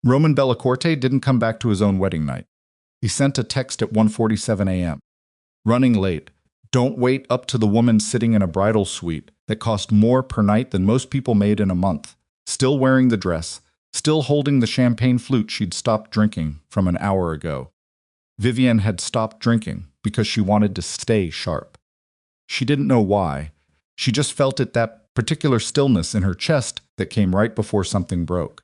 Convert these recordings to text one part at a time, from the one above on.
Roman Bellacorte didn't come back to his own wedding night. He sent a text at 1:47 a.m. Running late. Don't wait up to the woman sitting in a bridal suite that cost more per night than most people made in a month. Still wearing the dress. Still holding the champagne flute she'd stopped drinking from an hour ago. Vivienne had stopped drinking because she wanted to stay sharp. She didn't know why. She just felt it, that particular stillness in her chest that came right before something broke.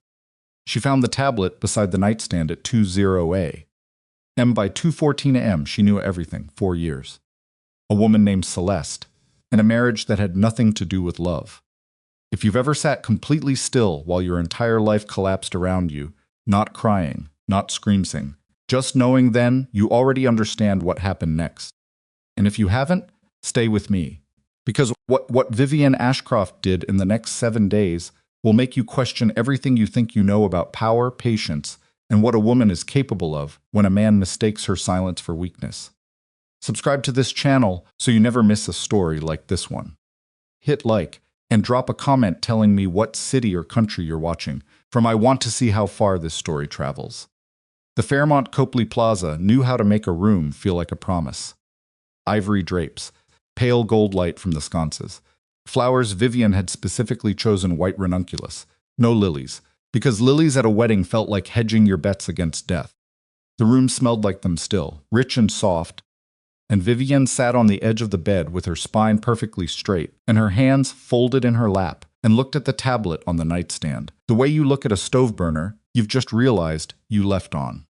She found the tablet beside the nightstand at 20 a.m. By 2:14 a.m. she knew everything. 4 years. A woman named Celeste, and a marriage that had nothing to do with love. If you've ever sat completely still while your entire life collapsed around you, not crying, not screaming, just knowing, then you already understand what happened next. And if you haven't, stay with me. Because what Vivienne Ashcroft did in the next 7 days will make you question everything you think you know about power, patience, and what a woman is capable of when a man mistakes her silence for weakness. Subscribe to this channel so you never miss a story like this one. Hit like and drop a comment telling me what city or country you're watching from. I want to see how far this story travels. The Fairmont Copley Plaza knew how to make a room feel like a promise. Ivory drapes, pale gold light from the sconces. Flowers. Vivienne had specifically chosen white ranunculus, no lilies, because lilies at a wedding felt like hedging your bets against death. The room smelled like them still, rich and soft, and Vivienne sat on the edge of the bed with her spine perfectly straight and her hands folded in her lap and looked at the tablet on the nightstand, the way you look at a stove burner you've just realized you left on.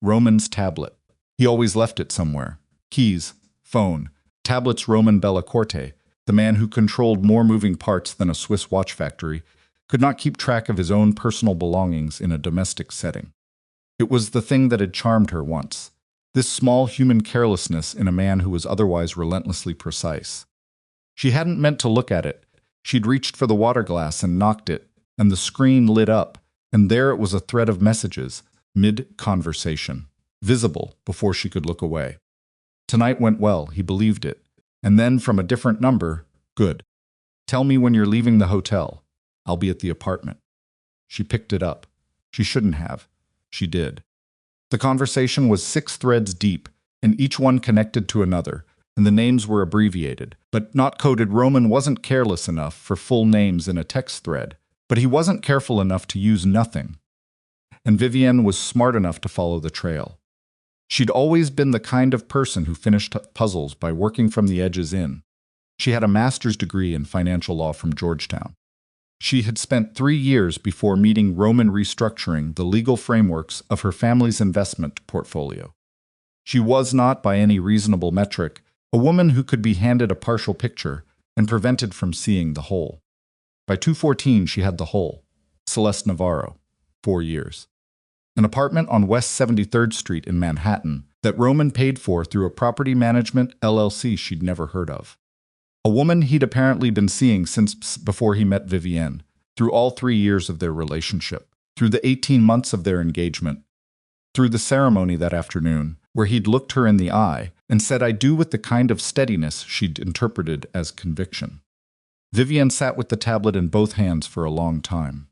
Roman's tablet. He always left it somewhere. Keys, phone, tablets. Roman Bellacorte, the man who controlled more moving parts than a Swiss watch factory, could not keep track of his own personal belongings in a domestic setting. It was the thing that had charmed her once. This small human carelessness in a man who was otherwise relentlessly precise. She hadn't meant to look at it. She'd reached for the water glass and knocked it, and the screen lit up, and there it was, a thread of messages, mid-conversation, visible before she could look away. Tonight went well, he believed it. And then from a different number, good. Tell me when you're leaving the hotel. I'll be at the apartment. She picked it up. She shouldn't have. She did. The conversation was 6 threads deep, and each one connected to another, and the names were abbreviated, but not coded. Roman wasn't careless enough for full names in a text thread, but he wasn't careful enough to use nothing. And Vivienne was smart enough to follow the trail. She'd always been the kind of person who finished puzzles by working from the edges in. She had a master's degree in financial law from Georgetown. She had spent 3 years before meeting Roman restructuring the legal frameworks of her family's investment portfolio. She was not, by any reasonable metric, a woman who could be handed a partial picture and prevented from seeing the whole. By 2:14 she had the whole. Celeste Navarro, 4 years. An apartment on West 73rd Street in Manhattan that Roman paid for through a property management LLC she'd never heard of. A woman he'd apparently been seeing since before he met Vivienne, through all 3 years of their relationship, through the 18 months of their engagement, through the ceremony that afternoon, where he'd looked her in the eye and said "I do" with the kind of steadiness she'd interpreted as conviction. Vivienne sat with the tablet in both hands for a long time.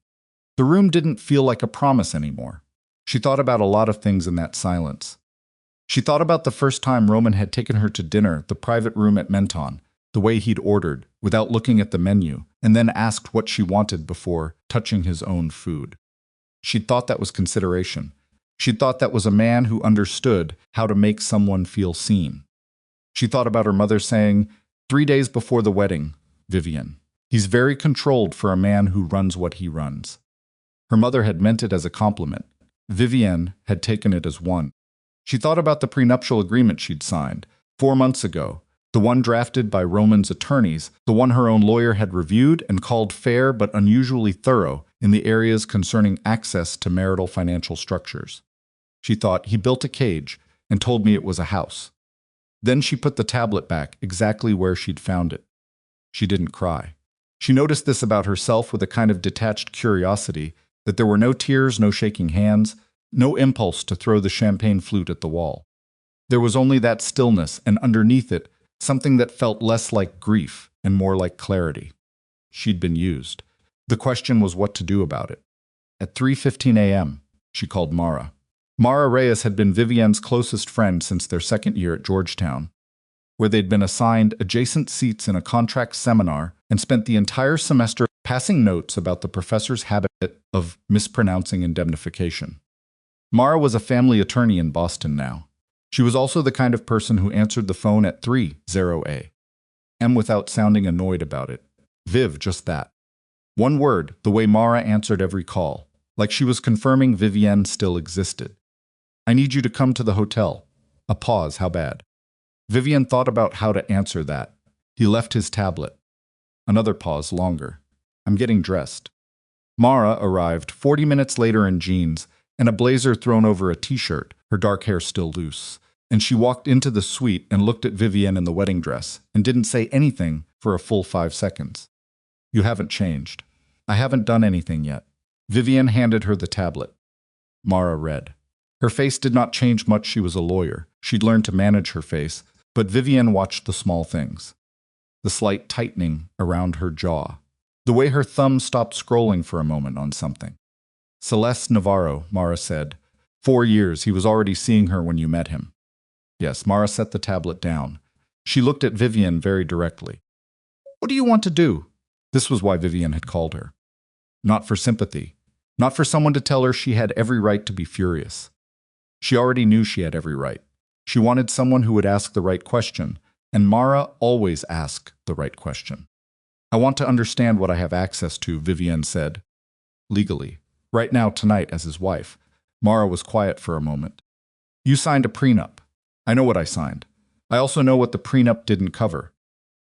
The room didn't feel like a promise anymore. She thought about a lot of things in that silence. She thought about the first time Roman had taken her to dinner, the private room at Menton, the way he'd ordered, without looking at the menu, and then asked what she wanted before touching his own food. She'd thought that was consideration. She'd thought that was a man who understood how to make someone feel seen. She thought about her mother saying, 3 days before the wedding, Vivienne, he's very controlled for a man who runs what he runs. Her mother had meant it as a compliment. Vivienne had taken it as one. She thought about the prenuptial agreement she'd signed 4 months ago, the one drafted by Roman's attorneys, the one her own lawyer had reviewed and called fair but unusually thorough in the areas concerning access to marital financial structures. She thought, he built a cage and told me it was a house. Then she put the tablet back exactly where she'd found it. She didn't cry. She noticed this about herself with a kind of detached curiosity, that there were no tears, no shaking hands, no impulse to throw the champagne flute at the wall. There was only that stillness, and underneath it, something that felt less like grief and more like clarity. She'd been used. The question was what to do about it. At 3:15 a.m., she called Mara. Mara Reyes had been Vivienne's closest friend since their second year at Georgetown, where they'd been assigned adjacent seats in a contract seminar and spent the entire semester passing notes about the professor's habit of mispronouncing indemnification. Mara was a family attorney in Boston now. She was also the kind of person who answered the phone at 3:0 a.m. without sounding annoyed about it. Viv, just that. One word, the way Mara answered every call, like she was confirming Vivienne still existed. I need you to come to the hotel. A pause, how bad? Vivienne thought about how to answer that. He left his tablet. Another pause, longer. I'm getting dressed. Mara arrived 40 minutes later in jeans and a blazer thrown over a t-shirt, her dark hair still loose. And she walked into the suite and looked at Vivienne in the wedding dress and didn't say anything for a full 5 seconds. You haven't changed. I haven't done anything yet. Vivienne handed her the tablet. Mara read. Her face did not change much. She was a lawyer. She'd learned to manage her face, but Vivienne watched the small things. The slight tightening around her jaw. The way her thumb stopped scrolling for a moment on something. Celeste Navarro, Mara said. 4 years, he was already seeing her when you met him. Yes, Mara set the tablet down. She looked at Vivienne very directly. What do you want to do? This was why Vivienne had called her. Not for sympathy. Not for someone to tell her she had every right to be furious. She already knew she had every right. She wanted someone who would ask the right question, and Mara always asked the right question. I want to understand what I have access to, Vivienne said. Legally. Right now, tonight, as his wife. Mara was quiet for a moment. You signed a prenup. I know what I signed. I also know what the prenup didn't cover.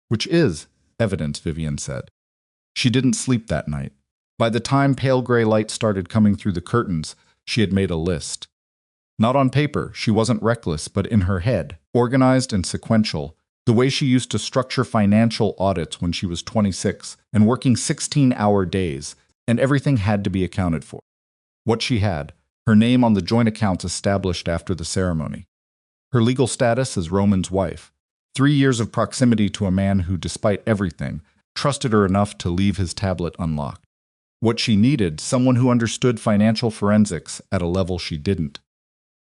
Which is evidence, Vivienne said. She didn't sleep that night. By the time pale gray light started coming through the curtains, she had made a list. Not on paper, she wasn't reckless, but in her head, organized and sequential, the way she used to structure financial audits when she was 26 and working 16-hour days, and everything had to be accounted for. What she had, her name on the joint accounts established after the ceremony. Her legal status as Roman's wife. 3 years of proximity to a man who, despite everything, trusted her enough to leave his tablet unlocked. What she needed, someone who understood financial forensics at a level she didn't.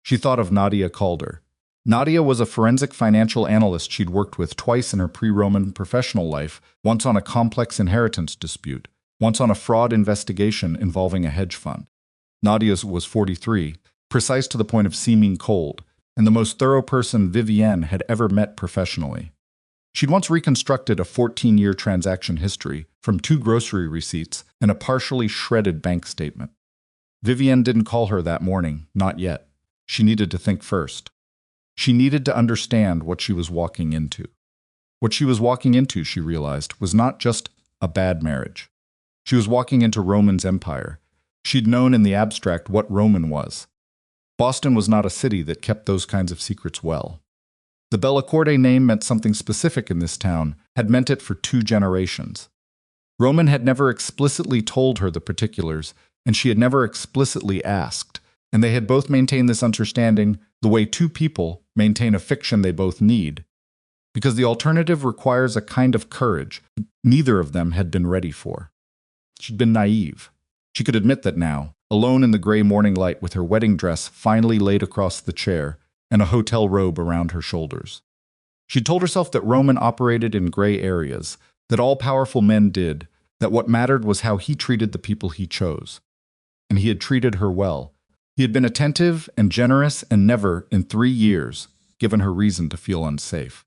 She thought of Nadia Calder. Nadia was a forensic financial analyst she'd worked with twice in her pre-Roman professional life, once on a complex inheritance dispute, once on a fraud investigation involving a hedge fund. Nadia was 43, precise to the point of seeming cold, and the most thorough person Vivienne had ever met professionally. She'd once reconstructed a 14-year transaction history from 2 grocery receipts and a partially shredded bank statement. Vivienne didn't call her that morning, not yet. She needed to think first. She needed to understand what she was walking into. What she was walking into, she realized, was not just a bad marriage. She was walking into Roman's empire. She'd known in the abstract what Roman was. Boston was not a city that kept those kinds of secrets well. The Bellacorte name meant something specific in this town, had meant it for 2 generations. Roman had never explicitly told her the particulars, and she had never explicitly asked, and they had both maintained this understanding the way 2 people maintain a fiction they both need, because the alternative requires a kind of courage neither of them had been ready for. She'd been naive. She could admit that now, alone in the gray morning light with her wedding dress finally laid across the chair and a hotel robe around her shoulders. She'd told herself that Roman operated in gray areas, that all powerful men did, that what mattered was how he treated the people he chose. And he had treated her well. He had been attentive and generous and never, in 3 years, given her reason to feel unsafe.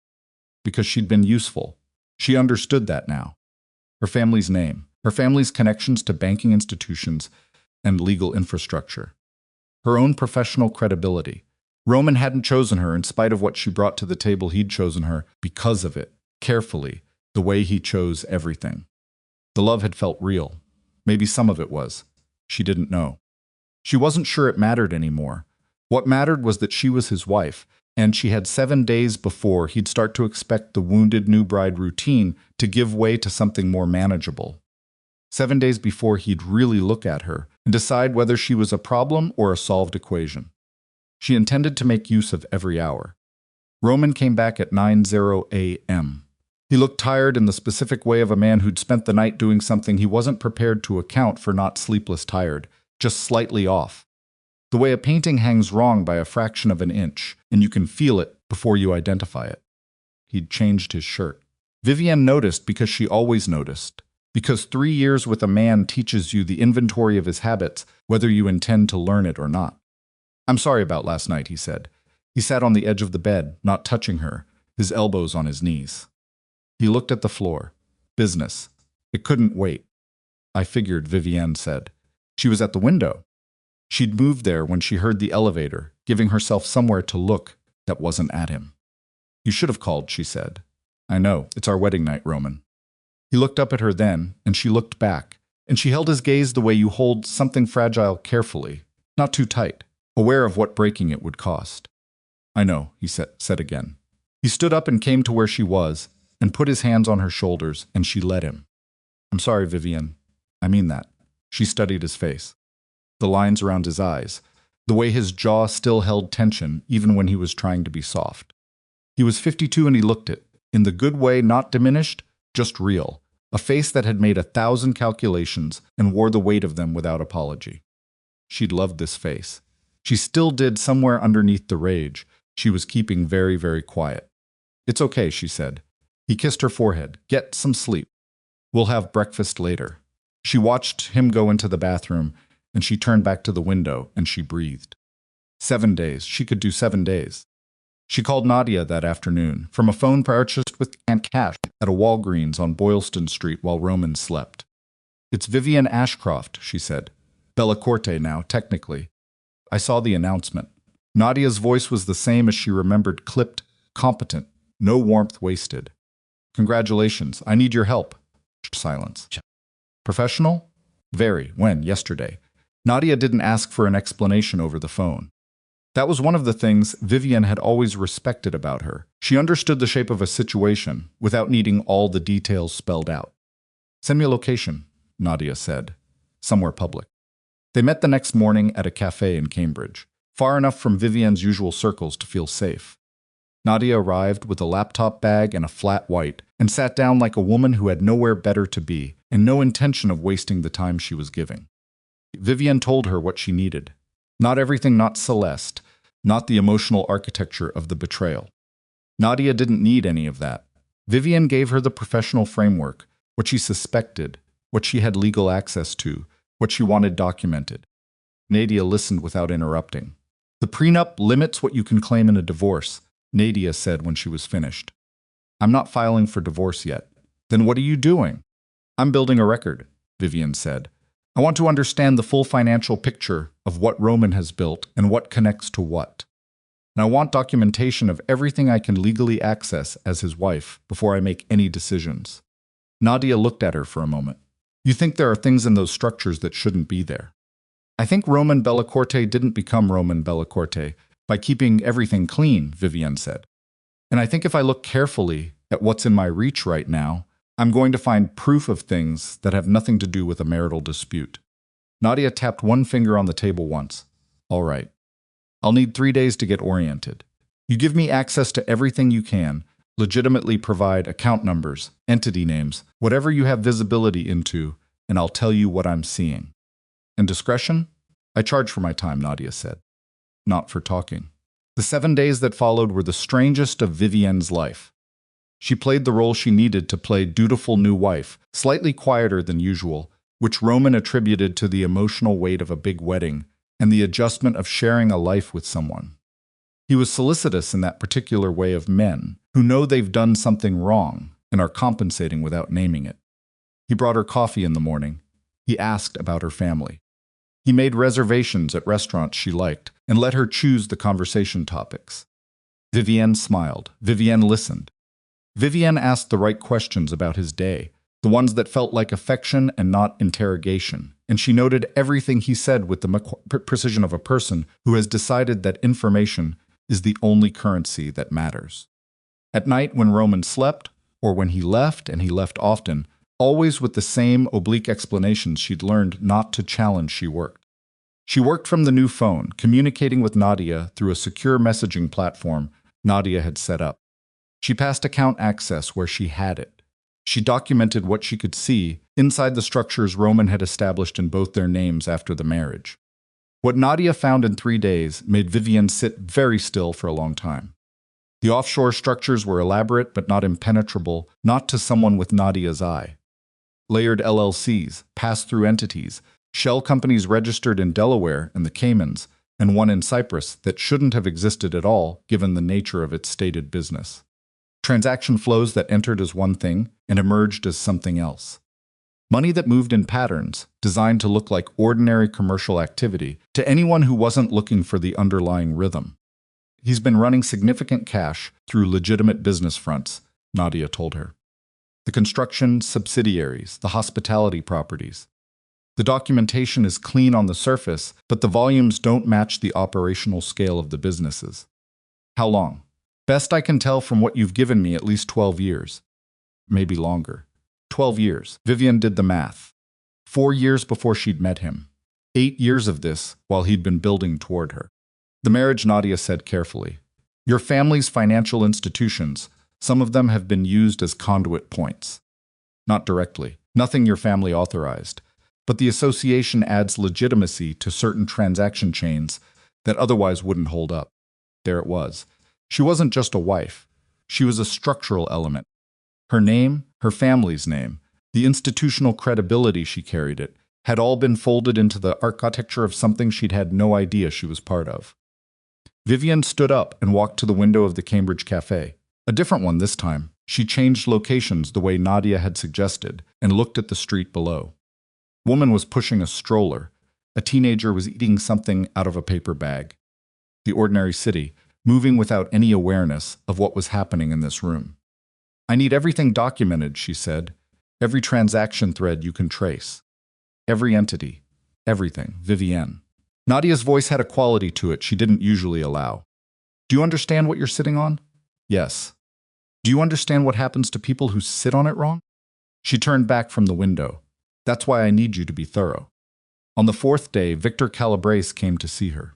Because she'd been useful. She understood that now. Her family's name, her family's connections to banking institutions and legal infrastructure. Her own professional credibility. Roman hadn't chosen her in spite of what she brought to the table. He'd chosen her because of it, carefully, the way he chose everything. The love had felt real. Maybe some of it was. She didn't know. She wasn't sure it mattered anymore. What mattered was that she was his wife, and she had 7 days before he'd start to expect the wounded new bride routine to give way to something more manageable. 7 days before he'd really look at her and decide whether she was a problem or a solved equation. She intended to make use of every hour. Roman came back at 9:0 a.m. He looked tired in the specific way of a man who'd spent the night doing something he wasn't prepared to account for, not sleepless tired, just slightly off. The way a painting hangs wrong by a fraction of an inch, and you can feel it before you identify it. He'd changed his shirt. Vivienne noticed because she always noticed. Because 3 years with a man teaches you the inventory of his habits, whether you intend to learn it or not. "I'm sorry about last night," he said. He sat on the edge of the bed, not touching her, his elbows on his knees. He looked at the floor. Business. It couldn't wait. "I figured," Vivienne said. She was at the window. She'd moved there when she heard the elevator, giving herself somewhere to look that wasn't at him. "You should have called," she said. "I know, it's our wedding night, Roman." He looked up at her then, and she looked back, and she held his gaze the way you hold something fragile carefully, not too tight, aware of what breaking it would cost. "I know," he said again. He stood up and came to where she was, and put his hands on her shoulders, and she let him. "I'm sorry, Vivienne. I mean that." She studied his face. The lines around his eyes, the way his jaw still held tension even when he was trying to be soft. He was 52 and he looked it, in the good way, not diminished, just real, a face that had made 1,000 calculations and wore the weight of them without apology. She'd loved this face. She still did somewhere underneath the rage. She was keeping very, very quiet. "It's okay," she said. He kissed her forehead. "Get some sleep. We'll have breakfast later." She watched him go into the bathroom, and she turned back to the window, and she breathed. 7 days. She could do 7 days. She called Nadia that afternoon, from a phone purchased with cash at a Walgreens on Boylston Street while Roman slept. "It's Vivienne Ashcroft," she said. "Bellacorte now, technically. I saw the announcement." Nadia's voice was the same as she remembered, clipped, competent, no warmth wasted. "Congratulations. I need your help." Silence. "Professional?" "Very. When? Yesterday." Nadia didn't ask for an explanation over the phone. That was one of the things Vivienne had always respected about her. She understood the shape of a situation without needing all the details spelled out. "Send me a location," Nadia said. "Somewhere public." They met the next morning at a cafe in Cambridge, far enough from Vivienne's usual circles to feel safe. Nadia arrived with a laptop bag and a flat white, and sat down like a woman who had nowhere better to be, and no intention of wasting the time she was giving. Vivienne told her what she needed. Not everything, not Celeste, not the emotional architecture of the betrayal. Nadia didn't need any of that. Vivienne gave her the professional framework, what she suspected, what she had legal access to, what she wanted documented. Nadia listened without interrupting. "The prenup limits what you can claim in a divorce," Nadia said when she was finished. "I'm not filing for divorce yet." "Then what are you doing?" "I'm building a record," Vivienne said. "I want to understand the full financial picture of what Roman has built and what connects to what. And I want documentation of everything I can legally access as his wife before I make any decisions." Nadia looked at her for a moment. "You think there are things in those structures that shouldn't be there?" "I think Roman Bellacorte didn't become Roman Bellacorte by keeping everything clean," Vivienne said. "And I think if I look carefully at what's in my reach right now, I'm going to find proof of things that have nothing to do with a marital dispute." Nadia tapped one finger on the table once. "All right. I'll need 3 days to get oriented. You give me access to everything you can, legitimately provide account numbers, entity names, whatever you have visibility into, and I'll tell you what I'm seeing." "And discretion?" "I charge for my time," Nadia said. "Not for talking." The 7 days that followed were the strangest of Vivienne's life. She played the role she needed to play dutiful new wife, slightly quieter than usual, which Roman attributed to the emotional weight of a big wedding and the adjustment of sharing a life with someone. He was solicitous in that particular way of men who know they've done something wrong and are compensating without naming it. He brought her coffee in the morning. He asked about her family. He made reservations at restaurants she liked and let her choose the conversation topics. Vivienne smiled. Vivienne listened. Vivienne asked the right questions about his day, the ones that felt like affection and not interrogation, and she noted everything he said with the precision of a person who has decided that information is the only currency that matters. At night when Roman slept, or when he left, and he left often, always with the same oblique explanations she'd learned not to challenge, she worked. She worked from the new phone, communicating with Nadia through a secure messaging platform Nadia had set up. She passed account access where she had it. She documented what she could see inside the structures Roman had established in both their names after the marriage. What Nadia found in 3 days made Vivienne sit very still for a long time. The offshore structures were elaborate but not impenetrable, not to someone with Nadia's eye. Layered LLCs, pass-through entities, shell companies registered in Delaware and the Caymans, and one in Cyprus that shouldn't have existed at all given the nature of its stated business. Transaction flows that entered as one thing and emerged as something else. Money that moved in patterns, designed to look like ordinary commercial activity to anyone who wasn't looking for the underlying rhythm. He's been running significant cash through legitimate business fronts, Nadia told her. The construction subsidiaries, the hospitality properties. The documentation is clean on the surface, but the volumes don't match the operational scale of the businesses. How long? Best I can tell from what you've given me, at least 12 years. Maybe longer. 12 years. Vivienne did the math. 4 years before she'd met him. 8 years of this while he'd been building toward her. The marriage, Nadia said carefully. Your family's financial institutions, some of them have been used as conduit points. Not directly. Nothing your family authorized. But the association adds legitimacy to certain transaction chains that otherwise wouldn't hold up. There it was. She wasn't just a wife. She was a structural element. Her name, her family's name, the institutional credibility she carried it, had all been folded into the architecture of something she'd had no idea she was part of. Vivienne stood up and walked to the window of the Cambridge Cafe. A different one this time. She changed locations the way Nadia had suggested and looked at the street below. A woman was pushing a stroller. A teenager was eating something out of a paper bag. The ordinary city, moving without any awareness of what was happening in this room. I need everything documented, she said. Every transaction thread you can trace. Every entity. Everything. Vivienne. Nadia's voice had a quality to it she didn't usually allow. Do you understand what you're sitting on? Yes. Do you understand what happens to people who sit on it wrong? She turned back from the window. That's why I need you to be thorough. On the 4th day, Victor Calabrese came to see her.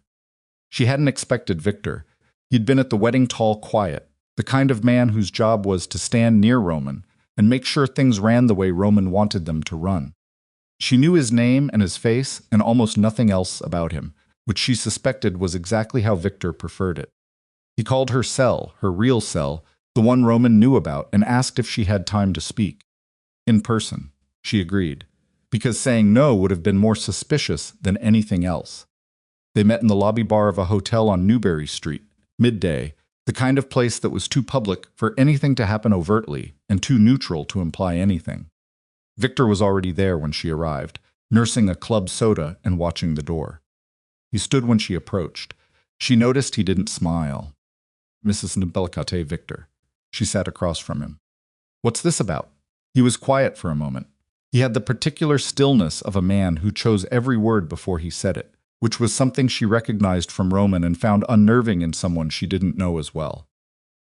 She hadn't expected Victor. He'd been at the wedding tall quiet, the kind of man whose job was to stand near Roman and make sure things ran the way Roman wanted them to run. She knew his name and his face and almost nothing else about him, which she suspected was exactly how Victor preferred it. He called her cell, her real cell, the one Roman knew about, and asked if she had time to speak. In person, she agreed, because saying no would have been more suspicious than anything else. They met in the lobby bar of a hotel on Newbury Street, midday, the kind of place that was too public for anything to happen overtly and too neutral to imply anything. Victor was already there when she arrived, nursing a club soda and watching the door. He stood when she approached. She noticed he didn't smile. Mrs. Bellacorte, Victor. She sat across from him. What's this about? He was quiet for a moment. He had the particular stillness of a man who chose every word before he said it, which was something she recognized from Roman and found unnerving in someone she didn't know as well.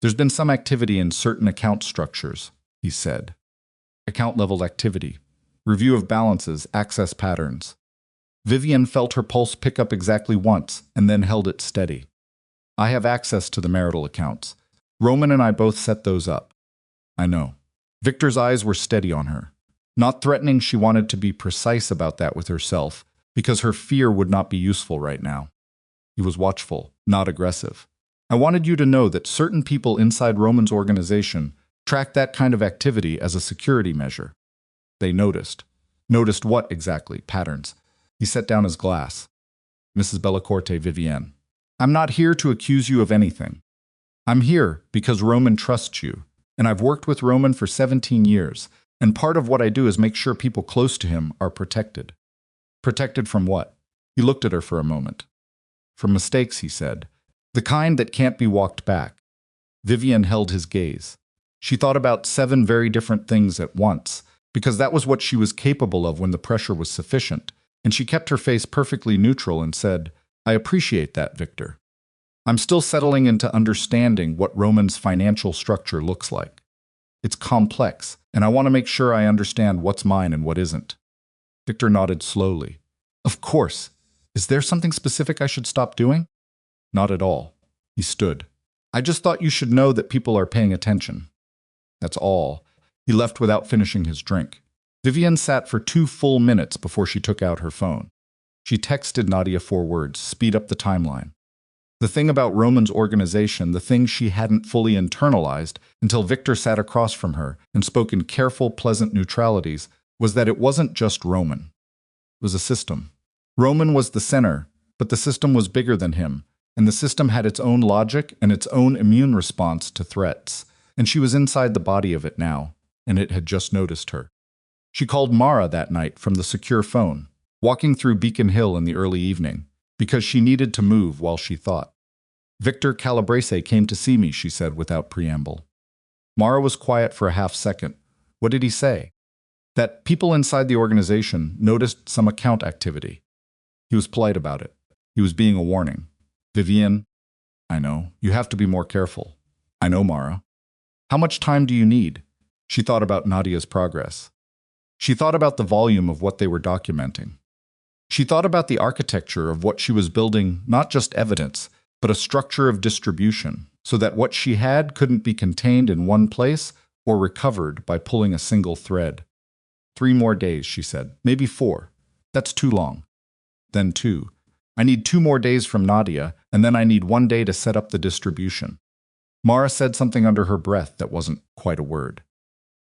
There's been some activity in certain account structures, he said. Account-level activity. Review of balances, access patterns. Vivienne felt her pulse pick up exactly once and then held it steady. I have access to the marital accounts. Roman and I both set those up. I know. Victor's eyes were steady on her. Not threatening, she wanted to be precise about that with herself, because her fear would not be useful right now. He was watchful, not aggressive. I wanted you to know that certain people inside Roman's organization track that kind of activity as a security measure. They noticed. Noticed what exactly? Patterns. He set down his glass. Mrs. Bellacorte, Vivienne. I'm not here to accuse you of anything. I'm here because Roman trusts you, and I've worked with Roman for 17 years, and part of what I do is make sure people close to him are protected. Protected from what? He looked at her for a moment. From mistakes, he said. The kind that can't be walked back. Vivienne held his gaze. She thought about 7 very different things at once, because that was what she was capable of when the pressure was sufficient, and she kept her face perfectly neutral and said, I appreciate that, Victor. I'm still settling into understanding what Roman's financial structure looks like. It's complex, and I want to make sure I understand what's mine and what isn't. Victor nodded slowly. Of course. Is there something specific I should stop doing? Not at all. He stood. I just thought you should know that people are paying attention. That's all. He left without finishing his drink. Vivienne sat for 2 full minutes before she took out her phone. She texted Nadia 4 words, speed up the timeline. The thing about Roman's organization, the thing she hadn't fully internalized until Victor sat across from her and spoke in careful, pleasant neutralities, was that it wasn't just Roman. It was a system. Roman was the center, but the system was bigger than him, and the system had its own logic and its own immune response to threats, and she was inside the body of it now, and it had just noticed her. She called Mara that night from the secure phone, walking through Beacon Hill in the early evening, because she needed to move while she thought. Victor Calabrese came to see me, she said without preamble. Mara was quiet for a half-second. What did he say? That people inside the organization noticed some account activity. He was polite about it. He was being a warning. Vivienne, I know, you have to be more careful. I know, Mara. How much time do you need? She thought about Nadia's progress. She thought about the volume of what they were documenting. She thought about the architecture of what she was building, not just evidence, but a structure of distribution, so that what she had couldn't be contained in one place or recovered by pulling a single thread. 3 more days, she said. Maybe 4. That's too long. Then 2. I need 2 more days from Nadia, and then I need 1 day to set up the distribution. Mara said something under her breath that wasn't quite a word.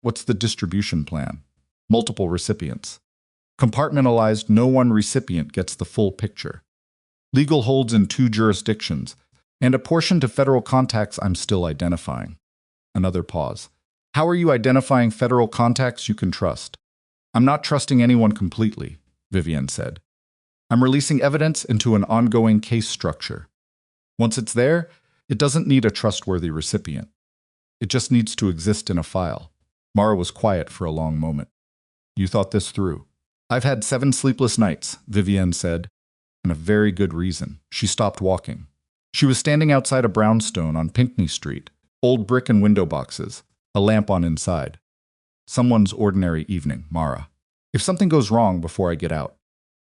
What's the distribution plan? Multiple recipients. Compartmentalized, no one recipient gets the full picture. Legal holds in 2 jurisdictions, and a portion to federal contacts I'm still identifying. Another pause. How are you identifying federal contacts you can trust? I'm not trusting anyone completely, Vivienne said. I'm releasing evidence into an ongoing case structure. Once it's there, it doesn't need a trustworthy recipient. It just needs to exist in a file. Mara was quiet for a long moment. You thought this through. I've had 7 sleepless nights, Vivienne said, and a very good reason. She stopped walking. She was standing outside a brownstone on Pinckney Street, old brick and window boxes, a lamp on inside. Someone's ordinary evening, Mara. If something goes wrong before I get out.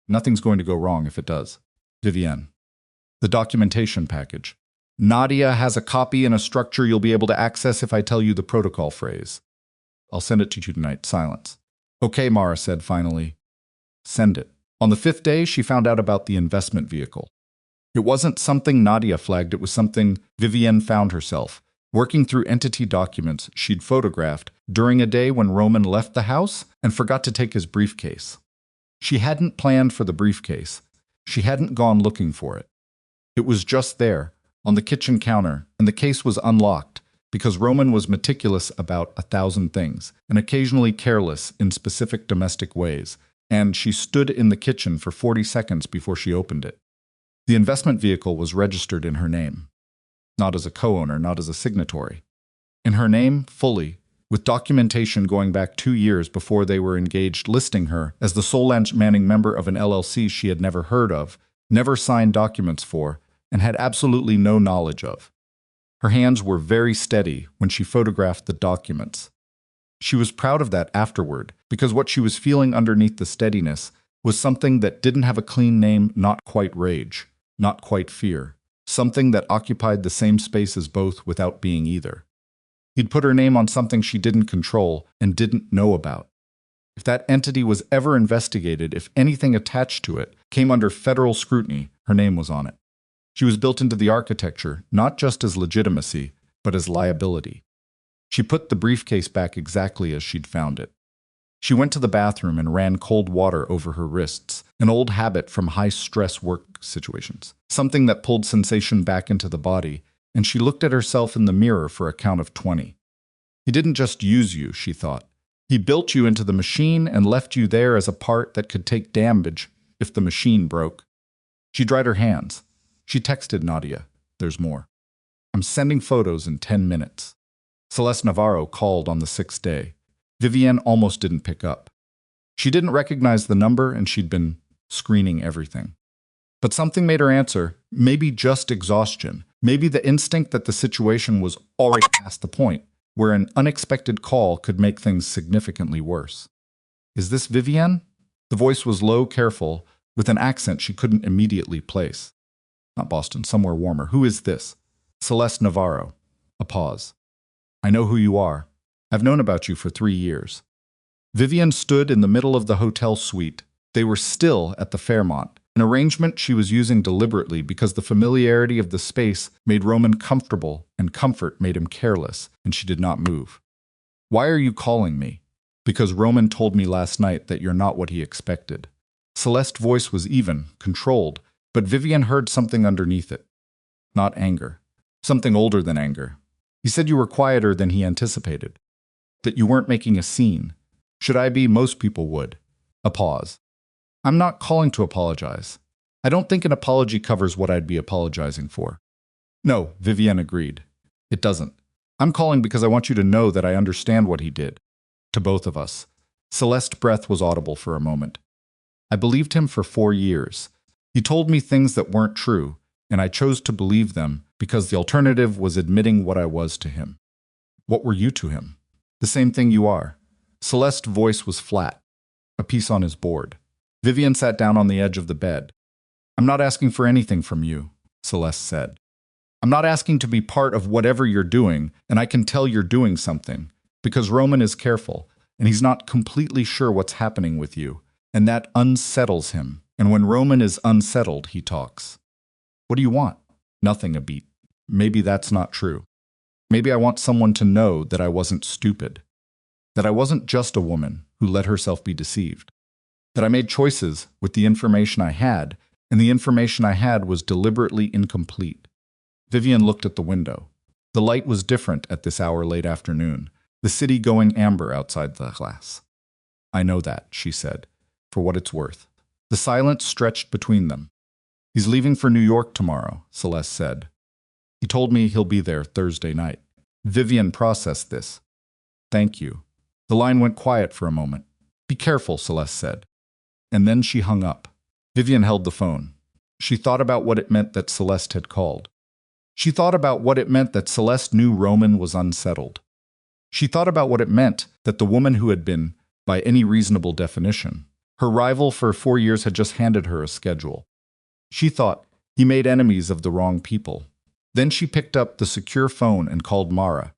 Nothing's going to go wrong if it does. Vivienne. The documentation package. Nadia has a copy in a structure you'll be able to access if I tell you the protocol phrase. I'll send it to you tonight. Silence. Okay, Mara said finally. Send it. On the 5th day, she found out about the investment vehicle. It wasn't something Nadia flagged, it was something Vivienne found herself, working through entity documents she'd photographed during a day when Roman left the house and forgot to take his briefcase. She hadn't planned for the briefcase. She hadn't gone looking for it. It was just there, on the kitchen counter, and the case was unlocked because Roman was meticulous about 1,000 things and occasionally careless in specific domestic ways, and she stood in the kitchen for 40 seconds before she opened it. The investment vehicle was registered in her name. Not as a co-owner, not as a signatory. In her name, fully, with documentation going back 2 years before they were engaged, listing her as the sole manning member of an LLC she had never heard of, never signed documents for, and had absolutely no knowledge of. Her hands were very steady when she photographed the documents. She was proud of that afterward, because what she was feeling underneath the steadiness was something that didn't have a clean name, not quite rage, not quite fear, something that occupied the same space as both without being either. He'd put her name on something she didn't control and didn't know about. If that entity was ever investigated, if anything attached to it came under federal scrutiny, her name was on it. She was built into the architecture, not just as legitimacy, but as liability. She put the briefcase back exactly as she'd found it. She went to the bathroom and ran cold water over her wrists, an old habit from high-stress work situations, something that pulled sensation back into the body, and she looked at herself in the mirror for a count of 20. He didn't just use you, she thought. He built you into the machine and left you there as a part that could take damage if the machine broke. She dried her hands. She texted Nadia, "There's more. I'm sending photos in 10 minutes. Celeste Navarro called on the 6th day. Vivienne almost didn't pick up. She didn't recognize the number and she'd been screening everything. But something made her answer, maybe just exhaustion, maybe the instinct that the situation was already past the point where an unexpected call could make things significantly worse. Is this Vivienne? The voice was low, careful, with an accent she couldn't immediately place. Not Boston, somewhere warmer. Who is this? Celeste Navarro. A pause. I know who you are. I've known about you for 3 years. Vivienne stood in the middle of the hotel suite. They were still at the Fairmont, An arrangement she was using deliberately because the familiarity of the space made Roman comfortable and comfort made him careless, and she did not move. "Why are you calling me?" "Because Roman told me last night that you're not what he expected." Celeste's voice was even, controlled, but Vivienne heard something underneath it. Not anger. Something older than anger. "He said you were quieter than he anticipated. That you weren't making a scene. Should I be? Most people would." A pause. "I'm not calling to apologize. I don't think an apology covers what I'd be apologizing for." "No," Vivienne agreed. "It doesn't. I'm calling because I want you to know that I understand what he did. To both of us." Celeste's breath was audible for a moment. "I believed him for 4 years. He told me things that weren't true, and I chose to believe them because the alternative was admitting what I was to him." "What were you to him?" "The same thing you are." Celeste's voice was flat, a piece on his board. Vivienne sat down on the edge of the bed. "I'm not asking for anything from you," Celeste said. "I'm not asking to be part of whatever you're doing, and I can tell you're doing something, because Roman is careful, and he's not completely sure what's happening with you, and that unsettles him. And when Roman is unsettled, he talks." "What do you want?" "Nothing, a beat. Maybe that's not true. Maybe I want someone to know that I wasn't stupid. That I wasn't just a woman who let herself be deceived. That I made choices with the information I had, and the information I had was deliberately incomplete." Vivienne looked at the window. The light was different at this hour late afternoon, the city going amber outside the glass. "I know that," she said, "for what it's worth." The silence stretched between them. "He's leaving for New York tomorrow," Celeste said. "He told me he'll be there Thursday night." Vivienne processed this. "Thank you." The line went quiet for a moment. "Be careful," Celeste said. And then she hung up. Vivienne held the phone. She thought about what it meant that Celeste had called. She thought about what it meant that Celeste knew Roman was unsettled. She thought about what it meant that the woman who had been, by any reasonable definition, her rival for 4 years had just handed her a schedule. She thought, he made enemies of the wrong people. Then she picked up the secure phone and called Mara.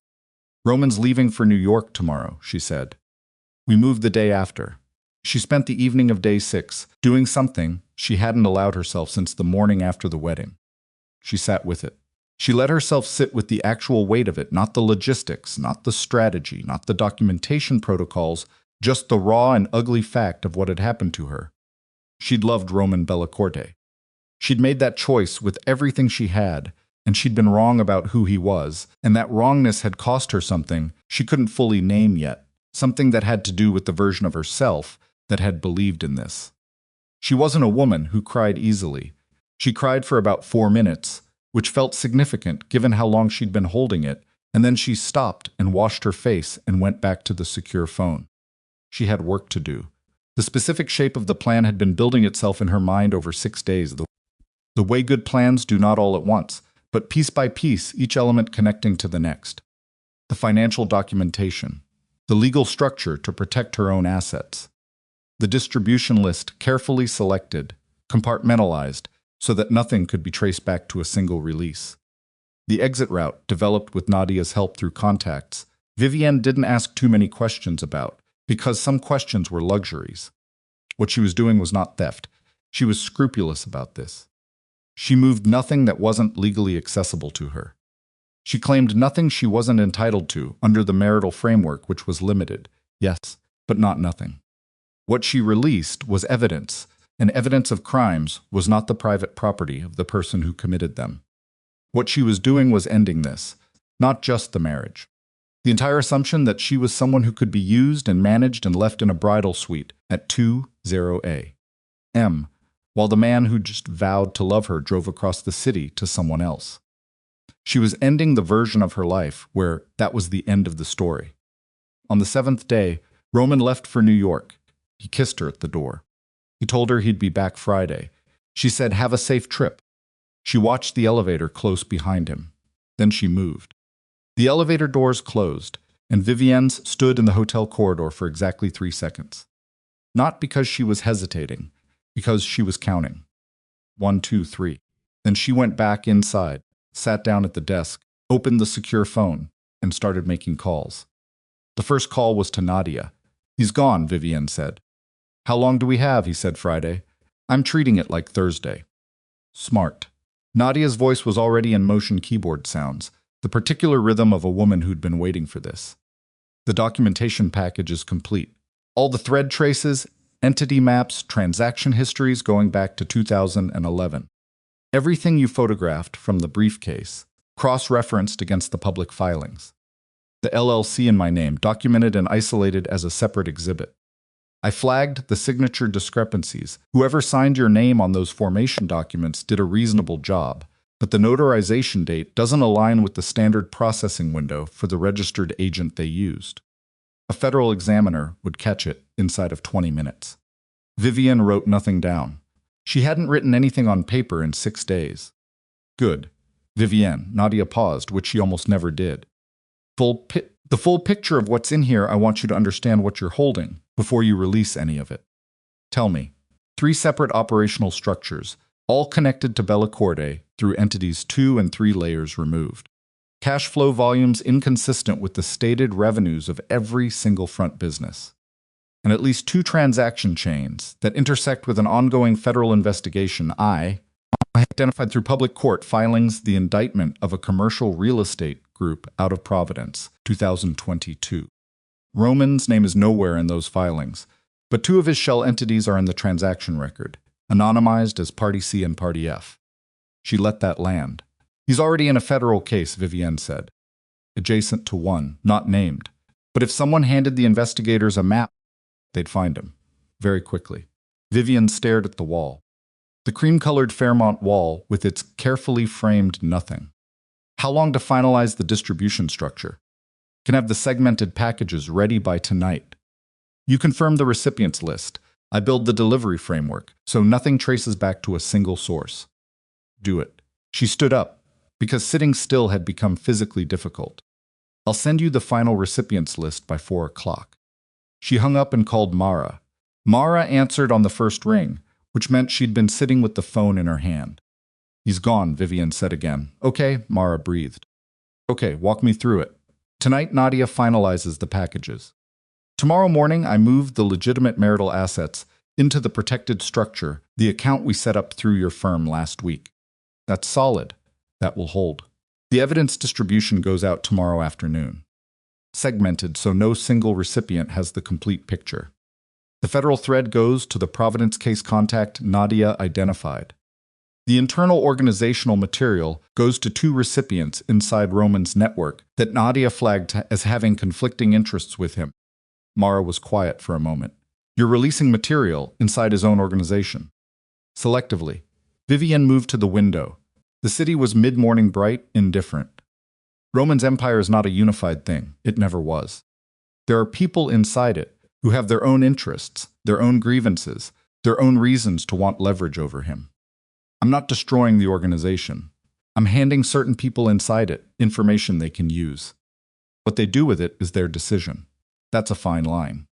"Roman's leaving for New York tomorrow," she said. "We moved the day after." She spent the evening of day 6 doing something she hadn't allowed herself since the morning after the wedding. She sat with it. She let herself sit with the actual weight of it, not the logistics, not the strategy, not the documentation protocols, just the raw and ugly fact of what had happened to her. She'd loved Roman Bellacorte. She'd made that choice with everything she had, and she'd been wrong about who he was, and that wrongness had cost her something she couldn't fully name yet, something that had to do with the version of herself that had believed in this. She wasn't a woman who cried easily. She cried for about 4 minutes, which felt significant given how long she'd been holding it, and then she stopped and washed her face and went back to the secure phone. She had work to do. The specific shape of the plan had been building itself in her mind over 6 days. The way good plans do not all at once, but piece by piece, each element connecting to the next. The financial documentation. The legal structure to protect her own assets. The distribution list carefully selected, compartmentalized, so that nothing could be traced back to a single release. The exit route developed with Nadia's help through contacts. Vivienne didn't ask too many questions about, because some questions were luxuries. What she was doing was not theft. She was scrupulous about this. She moved nothing that wasn't legally accessible to her. She claimed nothing she wasn't entitled to under the marital framework, which was limited, yes, but not nothing. What she released was evidence, and evidence of crimes was not the private property of the person who committed them. What she was doing was ending this, not just the marriage. The entire assumption that she was someone who could be used and managed and left in a bridal suite at 20 a.m., while the man who just vowed to love her drove across the city to someone else. She was ending the version of her life where that was the end of the story. On the 7th day, Roman left for New York. He kissed her at the door. He told her he'd be back Friday. She said, "Have a safe trip." She watched the elevator close behind him. Then she moved. The elevator doors closed, and Vivienne stood in the hotel corridor for exactly 3 seconds. Not because she was hesitating, because she was counting. 1, 2, 3. Then she went back inside, sat down at the desk, opened the secure phone, and started making calls. The first call was to Nadia. "He's gone," Vivienne said. "How long do we have?" he said Friday. I'm treating it like Thursday. Smart. Nadia's voice was already in motion keyboard sounds, the particular rhythm of a woman who'd been waiting for this. The documentation package is complete. All the thread traces, entity maps, transaction histories going back to 2011. Everything you photographed from the briefcase, cross-referenced against the public filings. The LLC in my name, documented and isolated as a separate exhibit. I flagged the signature discrepancies. Whoever signed your name on those formation documents did a reasonable job, but the notarization date doesn't align with the standard processing window for the registered agent they used. A federal examiner would catch it inside of 20 minutes. Vivienne wrote nothing down. She hadn't written anything on paper in 6 days. Good. Vivienne, Nadia paused, which she almost never did. The full picture of what's in here, I want you to understand what you're holding before you release any of it. Tell me. 3 separate operational structures, all connected to Bellacorte through entities 2 and 3 layers removed. Cash flow volumes inconsistent with the stated revenues of every single front business. And at least 2 transaction chains that intersect with an ongoing federal investigation. I identified through public court filings the indictment of a commercial real estate group out of Providence, 2022. Roman's name is nowhere in those filings, but 2 of his shell entities are in the transaction record, anonymized as Party C and Party F. She let that land. He's already in a federal case, Vivienne said. Adjacent to one, not named. But if someone handed the investigators a map, they'd find him. Very quickly. Vivienne stared at the wall. The cream-colored Fairmont wall with its carefully framed nothing. How long to finalize the distribution structure? Can have the segmented packages ready by tonight. You confirm the recipients list. I build the delivery framework, so nothing traces back to a single source. Do it. She stood up, because sitting still had become physically difficult. I'll send you the final recipients list by 4 o'clock. She hung up and called Mara. Mara answered on the first ring, which meant she'd been sitting with the phone in her hand. He's gone, Vivienne said again. Okay, Mara breathed. Okay, walk me through it. Tonight, Nadia finalizes the packages. Tomorrow morning, I move the legitimate marital assets into the protected structure, the account we set up through your firm last week. That's solid. That will hold. The evidence distribution goes out tomorrow afternoon. Segmented so no single recipient has the complete picture. The federal thread goes to the Providence case contact Nadia identified. The internal organizational material goes to 2 recipients inside Roman's network that Nadia flagged as having conflicting interests with him. Mara was quiet for a moment. You're releasing material inside his own organization. Selectively. Vivienne moved to the window. The city was mid-morning bright, indifferent. Roman's empire is not a unified thing. It never was. There are people inside it who have their own interests, their own grievances, their own reasons to want leverage over him. I'm not destroying the organization. I'm handing certain people inside it information they can use. What they do with it is their decision. That's a fine line.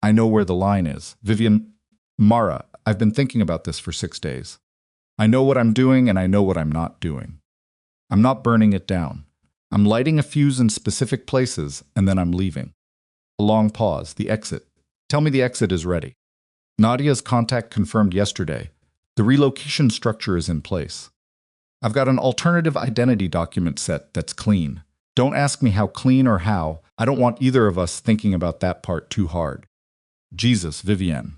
I know where the line is. Vivienne, Mara, I've been thinking about this for 6 days. I know what I'm doing and I know what I'm not doing. I'm not burning it down. I'm lighting a fuse in specific places and then I'm leaving. A long pause, the exit. Tell me the exit is ready. Nadia's contact confirmed yesterday. The relocation structure is in place. I've got an alternative identity document set that's clean. Don't ask me how clean or how. I don't want either of us thinking about that part too hard. Jesus, Vivienne.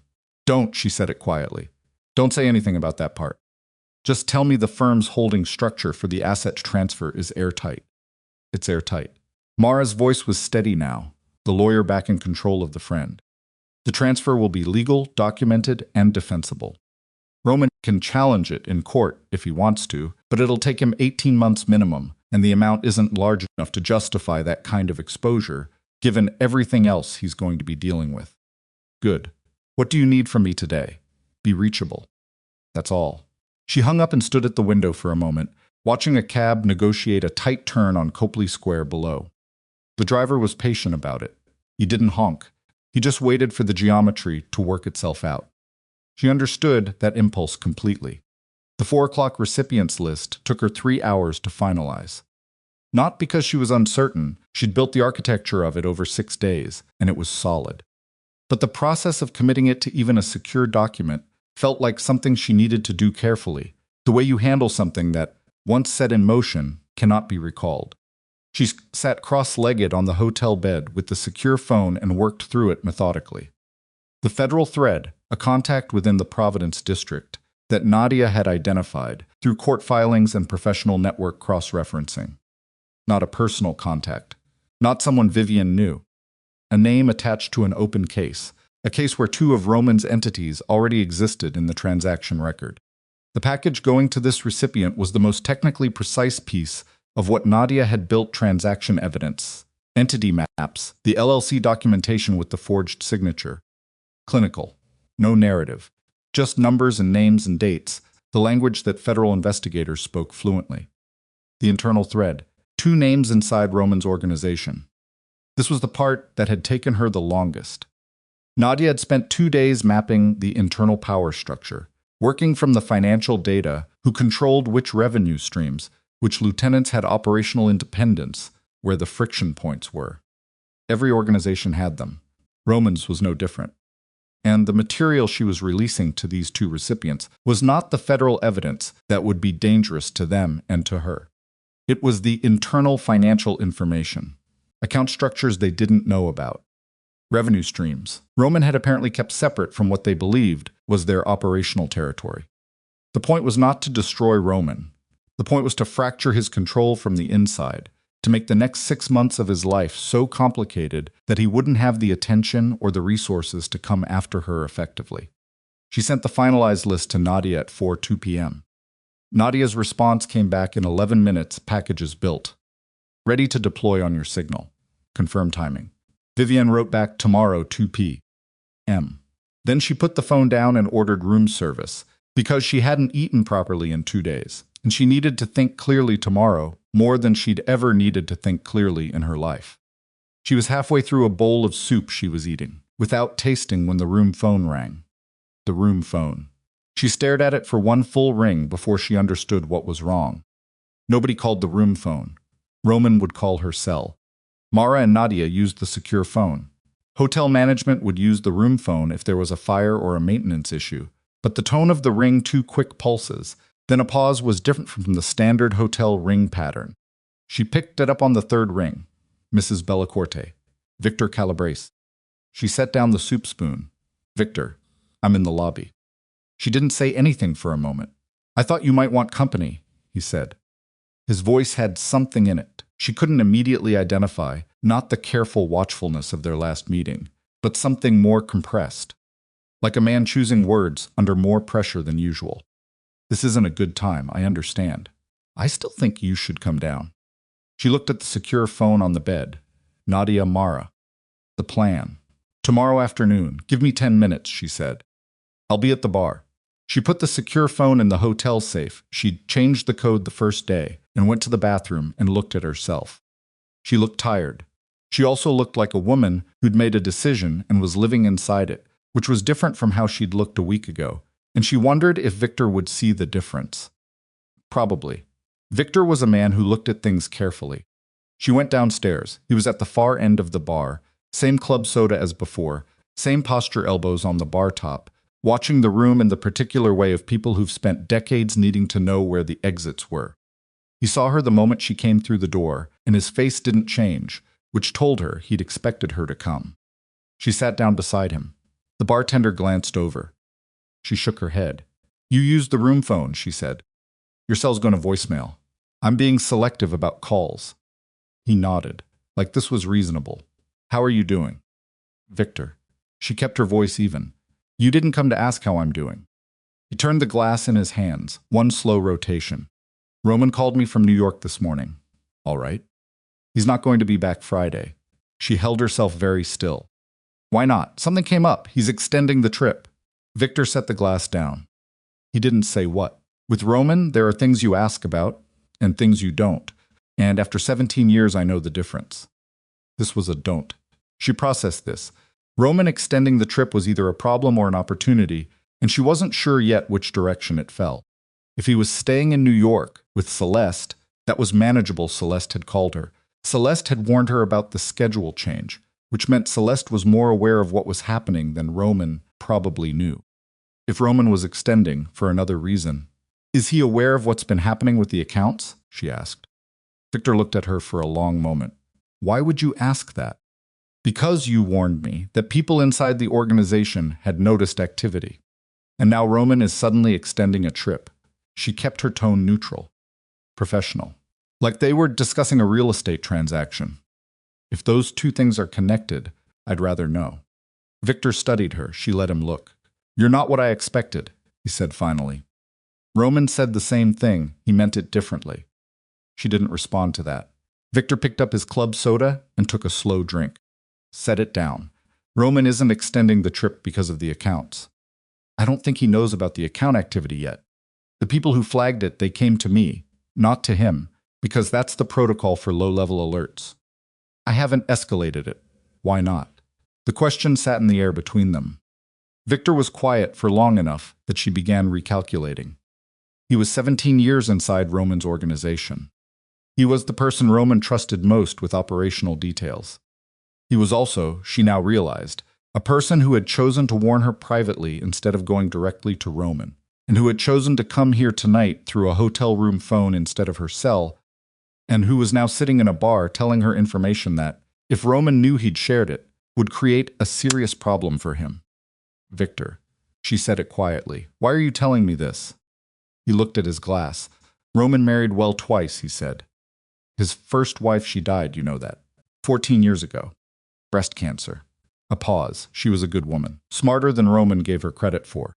Don't, she said it quietly. Don't say anything about that part. Just tell me the firm's holding structure for the asset transfer is airtight. It's airtight. Mara's voice was steady now, the lawyer back in control of the friend. The transfer will be legal, documented, and defensible. Roman can challenge it in court if he wants to, but it'll take him 18 months minimum, and the amount isn't large enough to justify that kind of exposure, given everything else he's going to be dealing with. Good. What do you need from me today? Be reachable. That's all. She hung up and stood at the window for a moment, watching a cab negotiate a tight turn on Copley Square below. The driver was patient about it. He didn't honk. He just waited for the geometry to work itself out. She understood that impulse completely. The 4 o'clock recipients list took her 3 hours to finalize. Not because she was uncertain, she'd built the architecture of it over 6 days, and it was solid. But the process of committing it to even a secure document felt like something she needed to do carefully, the way you handle something that, once set in motion, cannot be recalled. She sat cross-legged on the hotel bed with the secure phone and worked through it methodically. The federal thread, a contact within the Providence district, that Nadia had identified through court filings and professional network cross-referencing. Not a personal contact. Not someone Vivienne knew. A name attached to an open case, a case where two of Roman's entities already existed in the transaction record. The package going to this recipient was the most technically precise piece of what Nadia had built: transaction evidence, entity maps, the LLC documentation with the forged signature. Clinical. No narrative. Just numbers and names and dates, the language that federal investigators spoke fluently. The internal thread. 2 names inside Roman's organization. This was the part that had taken her the longest. Nadia had spent 2 days mapping the internal power structure, working from the financial data, who controlled which revenue streams, which lieutenants had operational independence, where the friction points were. Every organization had them. Roman's was no different. And the material she was releasing to these 2 recipients was not the federal evidence that would be dangerous to them and to her. It was the internal financial information, account structures they didn't know about, revenue streams Roman had apparently kept separate from what they believed was their operational territory. The point was not to destroy Roman. The point was to fracture his control from the inside, to make the next 6 months of his life so complicated that he wouldn't have the attention or the resources to come after her effectively. She sent the finalized list to Nadia at 4:02 p.m. Nadia's response came back in 11 minutes, packages built. Ready to deploy on your signal. Confirm timing. Vivienne wrote back tomorrow 2 p.m. Then she put the phone down and ordered room service, because she hadn't eaten properly in 2 days, and she needed to think clearly tomorrow, more than she'd ever needed to think clearly in her life. She was halfway through a bowl of soup she was eating, without tasting, when the room phone rang. The room phone. She stared at it for 1 full ring before she understood what was wrong. Nobody called the room phone. Roman would call her cell. Mara and Nadia used the secure phone. Hotel management would use the room phone if there was a fire or a maintenance issue, but the tone of the ring, 2 quick pulses, then a pause, was different from the standard hotel ring pattern. She picked it up on the 3rd ring. Mrs. Bellacorte. Victor Calabrese. She set down the soup spoon. Victor, I'm in the lobby. She didn't say anything for a moment. I thought you might want company, he said. His voice had something in it she couldn't immediately identify, not the careful watchfulness of their last meeting, but something more compressed. Like a man choosing words under more pressure than usual. This isn't a good time, I understand. I still think you should come down. She looked at the secure phone on the bed. Nadia, Mara. The plan. Tomorrow afternoon. Give me 10 minutes, she said. I'll be at the bar. She put the secure phone in the hotel safe. She'd changed the code the first day and went to the bathroom and looked at herself. She looked tired. She also looked like a woman who'd made a decision and was living inside it, which was different from how she'd looked a week ago, and she wondered if Victor would see the difference. Probably. Victor was a man who looked at things carefully. She went downstairs. He was at the far end of the bar, same club soda as before, same posture, elbows on the bar top, watching the room in the particular way of people who've spent decades needing to know where the exits were. He saw her the moment she came through the door, and his face didn't change, which told her he'd expected her to come. She sat down beside him. The bartender glanced over. She shook her head. You used the room phone, she said. Your cell's going to voicemail. I'm being selective about calls. He nodded, like this was reasonable. How are you doing? Victor. She kept her voice even. You didn't come to ask how I'm doing. He turned the glass in his hands, 1 slow rotation. Roman called me from New York this morning. All right. He's not going to be back Friday. She held herself very still. Why not? Something came up. He's extending the trip. Victor set the glass down. He didn't say what. With Roman, there are things you ask about and things you don't. And after 17 years, I know the difference. This was a don't. She processed this. Roman extending the trip was either a problem or an opportunity, and she wasn't sure yet which direction it fell. If he was staying in New York with Celeste, that was manageable, Celeste had called her. Celeste had warned her about the schedule change, which meant Celeste was more aware of what was happening than Roman probably knew. If Roman was extending for another reason. Is he aware of what's been happening with the accounts? She asked. Victor looked at her for a long moment. Why would you ask that? Because you warned me that people inside the organization had noticed activity. And now Roman is suddenly extending a trip. She kept her tone neutral, professional, like they were discussing a real estate transaction. If those two things are connected, I'd rather know. Victor studied her. She let him look. You're not what I expected, he said finally. Roman said the same thing. He meant it differently. She didn't respond to that. Victor picked up his club soda and took a slow drink. Set it down. Roman isn't extending the trip because of the accounts. I don't think he knows about the account activity yet. The people who flagged it, they came to me, not to him, because that's the protocol for low-level alerts. I haven't escalated it. Why not? The question sat in the air between them. Victor was quiet for long enough that she began recalculating. He was 17 years inside Roman's organization. He was the person Roman trusted most with operational details. He was also, she now realized, a person who had chosen to warn her privately instead of going directly to Roman, and who had chosen to come here tonight through a hotel room phone instead of her cell, and who was now sitting in a bar telling her information that, if Roman knew he'd shared it, would create a serious problem for him. Victor, she said it quietly, why are you telling me this? He looked at his glass. Roman married well twice, he said. His first wife, she died, you know that. 14 years ago. Breast cancer. A pause. She was a good woman. Smarter than Roman gave her credit for.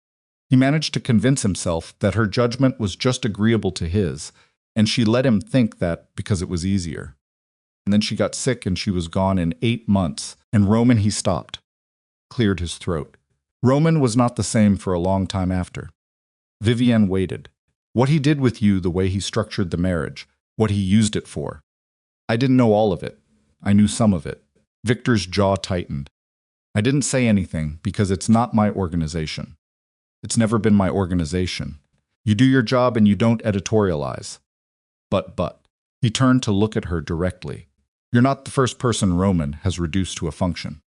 He managed to convince himself that her judgment was just agreeable to his, and she let him think that because it was easier. And then she got sick and she was gone in 8 months, and Roman, he stopped. Cleared his throat. Roman was not the same for a long time after. Vivienne waited. What he did with you, the way he structured the marriage, what he used it for. I didn't know all of it. I knew some of it. Victor's jaw tightened. I didn't say anything because it's not my organization. It's never been my organization. You do your job and you don't editorialize. But. He turned to look at her directly. You're not the first person Roman has reduced to a function.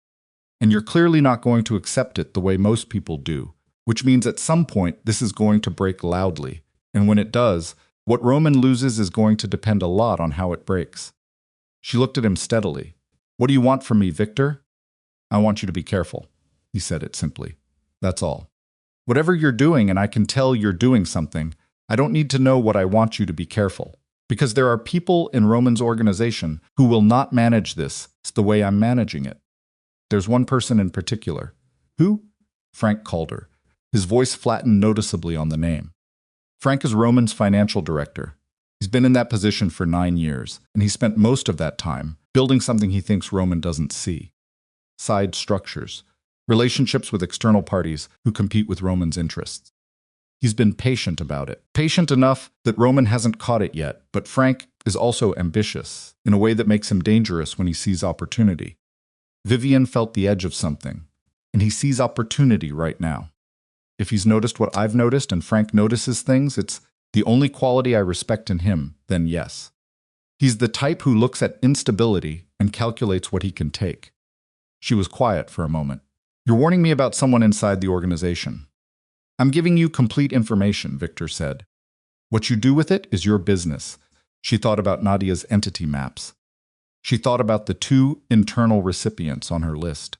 And you're clearly not going to accept it the way most people do, which means at some point this is going to break loudly. And when it does, what Roman loses is going to depend a lot on how it breaks. She looked at him steadily. What do you want from me, Victor? I want you to be careful. He said it simply. That's all. Whatever you're doing, and I can tell you're doing something, I don't need to know what I want you to be careful. Because there are people in Roman's organization who will not manage this the way I'm managing it. There's one person in particular. Who? Frank Calder. His voice flattened noticeably on the name. Frank is Roman's financial director. He's been in that position for 9 years, and he spent most of that time building something he thinks Roman doesn't see. Side structures. Relationships with external parties who compete with Roman's interests. He's been patient about it. Patient enough that Roman hasn't caught it yet, but Frank is also ambitious in a way that makes him dangerous when he sees opportunity. Vivienne felt the edge of something, and he sees opportunity right now. If he's noticed what I've noticed and Frank notices things, it's the only quality I respect in him, then yes. He's the type who looks at instability and calculates what he can take. She was quiet for a moment. You're warning me about someone inside the organization. I'm giving you complete information, Victor said. What you do with it is your business. She thought about Nadia's entity maps. She thought about the 2 internal recipients on her list.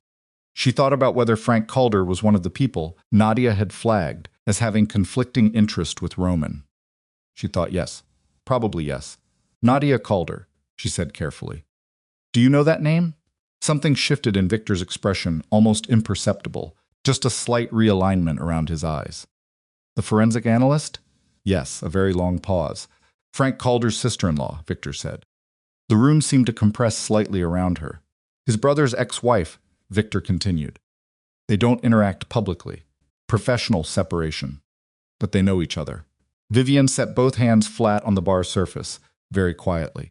She thought about whether Frank Calder was one of the people Nadia had flagged as having conflicting interest with Roman. She thought yes, probably yes. Nadia Calder, she said carefully. Do you know that name? Something shifted in Victor's expression, almost imperceptible. Just a slight realignment around his eyes. The forensic analyst? Yes, a very long pause. Frank Calder's sister-in-law, Victor said. The room seemed to compress slightly around her. His brother's ex-wife, Victor continued. They don't interact publicly. Professional separation. But they know each other. Vivienne set both hands flat on the bar surface, very quietly.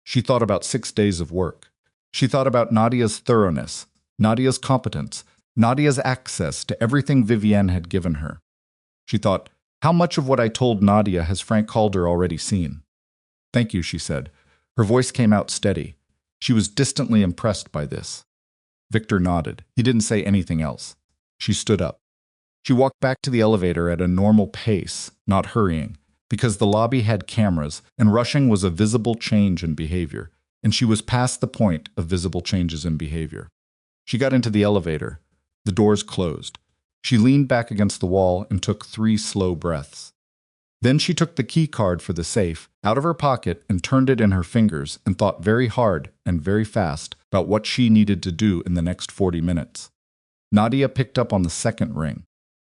She thought about 6 days of work. She thought about Nadia's thoroughness, Nadia's competence, Nadia's access to everything Vivienne had given her. She thought, how much of what I told Nadia has Frank Calder already seen? Thank you, she said. Her voice came out steady. She was distantly impressed by this. Victor nodded. He didn't say anything else. She stood up. She walked back to the elevator at a normal pace, not hurrying, because the lobby had cameras and rushing was a visible change in behavior, and she was past the point of visible changes in behavior. She got into the elevator. The doors closed. She leaned back against the wall and took 3 slow breaths. Then she took the key card for the safe out of her pocket and turned it in her fingers and thought very hard and very fast about what she needed to do in the next 40 minutes. Nadia picked up on the second ring.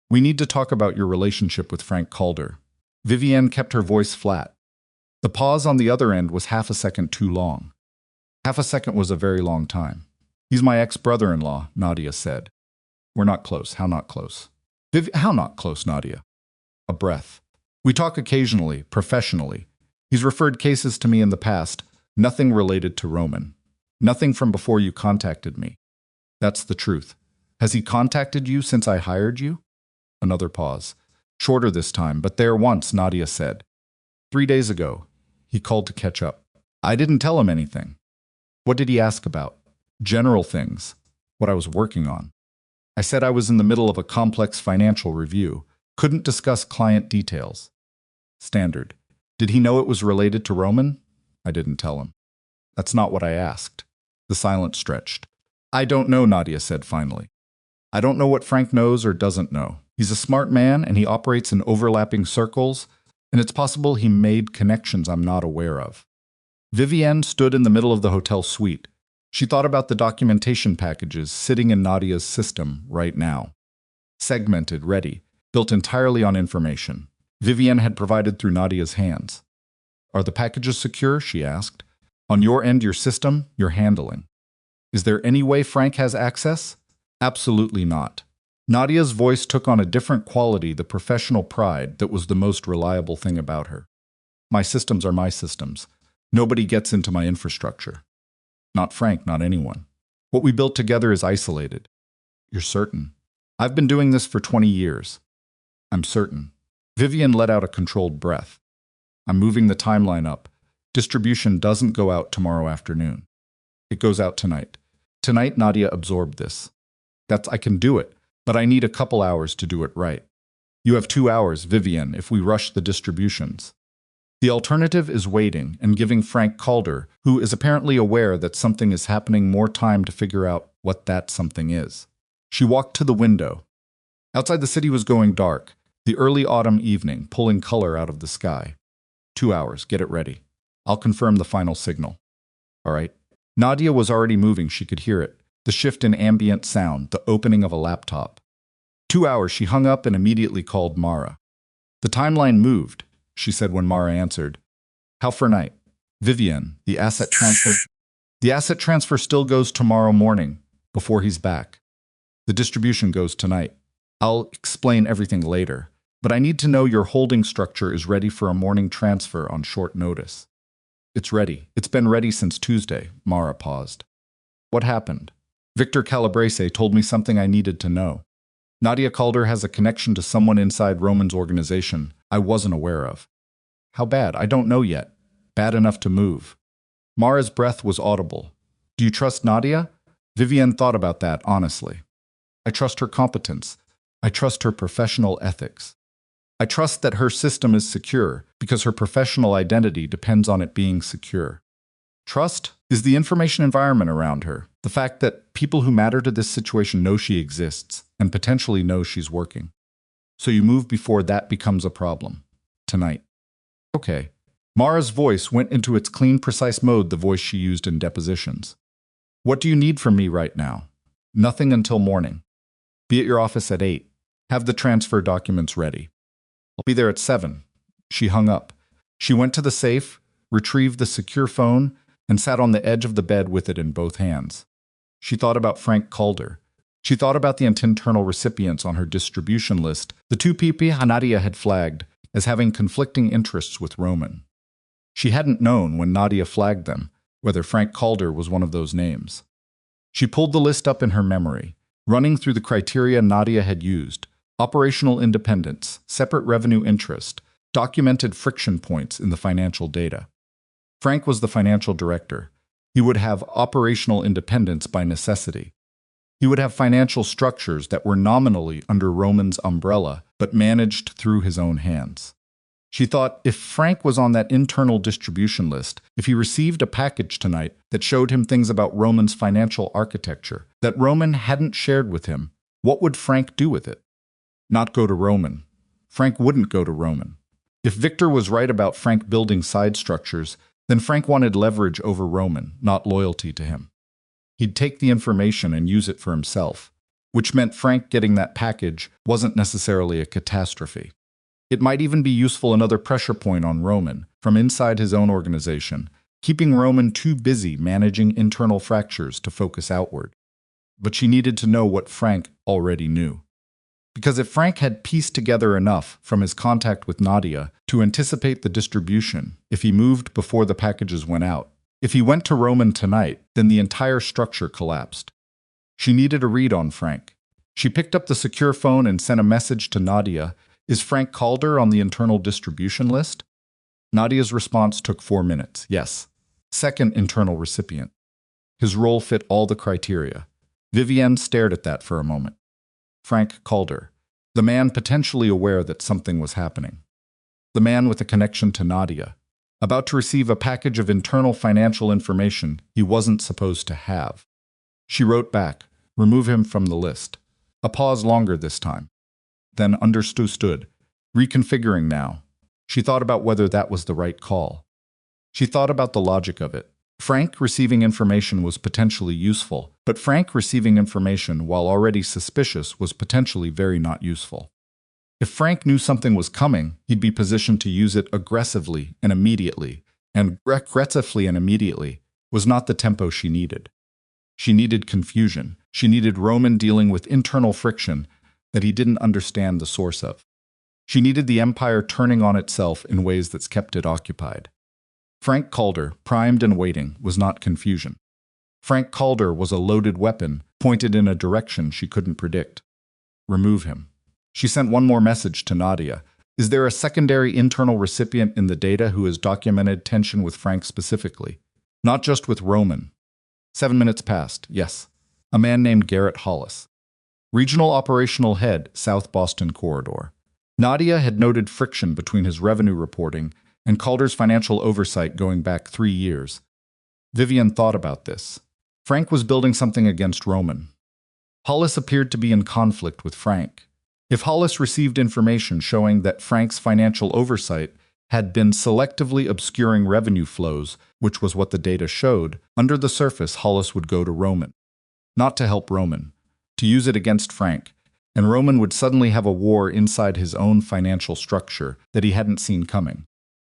"We need to talk about your relationship with Frank Calder." Vivienne kept her voice flat. The pause on the other end was half a second too long. Half a second was a very long time. "He's my ex-brother-in-law," Nadia said. "We're not close. How not close?" "How not close, Nadia?" A breath. "We talk occasionally, professionally. He's referred cases to me in the past, nothing related to Roman. Nothing from before you contacted me." "That's the truth. Has he contacted you since I hired you?" Another pause. Shorter this time, but there once, Nadia said. 3 days ago. He called to catch up. I didn't tell him anything." "What did he ask about?" "General things. What I was working on." "I said I was in the middle of a complex financial review. Couldn't discuss client details." Standard. "Did he know it was related to Roman?" "I didn't tell him." "That's not what I asked." The silence stretched. "I don't know," Nadia said finally. "I don't know what Frank knows or doesn't know. He's a smart man and he operates in overlapping circles, and it's possible he made connections I'm not aware of." Vivienne stood in the middle of the hotel suite. She thought about the documentation packages sitting in Nadia's system right now. Segmented, ready, built entirely on information. Vivienne had provided through Nadia's hands. "Are the packages secure?" she asked. "On your end, your system, your handling. Is there any way Frank has access?" "Absolutely not." Nadia's voice took on a different quality, the professional pride that was the most reliable thing about her. "My systems are my systems. Nobody gets into my infrastructure. Not Frank, not anyone. What we built together is isolated." "You're certain?" "I've been doing this for 20 years. I'm certain." Vivienne let out a controlled breath. "I'm moving the timeline up. Distribution doesn't go out tomorrow afternoon. It goes out tonight." Tonight, Nadia absorbed this. I can do it, but I need a couple hours to do it right." "You have 2 hours, Vivienne, if we rush the distributions." The alternative is waiting and giving Frank Calder, who is apparently aware that something is happening, more time to figure out what that something is. She walked to the window. Outside, the city was going dark, the early autumn evening pulling color out of the sky. 2 hours, get it ready. I'll confirm the final signal. All right. Nadia was already moving, she could hear it. The shift in ambient sound, the opening of a laptop. 2 hours, she hung up and immediately called Mara. "The timeline moved," she said when Mara answered. "How for night?" "Vivienne, the asset transfer." "The asset transfer still goes tomorrow morning, before he's back. The distribution goes tonight. I'll explain everything later, but I need to know your holding structure is ready for a morning transfer on short notice." "It's ready. It's been ready since Tuesday." Mara paused. "What happened?" "Victor Calabrese told me something I needed to know. Nadia Calder has a connection to someone inside Roman's organization I wasn't aware of." "How bad? I don't know yet." "Bad enough to move." Mara's breath was audible. "Do you trust Nadia?" Vivienne thought about that, honestly. "I trust her competence. I trust her professional ethics. I trust that her system is secure because her professional identity depends on it being secure. Trust is the information environment around her, the fact that people who matter to this situation know she exists and potentially know she's working. So you move before that becomes a problem. Tonight." "Okay." Mara's voice went into its clean, precise mode, the voice she used in depositions. "What do you need from me right now?" "Nothing until morning. Be at your office at 8. Have the transfer documents ready." "I'll be there at 7. She hung up. She went to the safe, retrieved the secure phone, and sat on the edge of the bed with it in both hands. She thought about Frank Calder. She thought about the internal recipients on her distribution list, the 2 people Nadia had flagged as having conflicting interests with Roman. She hadn't known when Nadia flagged them whether Frank Calder was one of those names. She pulled the list up in her memory, running through the criteria Nadia had used: operational independence, separate revenue interest, documented friction points in the financial data. Frank was the financial director. He would have operational independence by necessity. He would have financial structures that were nominally under Roman's umbrella, but managed through his own hands. She thought if Frank was on that internal distribution list, if he received a package tonight that showed him things about Roman's financial architecture that Roman hadn't shared with him, what would Frank do with it? Not go to Roman. Frank wouldn't go to Roman. If Victor was right about Frank building side structures, then Frank wanted leverage over Roman, not loyalty to him. He'd take the information and use it for himself, which meant Frank getting that package wasn't necessarily a catastrophe. It might even be useful another pressure point on Roman from inside his own organization, keeping Roman too busy managing internal fractures to focus outward. But she needed to know what Frank already knew. Because if Frank had pieced together enough from his contact with Nadia to anticipate the distribution, if he moved before the packages went out, if he went to Roman tonight, then the entire structure collapsed. She needed a read on Frank. She picked up the secure phone and sent a message to Nadia. Is Frank Calder on the internal distribution list? Nadia's response took 4 minutes. Yes. Second internal recipient. His role fit all the criteria. Vivienne stared at that for a moment. Frank Calder, the man potentially aware that something was happening. The man with a connection to Nadia, about to receive a package of internal financial information he wasn't supposed to have. She wrote back, remove him from the list. A pause longer this time. Then understood, reconfiguring now. She thought about whether that was the right call. She thought about the logic of it. Frank receiving information was potentially useful, but Frank receiving information while already suspicious was potentially very not useful. If Frank knew something was coming, he'd be positioned to use it aggressively and immediately, and aggressively and immediately was not the tempo she needed. She needed confusion. She needed Roman dealing with internal friction that he didn't understand the source of. She needed the empire turning on itself in ways that's kept it occupied. Frank Calder, primed and waiting, was not confusion. Frank Calder was a loaded weapon, pointed in a direction she couldn't predict. Remove him. She sent one more message to Nadia. Is there a secondary internal recipient in the data who has documented tension with Frank specifically? Not just with Roman. 7 minutes passed, yes. A man named Garrett Hollis. Regional Operational Head, South Boston Corridor. Nadia had noted friction between his revenue reporting and Calder's financial oversight going back 3 years. Vivienne thought about this. Frank was building something against Roman. Hollis appeared to be in conflict with Frank. If Hollis received information showing that Frank's financial oversight had been selectively obscuring revenue flows, which was what the data showed, under the surface Hollis would go to Roman. Not to help Roman, to use it against Frank, and Roman would suddenly have a war inside his own financial structure that he hadn't seen coming.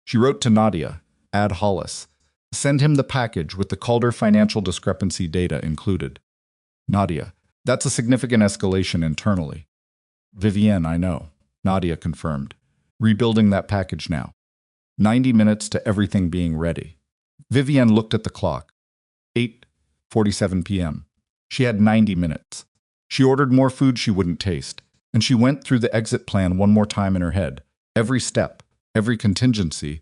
She wrote to Nadia, add Hollis. Send him the package with the Calder financial discrepancy data included. Nadia, that's a significant escalation internally. Vivienne, I know. Nadia confirmed. Rebuilding that package now. 90 minutes to everything being ready. Vivienne looked at the clock. 8:47 p.m. She had 90 minutes. She ordered more food she wouldn't taste, and she went through the exit plan one more time in her head. Every step, every contingency.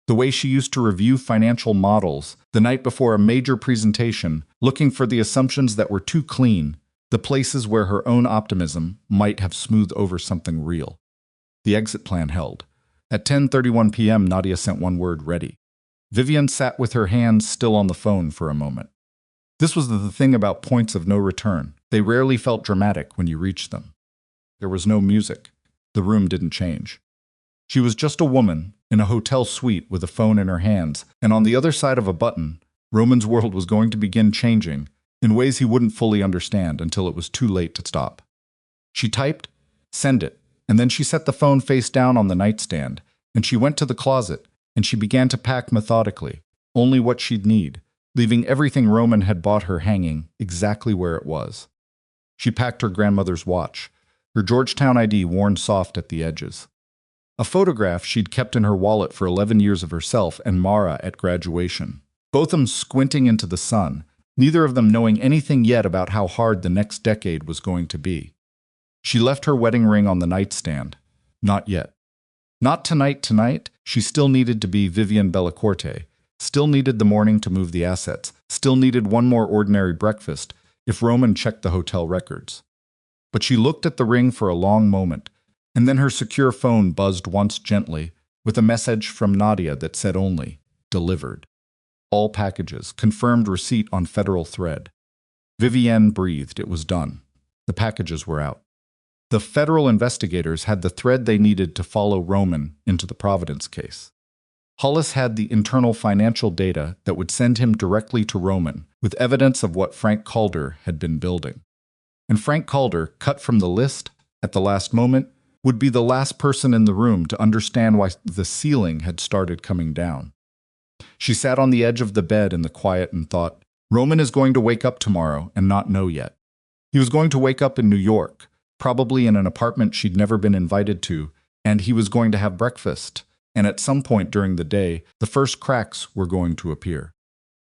The way she used to review financial models the night before a major presentation, looking for the assumptions that were too clean, the places where her own optimism might have smoothed over something real. The exit plan held. At 10:31 p.m., Nadia sent one word, ready. Vivienne sat with her hands still on the phone for a moment. This was the thing about points of no return. They rarely felt dramatic when you reached them. There was no music. The room didn't change. She was just a woman in a hotel suite with a phone in her hands, and on the other side of a button, Roman's world was going to begin changing in ways he wouldn't fully understand until it was too late to stop. She typed, send it, and then she set the phone face down on the nightstand, and she went to the closet, and she began to pack methodically, only what she'd need, leaving everything Roman had bought her hanging exactly where it was. She packed her grandmother's watch, her Georgetown ID worn soft at the edges. A photograph she'd kept in her wallet for 11 years of herself and Mara at graduation, both of them squinting into the sun, neither of them knowing anything yet about how hard the next decade was going to be. She left her wedding ring on the nightstand. Not yet. Not tonight. She still needed to be Vivienne Bellacorte, still needed the morning to move the assets, still needed one more ordinary breakfast, if Roman checked the hotel records. But she looked at the ring for a long moment, and then her secure phone buzzed once gently with a message from Nadia that said only, "Delivered. All packages. Confirmed receipt on Federal Thread." Vivienne breathed. It was done. The packages were out. The federal investigators had the thread they needed to follow Roman into the Providence case. Hollis had the internal financial data that would send him directly to Roman, with evidence of what Frank Calder had been building. And Frank Calder, cut from the list at the last moment, would be the last person in the room to understand why the ceiling had started coming down. She sat on the edge of the bed in the quiet and thought, Roman is going to wake up tomorrow and not know yet. He was going to wake up in New York, probably in an apartment she'd never been invited to, and he was going to have breakfast, and at some point during the day, the first cracks were going to appear.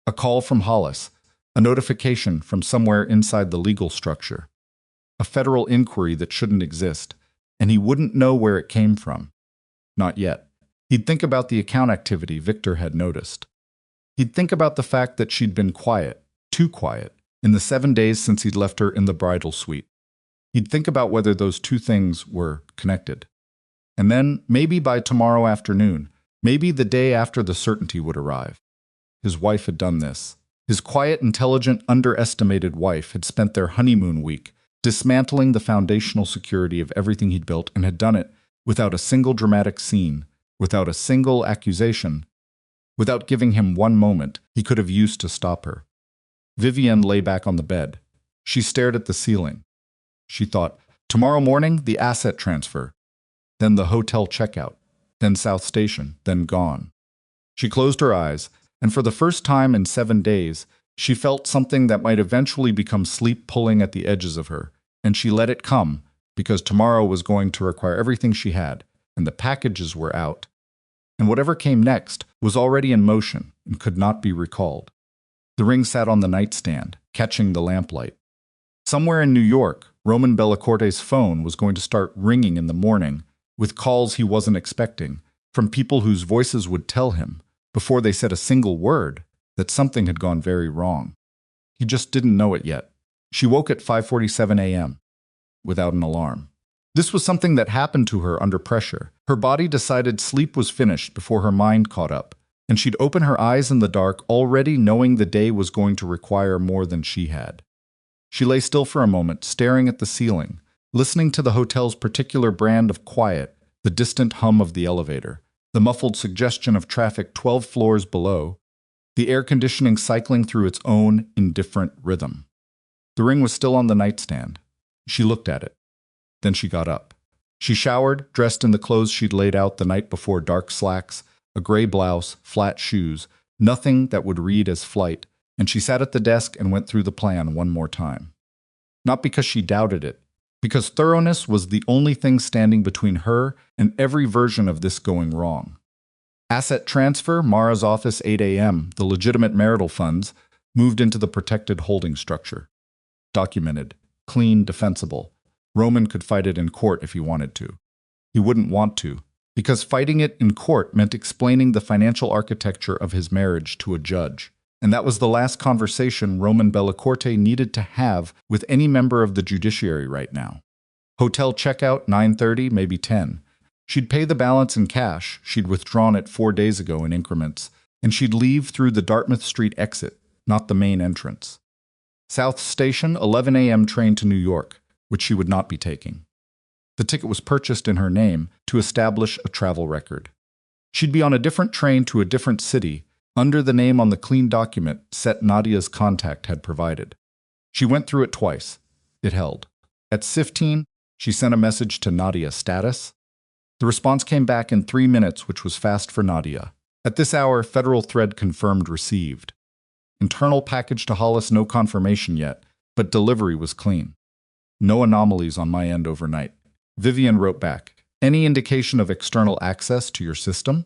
A call from Hollis, a notification from somewhere inside the legal structure, a federal inquiry that shouldn't exist, and he wouldn't know where it came from. Not yet. He'd think about the account activity Victor had noticed. He'd think about the fact that she'd been quiet, too quiet, in the 7 days since he'd left her in the bridal suite. He'd think about whether those two things were connected. And then, maybe by tomorrow afternoon, maybe the day after the certainty would arrive. His wife had done this. His quiet, intelligent, underestimated wife had spent their honeymoon week dismantling the foundational security of everything he'd built, and had done it without a single dramatic scene, without a single accusation, without giving him one moment he could have used to stop her. Vivienne lay back on the bed. She stared at the ceiling. She thought, tomorrow morning, the asset transfer, then the hotel checkout, then South Station, then gone. She closed her eyes, and for the first time in 7 days, she felt something that might eventually become sleep pulling at the edges of her, and she let it come, because tomorrow was going to require everything she had, and the packages were out. And whatever came next was already in motion and could not be recalled. The ring sat on the nightstand, catching the lamplight. Somewhere in New York, Roman Bellacorte's phone was going to start ringing in the morning, with calls he wasn't expecting, from people whose voices would tell him, before they said a single word, that something had gone very wrong. He just didn't know it yet. She woke at 5:47 a.m. without an alarm. This was something that happened to her under pressure. Her body decided sleep was finished before her mind caught up, and she'd open her eyes in the dark already knowing the day was going to require more than she had. She lay still for a moment, staring at the ceiling, listening to the hotel's particular brand of quiet, the distant hum of the elevator, the muffled suggestion of traffic 12 floors below, the air conditioning cycling through its own indifferent rhythm. The ring was still on the nightstand. She looked at it. Then she got up. She showered, dressed in the clothes she'd laid out the night before, dark slacks, a gray blouse, flat shoes, nothing that would read as flight, and she sat at the desk and went through the plan one more time. Not because she doubted it, because thoroughness was the only thing standing between her and every version of this going wrong. Asset transfer, Mara's office, 8 a.m., the legitimate marital funds, moved into the protected holding structure. Documented, clean, defensible. Roman could fight it in court if he wanted to. He wouldn't want to, because fighting it in court meant explaining the financial architecture of his marriage to a judge. And that was the last conversation Roman Bellacorte needed to have with any member of the judiciary right now. Hotel checkout, 9:30, maybe 10. She'd pay the balance in cash. She'd withdrawn it 4 days ago in increments, and she'd leave through the Dartmouth Street exit, not the main entrance. South Station, 11 a.m. train to New York, which she would not be taking. The ticket was purchased in her name to establish a travel record. She'd be on a different train to a different city, under the name on the clean document Set Nadia's contact had provided. She went through it twice. It held. At 15, she sent a message to Nadia, status. The response came back in 3 minutes, which was fast for Nadia. At this hour, Federal Thread confirmed received. Internal package to Hollis, no confirmation yet, but delivery was clean. No anomalies on my end overnight. Vivienne wrote back, any indication of external access to your system?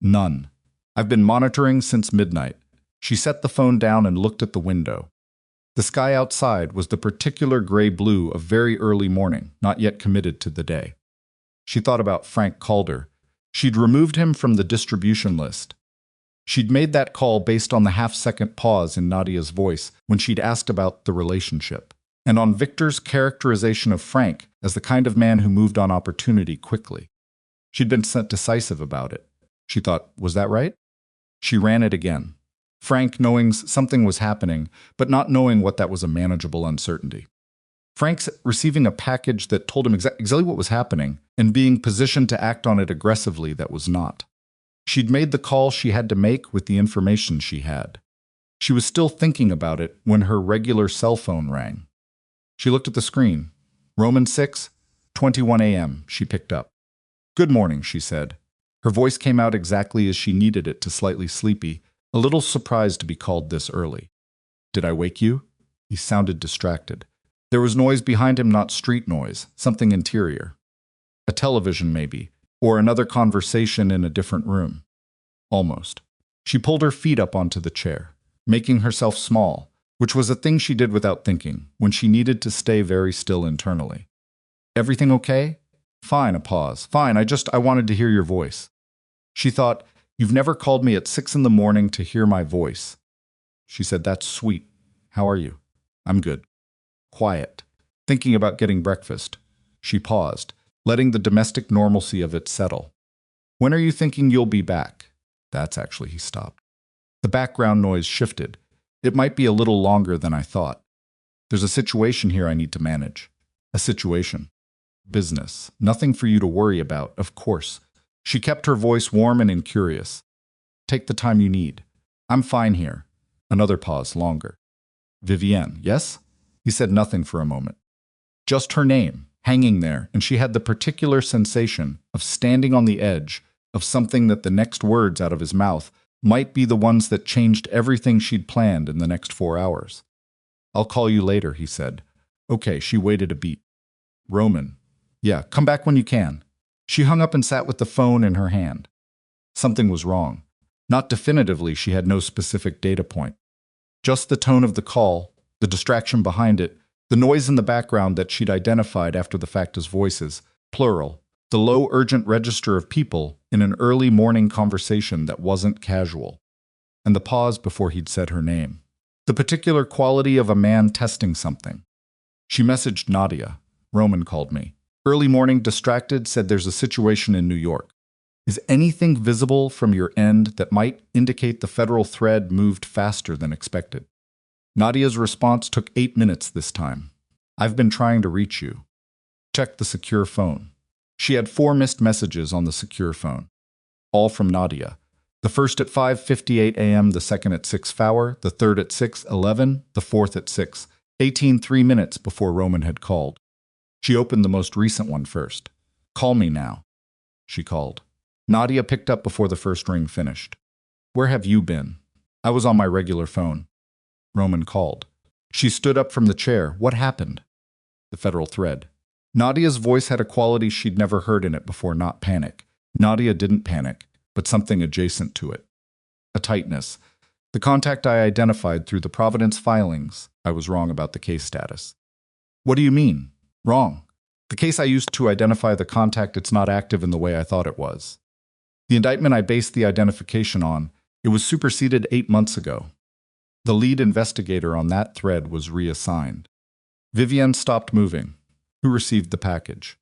None. I've been monitoring since midnight. She set the phone down and looked at the window. The sky outside was the particular gray-blue of very early morning, not yet committed to the day. She thought about Frank Calder. She'd removed him from the distribution list. She'd made that call based on the half-second pause in Nadia's voice when she'd asked about the relationship, and on Victor's characterization of Frank as the kind of man who moved on opportunity quickly. She'd been decisive about it. She thought, was that right? She ran it again. Frank knowing something was happening, but not knowing what that was a manageable uncertainty. Frank's receiving a package that told him exactly what was happening and being positioned to act on it aggressively that was not. She'd made the call she had to make with the information she had. She was still thinking about it when her regular cell phone rang. She looked at the screen. Roman 6, 21 a.m., she picked up. Good morning, she said. Her voice came out exactly as she needed it to, slightly sleepy, a little surprised to be called this early. Did I wake you? He sounded distracted. There was noise behind him, not street noise, something interior. A television, maybe, or another conversation in a different room. Almost. She pulled her feet up onto the chair, making herself small, which was a thing she did without thinking, when she needed to stay very still internally. Everything okay? Fine, a pause. Fine, I wanted to hear your voice. She thought, you've never called me at 6 in the morning to hear my voice. She said, that's sweet. How are you? I'm good. Quiet. Thinking about getting breakfast. She paused, letting the domestic normalcy of it settle. When are you thinking you'll be back? That's actually, he stopped. The background noise shifted. It might be a little longer than I thought. There's a situation here I need to manage. A situation. Business. Nothing for you to worry about, of course. She kept her voice warm and incurious. Take the time you need. I'm fine here. Another pause, longer. Vivienne, yes? He said nothing for a moment. Just her name, hanging there, and she had the particular sensation of standing on the edge of something that the next words out of his mouth might be the ones that changed everything she'd planned in the next 4 hours. I'll call you later, he said. Okay, she waited a beat. Roman. Yeah, come back when you can. She hung up and sat with the phone in her hand. Something was wrong. Not definitively, she had no specific data point. Just the tone of the call, the distraction behind it, the noise in the background that she'd identified after the fact as voices, plural, the low urgent register of people in an early morning conversation that wasn't casual, and the pause before he'd said her name. The particular quality of a man testing something. She messaged Nadia. Roman called me. Early morning, distracted, said there's a situation in New York. Is anything visible from your end that might indicate the federal thread moved faster than expected? Nadia's response took 8 minutes this time. I've been trying to reach you. Check the secure phone. She had 4 missed messages on the secure phone. All from Nadia. The first at 5:58 a.m., the second at 6:04, the third at 6:11, the fourth at 6:18, 3 minutes before Roman had called. She opened the most recent one first. Call me now, she called. Nadia picked up before the first ring finished. Where have you been? I was on my regular phone. Roman called. She stood up from the chair. What happened? The federal thread. Nadia's voice had a quality she'd never heard in it before, not panic. Nadia didn't panic, but something adjacent to it. A tightness. The contact I identified through the Providence filings. I was wrong about the case status. What do you mean? Wrong. The case I used to identify the contact, it's not active in the way I thought it was. The indictment I based the identification on, it was superseded 8 months ago. The lead investigator on that thread was reassigned. Vivienne stopped moving. Who received the package?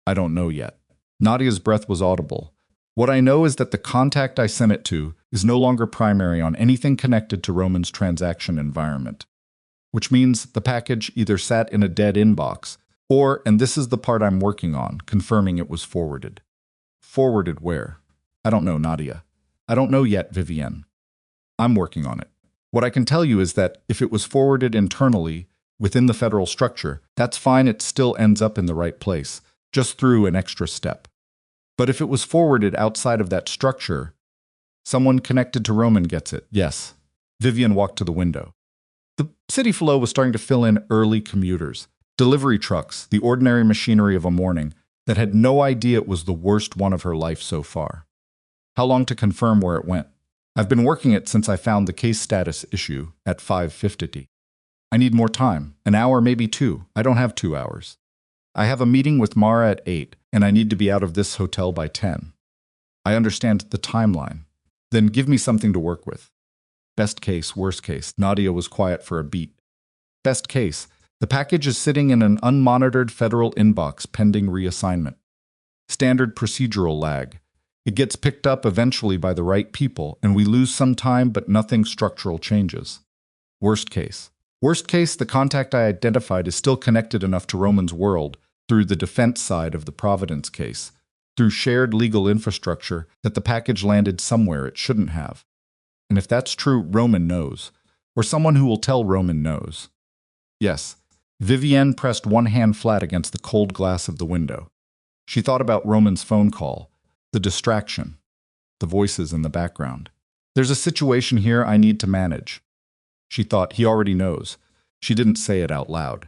I don't know yet. Nadia's breath was audible. What I know is that the contact I sent it to is no longer primary on anything connected to Roman's transaction environment. Which means the package either sat in a dead inbox, or, and this is the part I'm working on, confirming it was forwarded. Forwarded where? I don't know, Nadia. I don't know yet, Vivienne. I'm working on it. What I can tell you is that if it was forwarded internally, within the federal structure, that's fine, it still ends up in the right place, just through an extra step. But if it was forwarded outside of that structure, someone connected to Roman gets it, yes. Vivienne walked to the window. The city flow was starting to fill in early commuters, delivery trucks, the ordinary machinery of a morning that had no idea it was the worst one of her life so far. How long to confirm where it went? I've been working it since I found the case status issue at 5:50. I need more time, an hour, maybe 2. I don't have 2 hours. I have a meeting with Mara at 8, and I need to be out of this hotel by 10. I understand the timeline. Then give me something to work with. Best case, worst case, Nadia was quiet for a beat. Best case, the package is sitting in an unmonitored federal inbox pending reassignment. Standard procedural lag. It gets picked up eventually by the right people, and we lose some time, but nothing structural changes. Worst case. Worst case, the contact I identified is still connected enough to Roman's world through the defense side of the Providence case, through shared legal infrastructure, that the package landed somewhere it shouldn't have. And if that's true, Roman knows. Or someone who will tell Roman knows. Yes. Vivienne pressed one hand flat against the cold glass of the window. She thought about Roman's phone call, the distraction, the voices in the background. There's a situation here I need to manage. She thought he already knows. She didn't say it out loud.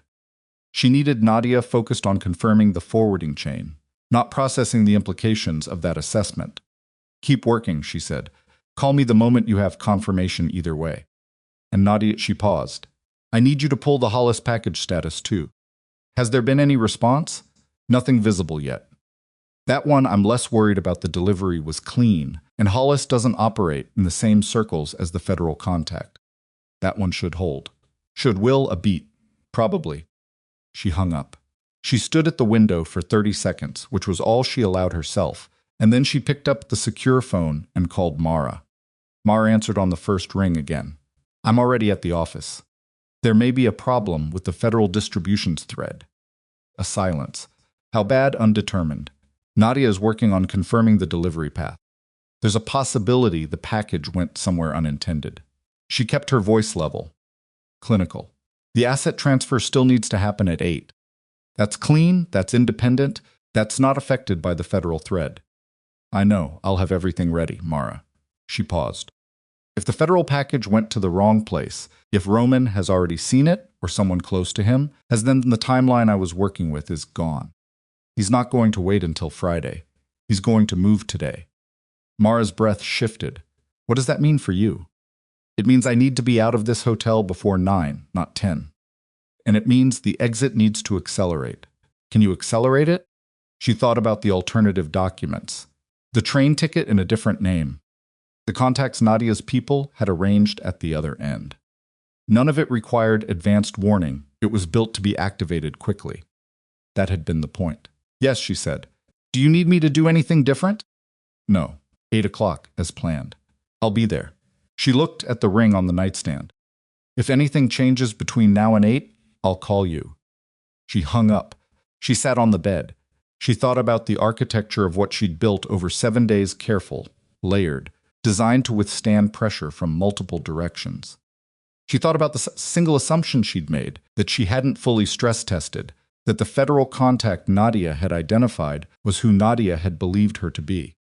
She needed Nadia focused on confirming the forwarding chain, not processing the implications of that assessment. Keep working, she said. Call me the moment you have confirmation either way. And Nadia, she paused. I need you to pull the Hollis package status too. Has there been any response? Nothing visible yet. That one, I'm less worried about. The delivery was clean, and Hollis doesn't operate in the same circles as the federal contact. That one should hold. Should will a beat. Probably. She hung up. She stood at the window for 30 seconds, which was all she allowed herself, and then she picked up the secure phone and called Mara. Mara answered on the first ring again. I'm already at the office. There may be a problem with the federal distributions thread. A silence. How bad? Undetermined. Nadia is working on confirming the delivery path. There's a possibility the package went somewhere unintended. She kept her voice level. Clinical. The asset transfer still needs to happen at 8. That's clean, that's independent, that's not affected by the federal thread. I know, I'll have everything ready, Mara. She paused. If the federal package went to the wrong place, if Roman has already seen it, or someone close to him, then the timeline I was working with is gone. He's not going to wait until Friday. He's going to move today. Mara's breath shifted. What does that mean for you? It means I need to be out of this hotel before 9, not 10. And it means the exit needs to accelerate. Can you accelerate it? She thought about the alternative documents. The train ticket in a different name. The contacts Nadia's people had arranged at the other end. None of it required advanced warning. It was built to be activated quickly. That had been the point. Yes, she said. Do you need me to do anything different? No. 8 o'clock, as planned. I'll be there. She looked at the ring on the nightstand. If anything changes between now and 8, I'll call you. She hung up. She sat on the bed. She thought about the architecture of what she'd built over 7 days, careful, layered, designed to withstand pressure from multiple directions. She thought about the single assumption she'd made, that she hadn't fully stress-tested, that the federal contact Nadia had identified was who Nadia had believed her to be.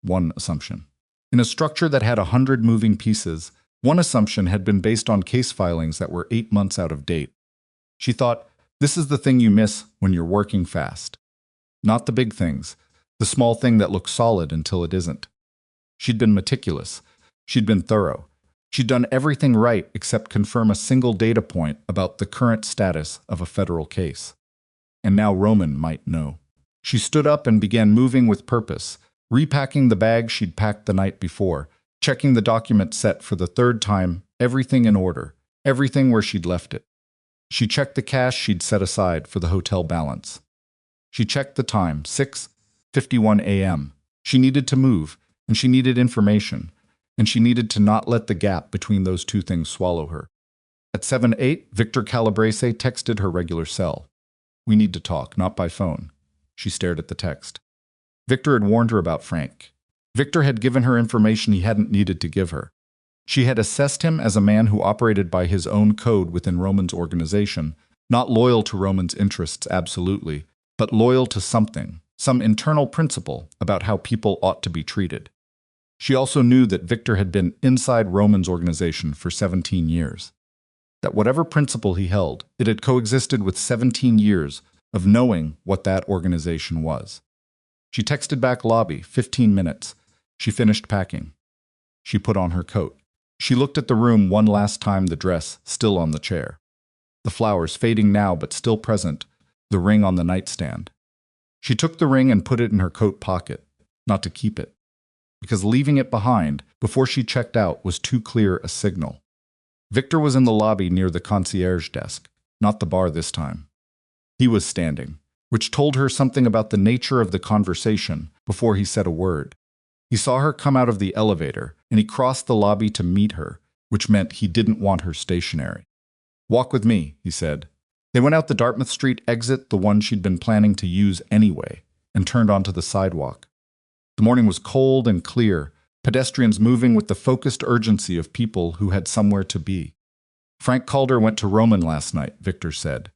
One assumption. In a structure that had 100 moving pieces, one assumption had been based on case filings that were 8 months out of date. She thought, this is the thing you miss when you're working fast. Not the big things, the small thing that looks solid until it isn't. She'd been meticulous. She'd been thorough. She'd done everything right except confirm a single data point about the current status of a federal case. And now Roman might know. She stood up and began moving with purpose, repacking the bag she'd packed the night before, checking the document set for the 3rd time, everything in order, everything where she'd left it. She checked the cash she'd set aside for the hotel balance. She checked the time, 6:51 a.m. She needed to move, and she needed information, and she needed to not let the gap between those two things swallow her. At 7:08, Victor Calabrese texted her regular cell. We need to talk, not by phone. She stared at the text. Victor had warned her about Frank. Victor had given her information he hadn't needed to give her. She had assessed him as a man who operated by his own code within Roman's organization, not loyal to Roman's interests absolutely, but loyal to something, some internal principle about how people ought to be treated. She also knew that Victor had been inside Roman's organization for 17 years. That whatever principle he held, it had coexisted with 17 years of knowing what that organization was. She texted back lobby, 15 minutes. She finished packing. She put on her coat. She looked at the room one last time, the dress still on the chair. The flowers fading now but still present, the ring on the nightstand. She took the ring and put it in her coat pocket, not to keep it, because leaving it behind before she checked out was too clear a signal. Victor was in the lobby near the concierge desk, not the bar this time. He was standing, which told her something about the nature of the conversation before he said a word. He saw her come out of the elevator, and he crossed the lobby to meet her, which meant he didn't want her stationary. "Walk with me," he said. They went out the Dartmouth Street exit, the one she'd been planning to use anyway, and turned onto the sidewalk. The morning was cold and clear, pedestrians moving with the focused urgency of people who had somewhere to be. "Frank Calder went to Roman last night," Victor said.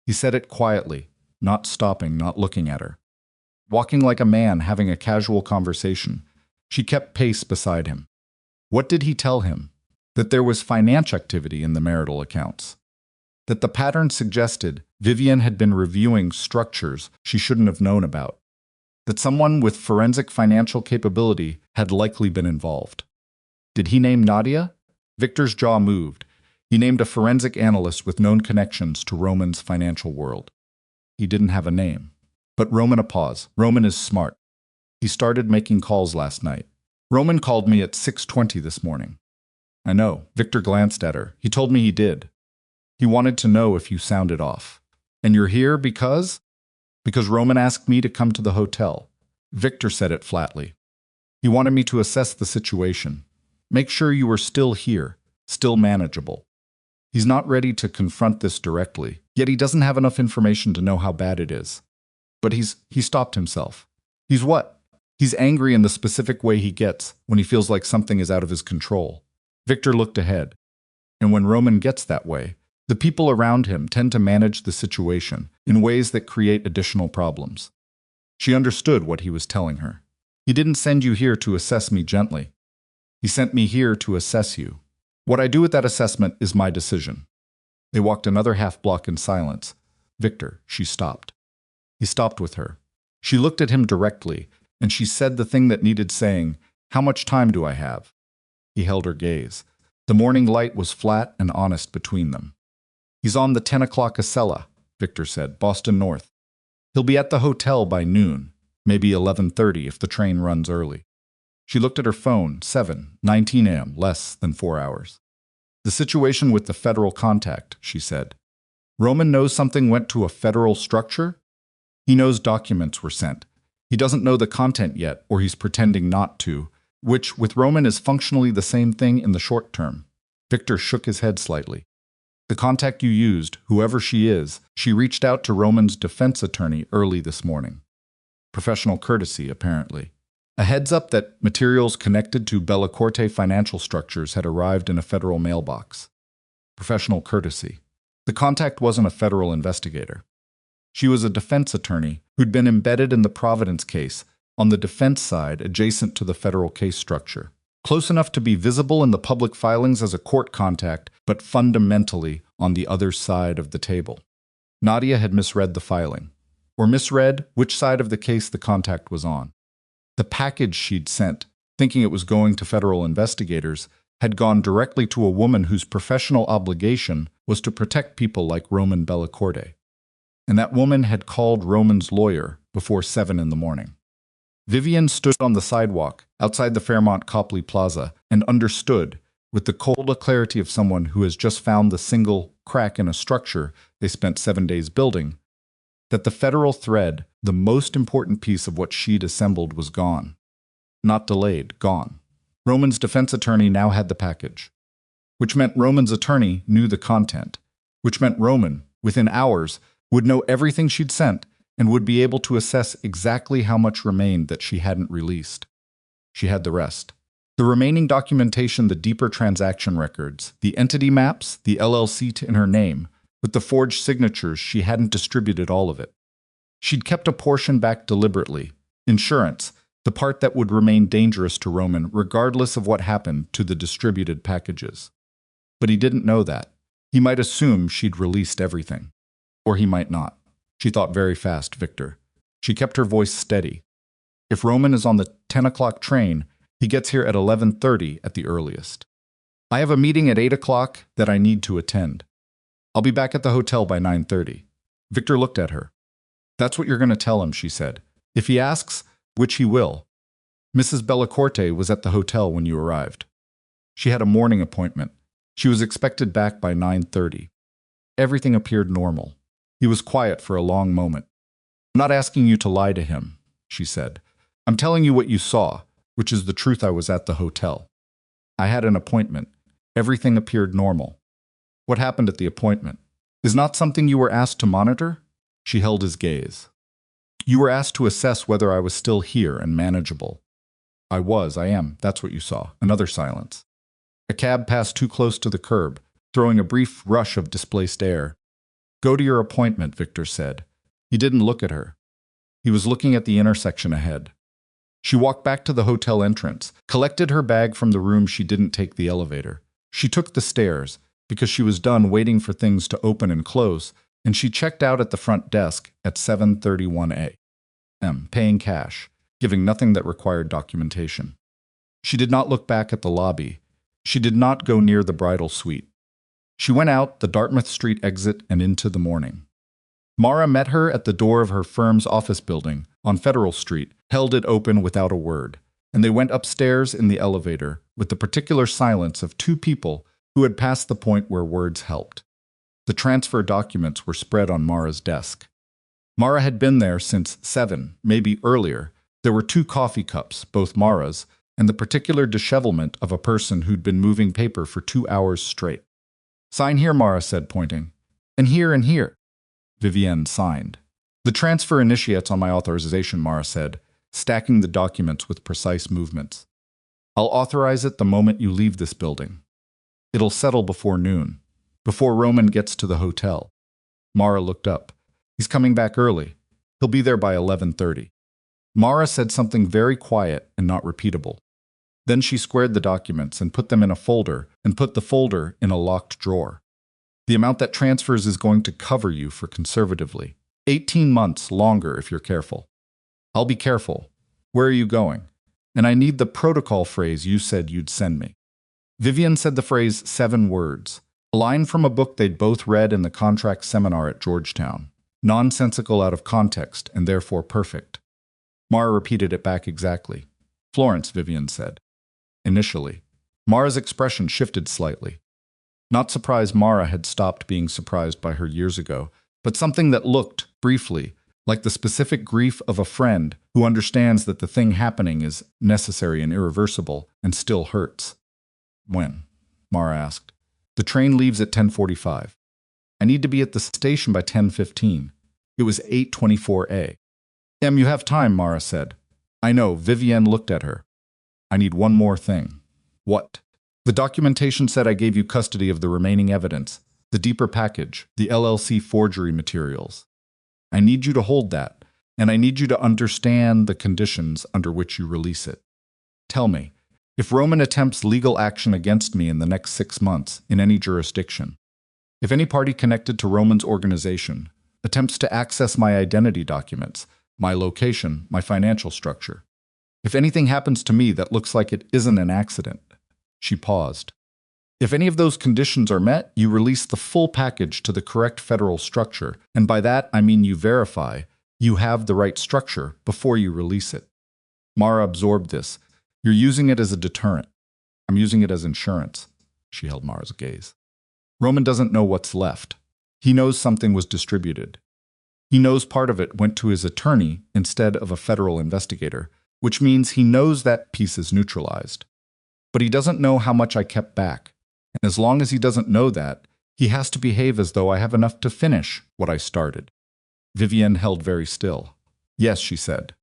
He said it quietly, not stopping, not looking at her. Walking like a man having a casual conversation, she kept pace beside him. What did he tell him? That there was finance activity in the marital accounts. That the pattern suggested Vivienne had been reviewing structures she shouldn't have known about. That someone with forensic financial capability had likely been involved. Did he name Nadia? Victor's jaw moved. He named a forensic analyst with known connections to Roman's financial world. He didn't have a name. But Roman a pause. Roman is smart. He started making calls last night. Roman called me at 6:20 this morning. I know. Victor glanced at her. He told me he did. He wanted to know if you sounded off. And you're here because? Because Roman asked me to come to the hotel. Victor said it flatly. He wanted me to assess the situation. Make sure you were still here, still manageable. He's not ready to confront this directly, yet he doesn't have enough information to know how bad it is. But he stopped himself. He's what? He's angry in the specific way he gets when he feels like something is out of his control. Victor looked ahead. And when Roman gets that way, the people around him tend to manage the situation in ways that create additional problems. She understood what he was telling her. He didn't send you here to assess me gently. He sent me here to assess you. What I do with that assessment is my decision. They walked another half block in silence. Victor, she stopped. He stopped with her. She looked at him directly, and she said the thing that needed saying, "How much time do I have?" He held her gaze. The morning light was flat and honest between them. "He's on the 10 o'clock Acela," Victor said, "Boston North. He'll be at the hotel by noon, maybe 11:30 if the train runs early." She looked at her phone, 7:19 a.m., less than 4 hours. "The situation with the federal contact," she said. "Roman knows something went to a federal structure? He knows documents were sent. He doesn't know the content yet, or he's pretending not to, which with Roman is functionally the same thing in the short term." Victor shook his head slightly. "The contact you used, whoever she is, she reached out to Roman's defense attorney early this morning. Professional courtesy, apparently. A heads up that materials connected to Bellacorte financial structures had arrived in a federal mailbox. Professional courtesy. The contact wasn't a federal investigator. She was a defense attorney who'd been embedded in the Providence case on the defense side adjacent to the federal case structure. Close enough to be visible in the public filings as a court contact, but fundamentally on the other side of the table. Nadia had misread the filing, or misread which side of the case the contact was on. The package she'd sent, thinking it was going to federal investigators, had gone directly to a woman whose professional obligation was to protect people like Roman Bellacorte. And that woman had called Roman's lawyer before 7 in the morning. Vivienne stood on the sidewalk outside the Fairmont Copley Plaza and understood, with the cold clarity of someone who has just found the single crack in a structure they spent 7 days building, that the federal thread, the most important piece of what she'd assembled, was gone. Not delayed, gone. Roman's defense attorney now had the package, which meant Roman's attorney knew the content, which meant Roman, within hours, would know everything she'd sent and would be able to assess exactly how much remained that she hadn't released. She had the rest. The remaining documentation, the deeper transaction records, the entity maps, the LLC in her name, with the forged signatures, she hadn't distributed all of it. She'd kept a portion back deliberately. Insurance, the part that would remain dangerous to Roman regardless of what happened to the distributed packages. But he didn't know that. He might assume she'd released everything. Or he might not. She thought very fast, Victor. She kept her voice steady. If Roman is on the 10 o'clock train, he gets here at 11:30 at the earliest. I have a meeting at 8 o'clock that I need to attend. I'll be back at the hotel by 9:30. Victor looked at her. That's what you're going to tell him, she said. If he asks, which he will. Mrs. Bellacorte was at the hotel when you arrived. She had a morning appointment. She was expected back by 9:30. Everything appeared normal. He was quiet for a long moment. I'm not asking you to lie to him, she said. I'm telling you what you saw, which is the truth. I was at the hotel. I had an appointment. Everything appeared normal. What happened at the appointment is not something you were asked to monitor? She held his gaze. You were asked to assess whether I was still here and manageable. I am. That's what you saw. Another silence. A cab passed too close to the curb, throwing a brief rush of displaced air. Go to your appointment, Victor said. He didn't look at her. He was looking at the intersection ahead. She walked back to the hotel entrance, collected her bag from the room. She didn't take the elevator. She took the stairs, because she was done waiting for things to open and close, and she checked out at the front desk at 7:31 a.m., paying cash, giving nothing that required documentation. She did not look back at the lobby. She did not go near the bridal suite. She went out the Dartmouth Street exit and into the morning. Mara met her at the door of her firm's office building on Federal Street, held it open without a word, and they went upstairs in the elevator with the particular silence of two people who had passed the point where words helped. The transfer documents were spread on Mara's desk. Mara had been there since 7, maybe earlier. There were 2 coffee cups, both Mara's, and the particular dishevelment of a person who'd been moving paper for 2 hours straight. Sign here, Mara said, pointing. And here and here. Vivienne signed. The transfer initiates on my authorization, Mara said, stacking the documents with precise movements. I'll authorize it the moment you leave this building. It'll settle before noon, before Roman gets to the hotel. Mara looked up. He's coming back early. He'll be there by 11:30. Mara said something very quiet and not repeatable. Then she squared the documents and put them in a folder and put the folder in a locked drawer. The amount that transfers is going to cover you for conservatively 18 months longer if you're careful. I'll be careful. Where are you going? And I need the protocol phrase you said you'd send me. Vivienne said the phrase 7 words, a line from a book they'd both read in the contract seminar at Georgetown. Nonsensical, out of context, and therefore perfect. Mara repeated it back exactly. Florence, Vivienne said. Initially, Mara's expression shifted slightly. Not surprised Mara had stopped being surprised by her years ago, but something that looked, briefly, like the specific grief of a friend who understands that the thing happening is necessary and irreversible and still hurts. When? Mara asked. The train leaves at 10:45. I need to be at the station by 10:15. It was 8:24 a.m. You have time, Mara said. I know. Vivienne looked at her. I need one more thing. What? The documentation said I gave you custody of the remaining evidence, the deeper package, the LLC forgery materials. I need you to hold that, and I need you to understand the conditions under which you release it. Tell me, if Roman attempts legal action against me in the next 6 months in any jurisdiction, if any party connected to Roman's organization attempts to access my identity documents, my location, my financial structure, if anything happens to me that looks like it isn't an accident, she paused. If any of those conditions are met, you release the full package to the correct federal structure, and by that I mean you verify you have the right structure before you release it. Mara absorbed this. You're using it as a deterrent. I'm using it as insurance. She held Mara's gaze. Roman doesn't know what's left. He knows something was distributed. He knows part of it went to his attorney instead of a federal investigator, which means he knows that piece is neutralized. But he doesn't know how much I kept back. And as long as he doesn't know that, he has to behave as though I have enough to finish what I started. Vivienne held very still. Yes, she said.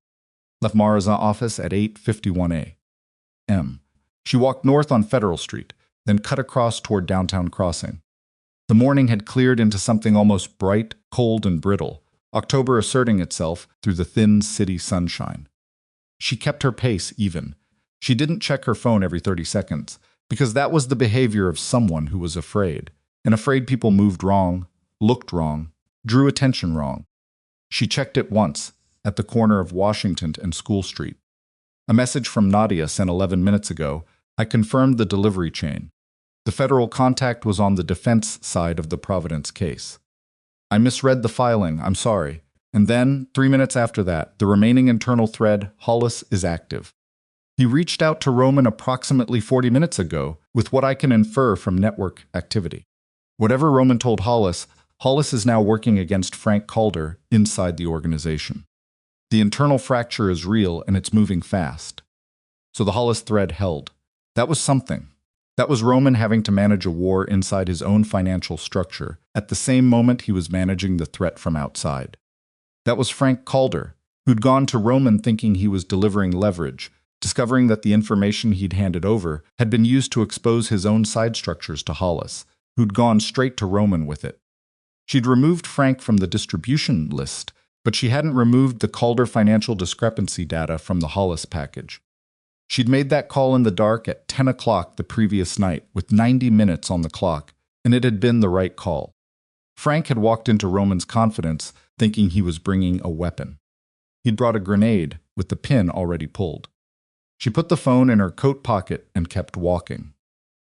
Left Mara's office at 8:51 a.m. She walked north on Federal Street, then cut across toward Downtown Crossing. The morning had cleared into something almost bright, cold, and brittle, October asserting itself through the thin city sunshine. She kept her pace even. She didn't check her phone every 30 seconds, because that was the behavior of someone who was afraid, and afraid people moved wrong, looked wrong, drew attention wrong. She checked it once, at the corner of Washington and School Street. A message from Nadia sent 11 minutes ago. I confirmed the delivery chain. The federal contact was on the defense side of the Providence case. I misread the filing, I'm sorry. And then, 3 minutes after that, the remaining internal thread, Hollis, is active. He reached out to Roman approximately 40 minutes ago with what I can infer from network activity. Whatever Roman told Hollis, Hollis is now working against Frank Calder inside the organization. The internal fracture is real and it's moving fast. So the Hollis thread held. That was something. That was Roman having to manage a war inside his own financial structure at the same moment he was managing the threat from outside. That was Frank Calder, who'd gone to Roman thinking he was delivering leverage, discovering that the information he'd handed over had been used to expose his own side structures to Hollis, who'd gone straight to Roman with it. She'd removed Frank from the distribution list, but she hadn't removed the Calder financial discrepancy data from the Hollis package. She'd made that call in the dark at 10 o'clock the previous night, with 90 minutes on the clock, and it had been the right call. Frank had walked into Roman's confidence thinking he was bringing a weapon. He'd brought a grenade with the pin already pulled. She put the phone in her coat pocket and kept walking.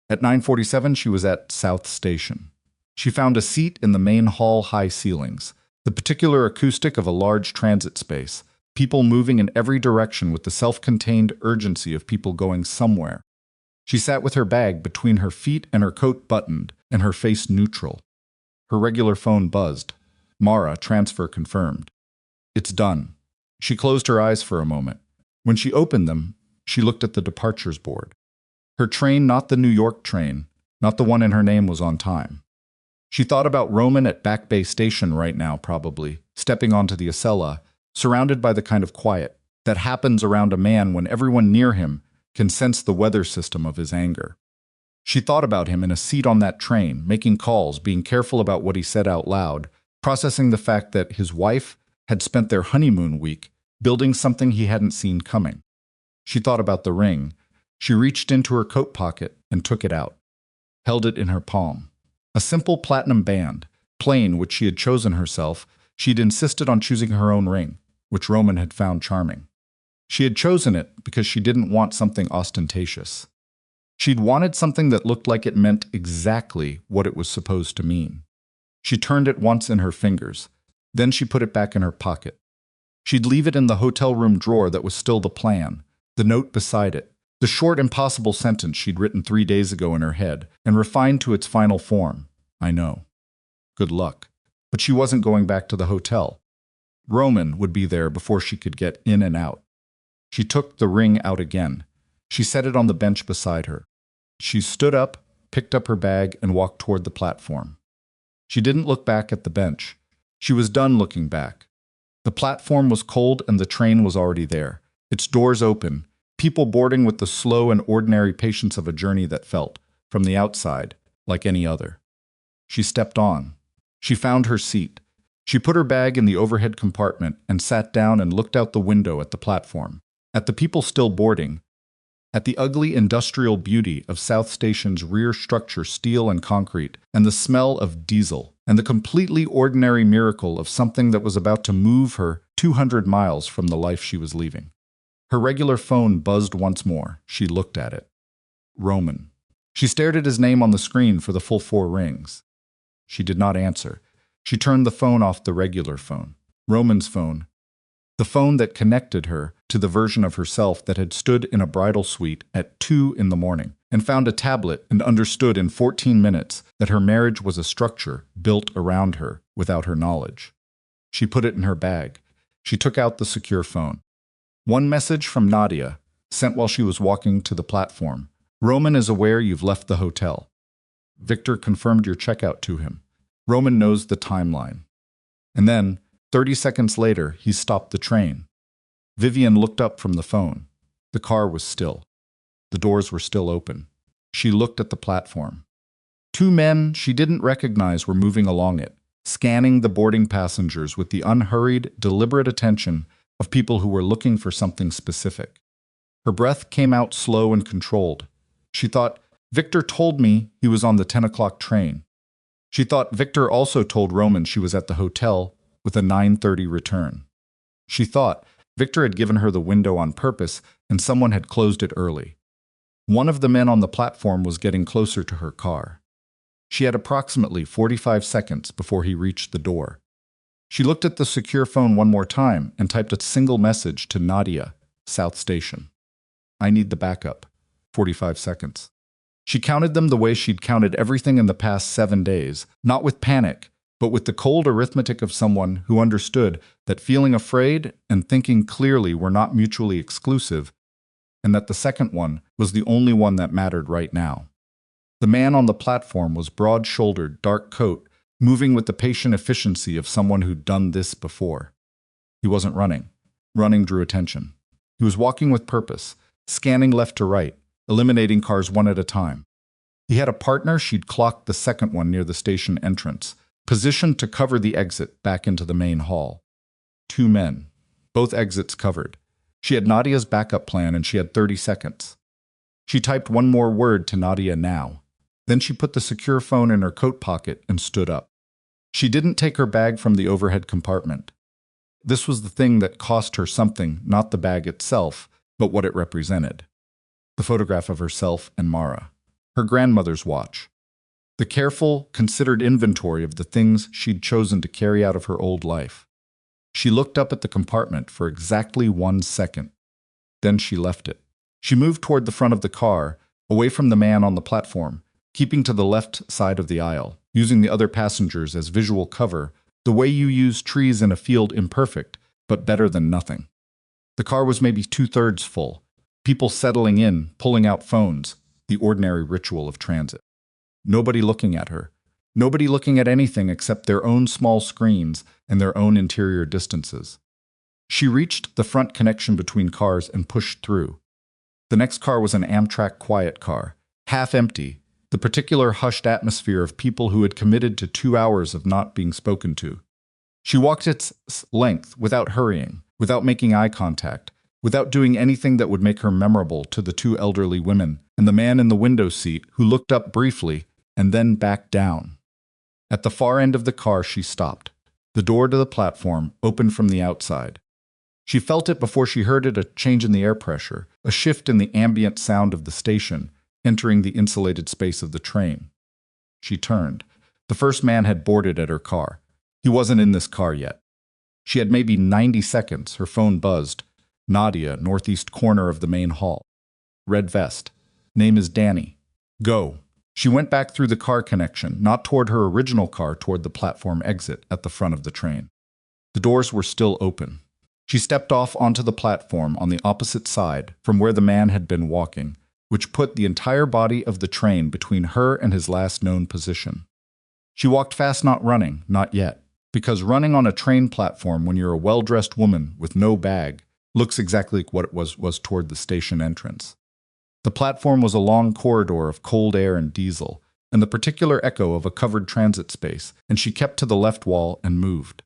At 9:47, she was at South Station. She found a seat in the main hall high ceilings, the particular acoustic of a large transit space, people moving in every direction with the self-contained urgency of people going somewhere. She sat with her bag between her feet and her coat buttoned and her face neutral. Her regular phone buzzed. Mara, transfer confirmed. It's done. She closed her eyes for a moment. When she opened them, she looked at the departures board. Her train, not the New York train, not the one in her name, was on time. She thought about Roman at Back Bay Station right now, probably, stepping onto the Acela, surrounded by the kind of quiet that happens around a man when everyone near him can sense the weather system of his anger. She thought about him in a seat on that train, making calls, being careful about what he said out loud, processing the fact that his wife had spent their honeymoon week building something he hadn't seen coming. She thought about the ring. She reached into her coat pocket and took it out, held it in her palm. A simple platinum band, plain, which she had chosen herself. She'd insisted on choosing her own ring, which Roman had found charming. She had chosen it because she didn't want something ostentatious. She'd wanted something that looked like it meant exactly what it was supposed to mean. She turned it once in her fingers. Then she put it back in her pocket. She'd leave it in the hotel room drawer that was still the plan, the note beside it, the short, impossible sentence she'd written 3 days ago in her head and refined to its final form. I know. Good luck. But she wasn't going back to the hotel. Roman would be there before she could get in and out. She took the ring out again. She set it on the bench beside her. She stood up, picked up her bag, and walked toward the platform. She didn't look back at the bench. She was done looking back. The platform was cold and the train was already there, its doors open, people boarding with the slow and ordinary patience of a journey that felt, from the outside, like any other. She stepped on. She found her seat. She put her bag in the overhead compartment and sat down and looked out the window at the platform, at the people still boarding, at the ugly industrial beauty of South Station's rear structure, steel and concrete, and the smell of diesel, and the completely ordinary miracle of something that was about to move her 200 miles from the life she was leaving. Her regular phone buzzed once more. She looked at it. Roman. She stared at his name on the screen for the full 4 rings. She did not answer. She turned the phone off, the regular phone, Roman's phone, the phone that connected her to the version of herself that had stood in a bridal suite at 2 in the morning and found a tablet and understood in 14 minutes that her marriage was a structure built around her without her knowledge. She put it in her bag. She took out the secure phone. One message from Nadia, sent while she was walking to the platform. Roman is aware you've left the hotel. Victor confirmed your checkout to him. Roman knows the timeline. And then, 30 seconds later, he stopped the train. Vivienne looked up from the phone. The car was still. The doors were still open. She looked at the platform. 2 men she didn't recognize were moving along it, scanning the boarding passengers with the unhurried, deliberate attention of people who were looking for something specific. Her breath came out slow and controlled. She thought, Victor told me he was on the 10 o'clock train. She thought Victor also told Roman she was at the hotel with a 9:30 return. She thought Victor had given her the window on purpose and someone had closed it early. One of the men on the platform was getting closer to her car. She had approximately 45 seconds before he reached the door. She looked at the secure phone one more time and typed a single message to Nadia, South Station. I need the backup. 45 seconds. She counted them the way she'd counted everything in the past 7 days, not with panic, but with the cold arithmetic of someone who understood that feeling afraid and thinking clearly were not mutually exclusive, and that the second one was the only one that mattered right now. The man on the platform was broad-shouldered, dark coat, moving with the patient efficiency of someone who'd done this before. He wasn't running. Running drew attention. He was walking with purpose, scanning left to right, eliminating cars one at a time. He had a partner. She'd clocked the second one near the station entrance, positioned to cover the exit back into the main hall. 2 men, both exits covered. She had Nadia's backup plan and she had 30 seconds. She typed one more word to Nadia now. Then she put the secure phone in her coat pocket and stood up. She didn't take her bag from the overhead compartment. This was the thing that cost her something, not the bag itself, but what it represented. The photograph of herself and Mara. Her grandmother's watch. The careful, considered inventory of the things she'd chosen to carry out of her old life. She looked up at the compartment for exactly 1 second. Then she left it. She moved toward the front of the car, away from the man on the platform, keeping to the left side of the aisle, using the other passengers as visual cover, the way you use trees in a field, imperfect, but better than nothing. The car was maybe 2/3 full, people settling in, pulling out phones, the ordinary ritual of transit. Nobody looking at her. Nobody looking at anything except their own small screens and their own interior distances. She reached the front connection between cars and pushed through. The next car was an Amtrak quiet car, half empty, the particular hushed atmosphere of people who had committed to 2 hours of not being spoken to. She walked its length without hurrying, without making eye contact, without doing anything that would make her memorable to the 2 elderly women and the man in the window seat who looked up briefly and then backed down. At the far end of the car, she stopped. The door to the platform opened from the outside. She felt it before she heard it, a change in the air pressure, a shift in the ambient sound of the station, entering the insulated space of the train. She turned. The first man had boarded at her car. He wasn't in this car yet. She had maybe 90 seconds. Her phone buzzed. Nadia, northeast corner of the main hall. Red vest. Name is Danny. Go. She went back through the car connection, not toward her original car, toward the platform exit at the front of the train. The doors were still open. She stepped off onto the platform on the opposite side from where the man had been walking, which put the entire body of the train between her and his last known position. She walked fast, not running, not yet, because running on a train platform when you're a well-dressed woman with no bag looks exactly like what it was toward the station entrance. The platform was a long corridor of cold air and diesel, and the particular echo of a covered transit space, and she kept to the left wall and moved.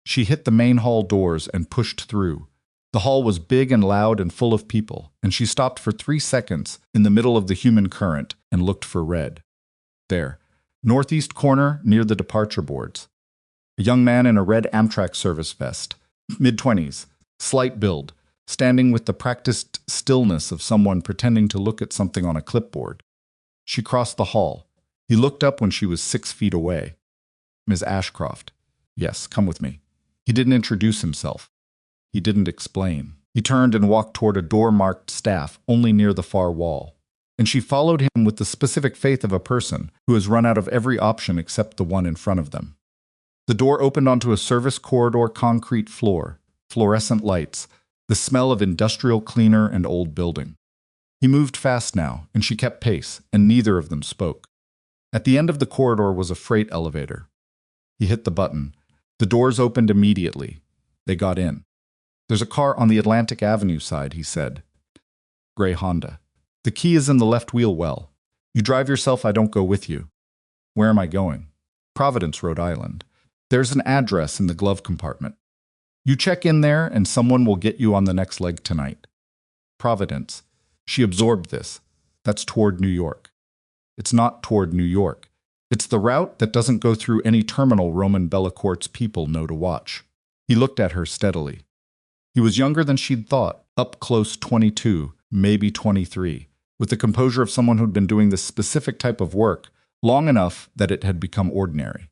She hit the main hall doors and pushed through. The hall was big and loud and full of people, and she stopped for 3 seconds in the middle of the human current and looked for Red. There, northeast corner near the departure boards. A young man in a red Amtrak service vest, mid-20s, slight build, standing with the practiced stillness of someone pretending to look at something on a clipboard. She crossed the hall. He looked up when she was 6 feet away. Ms. Ashcroft. Yes, come with me. He didn't introduce himself. He didn't explain. He turned and walked toward a door marked staff only near the far wall. And she followed him with the specific faith of a person who has run out of every option except the one in front of them. The door opened onto a service corridor, concrete floor, fluorescent lights, the smell of industrial cleaner and old building. He moved fast now, and she kept pace, and neither of them spoke. At the end of the corridor was a freight elevator. He hit the button. The doors opened immediately. They got in. There's a car on the Atlantic Avenue side, he said. Gray Honda. The key is in the left wheel well. You drive yourself, I don't go with you. Where am I going? Providence, Rhode Island. There's an address in the glove compartment. You check in there and someone will get you on the next leg tonight. Providence. She absorbed this. That's toward New York. It's not toward New York. It's the route that doesn't go through any terminal Roman Bellacorte's people know to watch. He looked at her steadily. He was younger than she'd thought, up close 22, maybe 23, with the composure of someone who'd been doing this specific type of work long enough that it had become ordinary.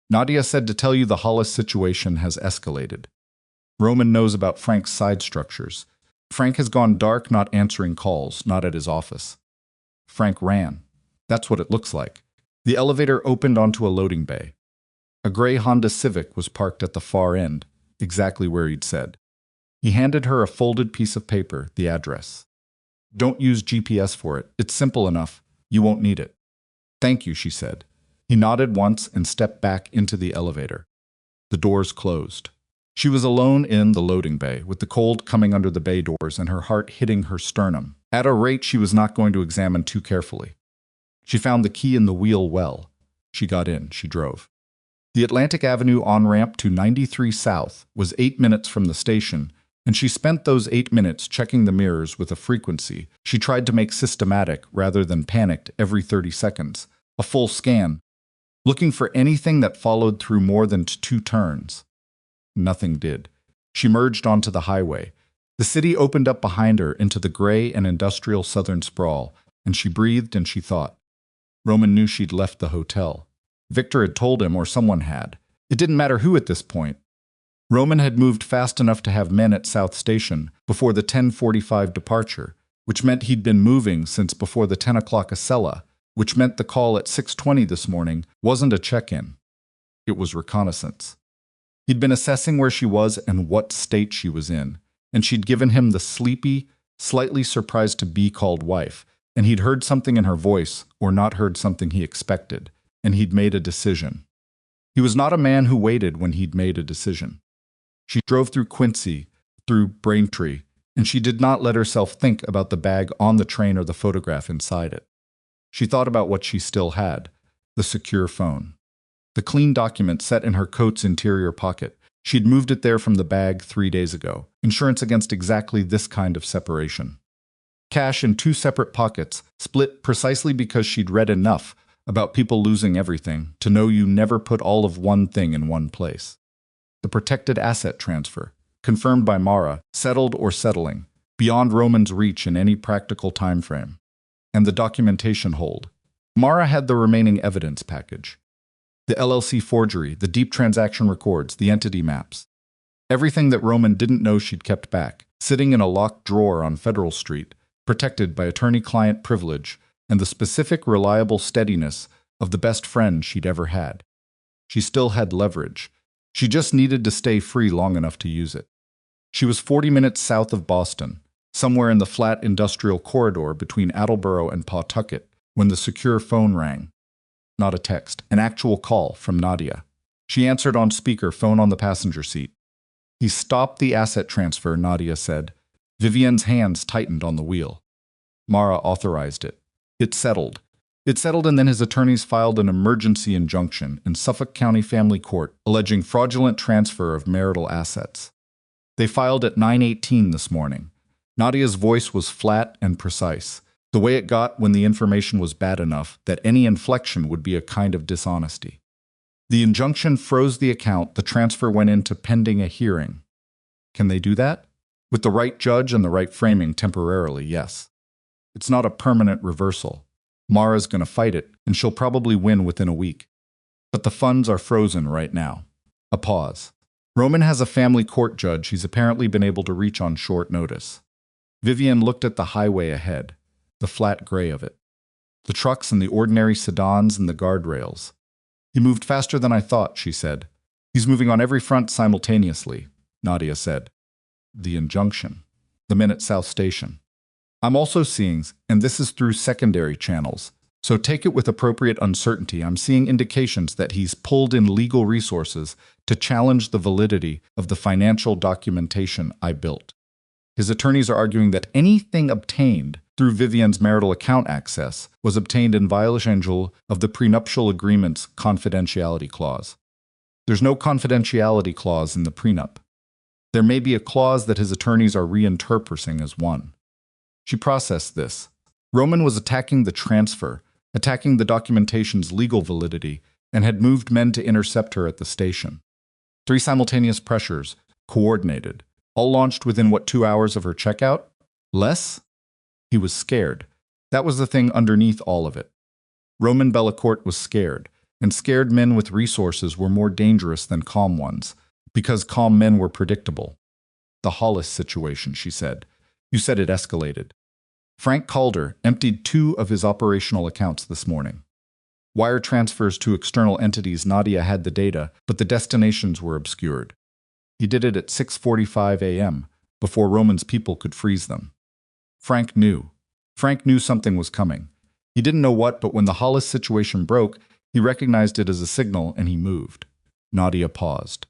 Nadia said to tell you the Hollis situation has escalated. Roman knows about Frank's side structures. Frank has gone dark, not answering calls, not at his office. Frank ran. That's what it looks like. The elevator opened onto a loading bay. A gray Honda Civic was parked at the far end, exactly where he'd said. He handed her a folded piece of paper, the address. Don't use GPS for it. It's simple enough. You won't need it. Thank you, she said. He nodded once and stepped back into the elevator. The doors closed. She was alone in the loading bay, with the cold coming under the bay doors and her heart hitting her sternum, at a rate she was not going to examine too carefully. She found the key in the wheel well. She got in. She drove. The Atlantic Avenue on-ramp to 93 South was 8 minutes from the station, and she spent those 8 minutes checking the mirrors with a frequency she tried to make systematic rather than panicked every 30 seconds, a full scan, looking for anything that followed through more than 2 turns. Nothing did. She merged onto the highway. The city opened up behind her into the gray and industrial southern sprawl, and she breathed and she thought. Roman knew she'd left the hotel. Victor had told him, or someone had. It didn't matter who at this point. Roman had moved fast enough to have men at South Station before the 10:45 departure, which meant he'd been moving since before the 10 o'clock Acela, which meant the call at 6:20 this morning wasn't a check-in. It was reconnaissance. He'd been assessing where she was and what state she was in, and she'd given him the sleepy, slightly surprised to be called wife, and he'd heard something in her voice or not heard something he expected, and he'd made a decision. He was not a man who waited when he'd made a decision. She drove through Quincy, through Braintree, and she did not let herself think about the bag on the train or the photograph inside it. She thought about what she still had, the secure phone. The clean document set in her coat's interior pocket. She'd moved it there from the bag 3 days ago, insurance against exactly this kind of separation. Cash in 2 separate pockets, split precisely because she'd read enough about people losing everything to know you never put all of one thing in one place. The protected asset transfer, confirmed by Mara, settled or settling, beyond Roman's reach in any practical time frame. And the documentation hold. Mara had the remaining evidence package. The LLC forgery, the deep transaction records, the entity maps. Everything that Roman didn't know she'd kept back, sitting in a locked drawer on Federal Street, protected by attorney-client privilege and the specific, reliable steadiness of the best friend she'd ever had. She still had leverage. She just needed to stay free long enough to use it. She was 40 minutes south of Boston, somewhere in the flat industrial corridor between Attleboro and Pawtucket, when the secure phone rang. Not a text, an actual call from Nadia. She answered on speaker, phone on the passenger seat. He stopped the asset transfer, Nadia said. Vivienne's hands tightened on the wheel. Mara authorized it. It settled. And then his attorneys filed an emergency injunction in Suffolk County Family Court alleging fraudulent transfer of marital assets. They filed at 9:18 this morning. Nadia's voice was flat and precise, the way it got when the information was bad enough that any inflection would be a kind of dishonesty. The injunction froze the account. The transfer went into pending a hearing. Can they do that? With the right judge and the right framing, temporarily, yes. It's not a permanent reversal. Mara's going to fight it, and she'll probably win within a week. But the funds are frozen right now. A pause. Roman has a family court judge he's apparently been able to reach on short notice. Vivienne looked at the highway ahead, the flat gray of it. The trucks and the ordinary sedans and the guardrails. He moved faster than I thought, she said. He's moving on every front simultaneously, Nadia said. The injunction. The men at South Station. I'm also seeing, and this is through secondary channels, so take it with appropriate uncertainty, I'm seeing indications that he's pulled in legal resources to challenge the validity of the financial documentation I built. His attorneys are arguing that anything obtained through Vivienne's marital account access was obtained in violation of the prenuptial agreement's confidentiality clause. There's no confidentiality clause in the prenup. There may be a clause that his attorneys are reinterpreting as one. She processed this. Roman was attacking the transfer, attacking the documentation's legal validity, and had moved men to intercept her at the station. 3 simultaneous pressures, coordinated, all launched within 2 hours of her checkout? Less? He was scared. That was the thing underneath all of it. Roman Bellacorte was scared, and scared men with resources were more dangerous than calm ones, because calm men were predictable. The Hollis situation, she said. You said it escalated. Frank Calder emptied 2 of his operational accounts this morning. Wire transfers to external entities. Nadia had the data, but the destinations were obscured. He did it at 6:45 a.m., before Roman's people could freeze them. Frank knew. Frank knew something was coming. He didn't know what, but when the Hollis situation broke, he recognized it as a signal and he moved. Nadia paused.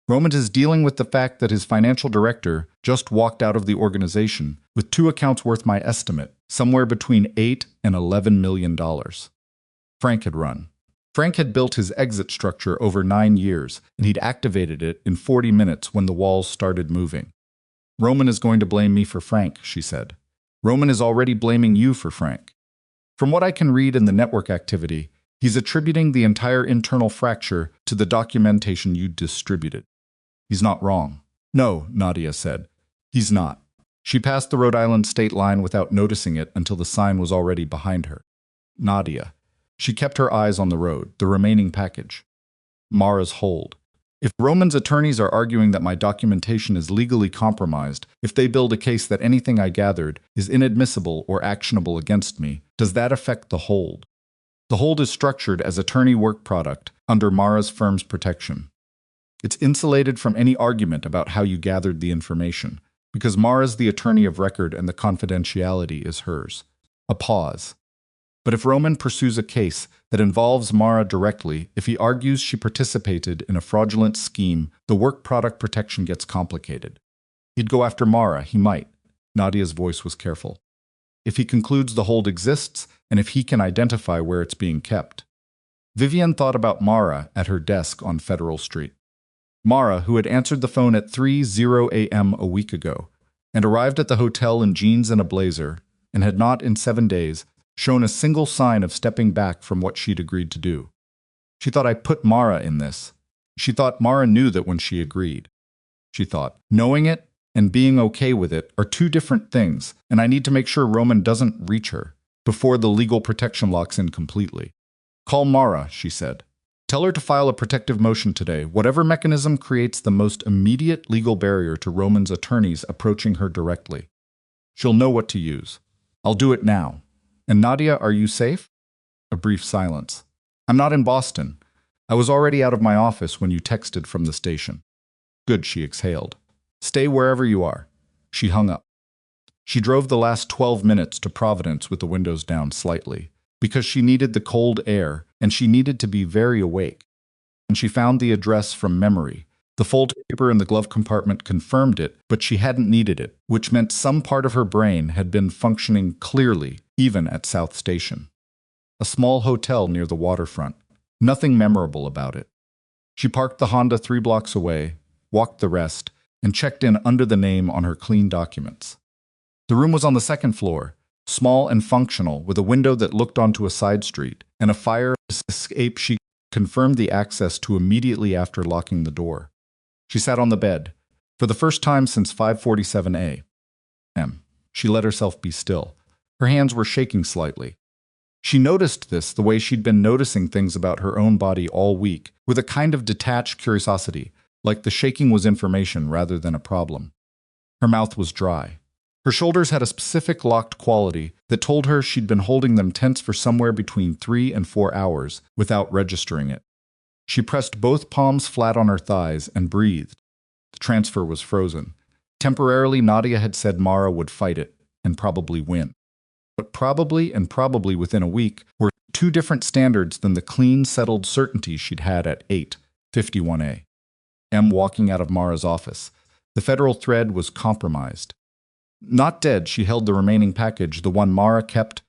Roman is dealing with the fact that his financial director just walked out of the organization with 2 accounts worth, my estimate, somewhere between $8 and $11 million. Frank had run. Frank had built his exit structure over 9 years, and he'd activated it in 40 minutes when the walls started moving. Roman is going to blame me for Frank, she said. Roman is already blaming you for Frank. From what I can read in the network activity, he's attributing the entire internal fracture to the documentation you distributed. He's not wrong. No, Nadia said. He's not. She passed the Rhode Island state line without noticing it until the sign was already behind her. Nadia. She kept her eyes on the road, the remaining package. Mara's hold. If Roman's attorneys are arguing that my documentation is legally compromised, if they build a case that anything I gathered is inadmissible or actionable against me, does that affect the hold? The hold is structured as attorney work product under Mara's firm's protection. It's insulated from any argument about how you gathered the information, because Mara's the attorney of record and the confidentiality is hers. A pause. But if Roman pursues a case that involves Mara directly, if he argues she participated in a fraudulent scheme, the work product protection gets complicated. He'd go after Mara, he might. Nadia's voice was careful. If he concludes the hold exists, and if he can identify where it's being kept. Vivienne thought about Mara at her desk on Federal Street. Mara, who had answered the phone at 3:00 a.m. a week ago, and arrived at the hotel in jeans and a blazer, and had not in 7 days shown a single sign of stepping back from what she'd agreed to do. She thought I put Mara in this. She thought Mara knew that when she agreed. She thought, knowing it and being okay with it are 2 different things, and I need to make sure Roman doesn't reach her before the legal protection locks in completely. Call Mara, she said. Tell her to file a protective motion today, whatever mechanism creates the most immediate legal barrier to Roman's attorneys approaching her directly. She'll know what to use. I'll do it now. And Nadia, are you safe? A brief silence. I'm not in Boston. I was already out of my office when you texted from the station. Good, she exhaled. Stay wherever you are. She hung up. She drove the last 12 minutes to Providence with the windows down slightly, because she needed the cold air and she needed to be very awake. And she found the address from memory. The folded paper in the glove compartment confirmed it, but she hadn't needed it, which meant some part of her brain had been functioning clearly, even at South Station. A small hotel near the waterfront. Nothing memorable about it. She parked the Honda 3 blocks away, walked the rest, and checked in under the name on her clean documents. The room was on the 2nd floor, small and functional, with a window that looked onto a side street, and a fire escape. She confirmed the access to immediately after locking the door. She sat on the bed. For the first time since 5:47 a.m., she let herself be still. Her hands were shaking slightly. She noticed this the way she'd been noticing things about her own body all week, with a kind of detached curiosity, like the shaking was information rather than a problem. Her mouth was dry. Her shoulders had a specific locked quality that told her she'd been holding them tense for somewhere between 3 and 4 hours without registering it. She pressed both palms flat on her thighs and breathed. The transfer was frozen. Temporarily, Nadia had said Mara would fight it and probably win. But probably and probably within a week were 2 different standards than the clean, settled certainty she'd had at 8:51 a.m. walking out of Mara's office. The federal thread was compromised. Not dead, she held the remaining package, the one Mara kept,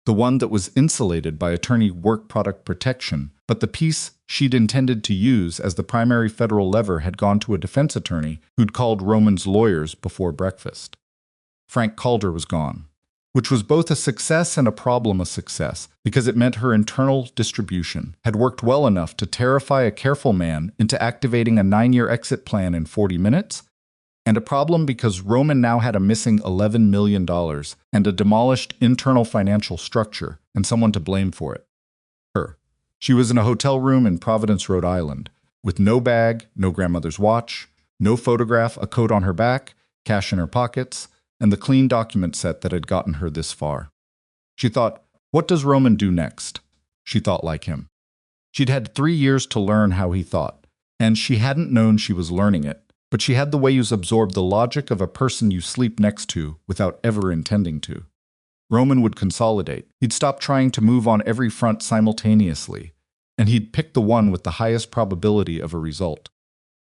the one that was insulated by attorney work product protection, but the piece she'd intended to use as the primary federal lever had gone to a defense attorney who'd called Roman's lawyers before breakfast. Frank Calder was gone, which was both a success and a problem. A success, because it meant her internal distribution had worked well enough to terrify a careful man into activating a 9-year exit plan in 40 minutes, and a problem because Roman now had a missing $11 million and a demolished internal financial structure and someone to blame for it. Her. She was in a hotel room in Providence, Rhode Island, with no bag, no grandmother's watch, no photograph, a coat on her back, cash in her pockets, and the clean document set that had gotten her this far. She thought, what does Roman do next? She thought like him. She'd had 3 years to learn how he thought, and she hadn't known she was learning it, but she had the way you absorb the logic of a person you sleep next to without ever intending to. Roman would consolidate. He'd stop trying to move on every front simultaneously, and he'd pick the one with the highest probability of a result.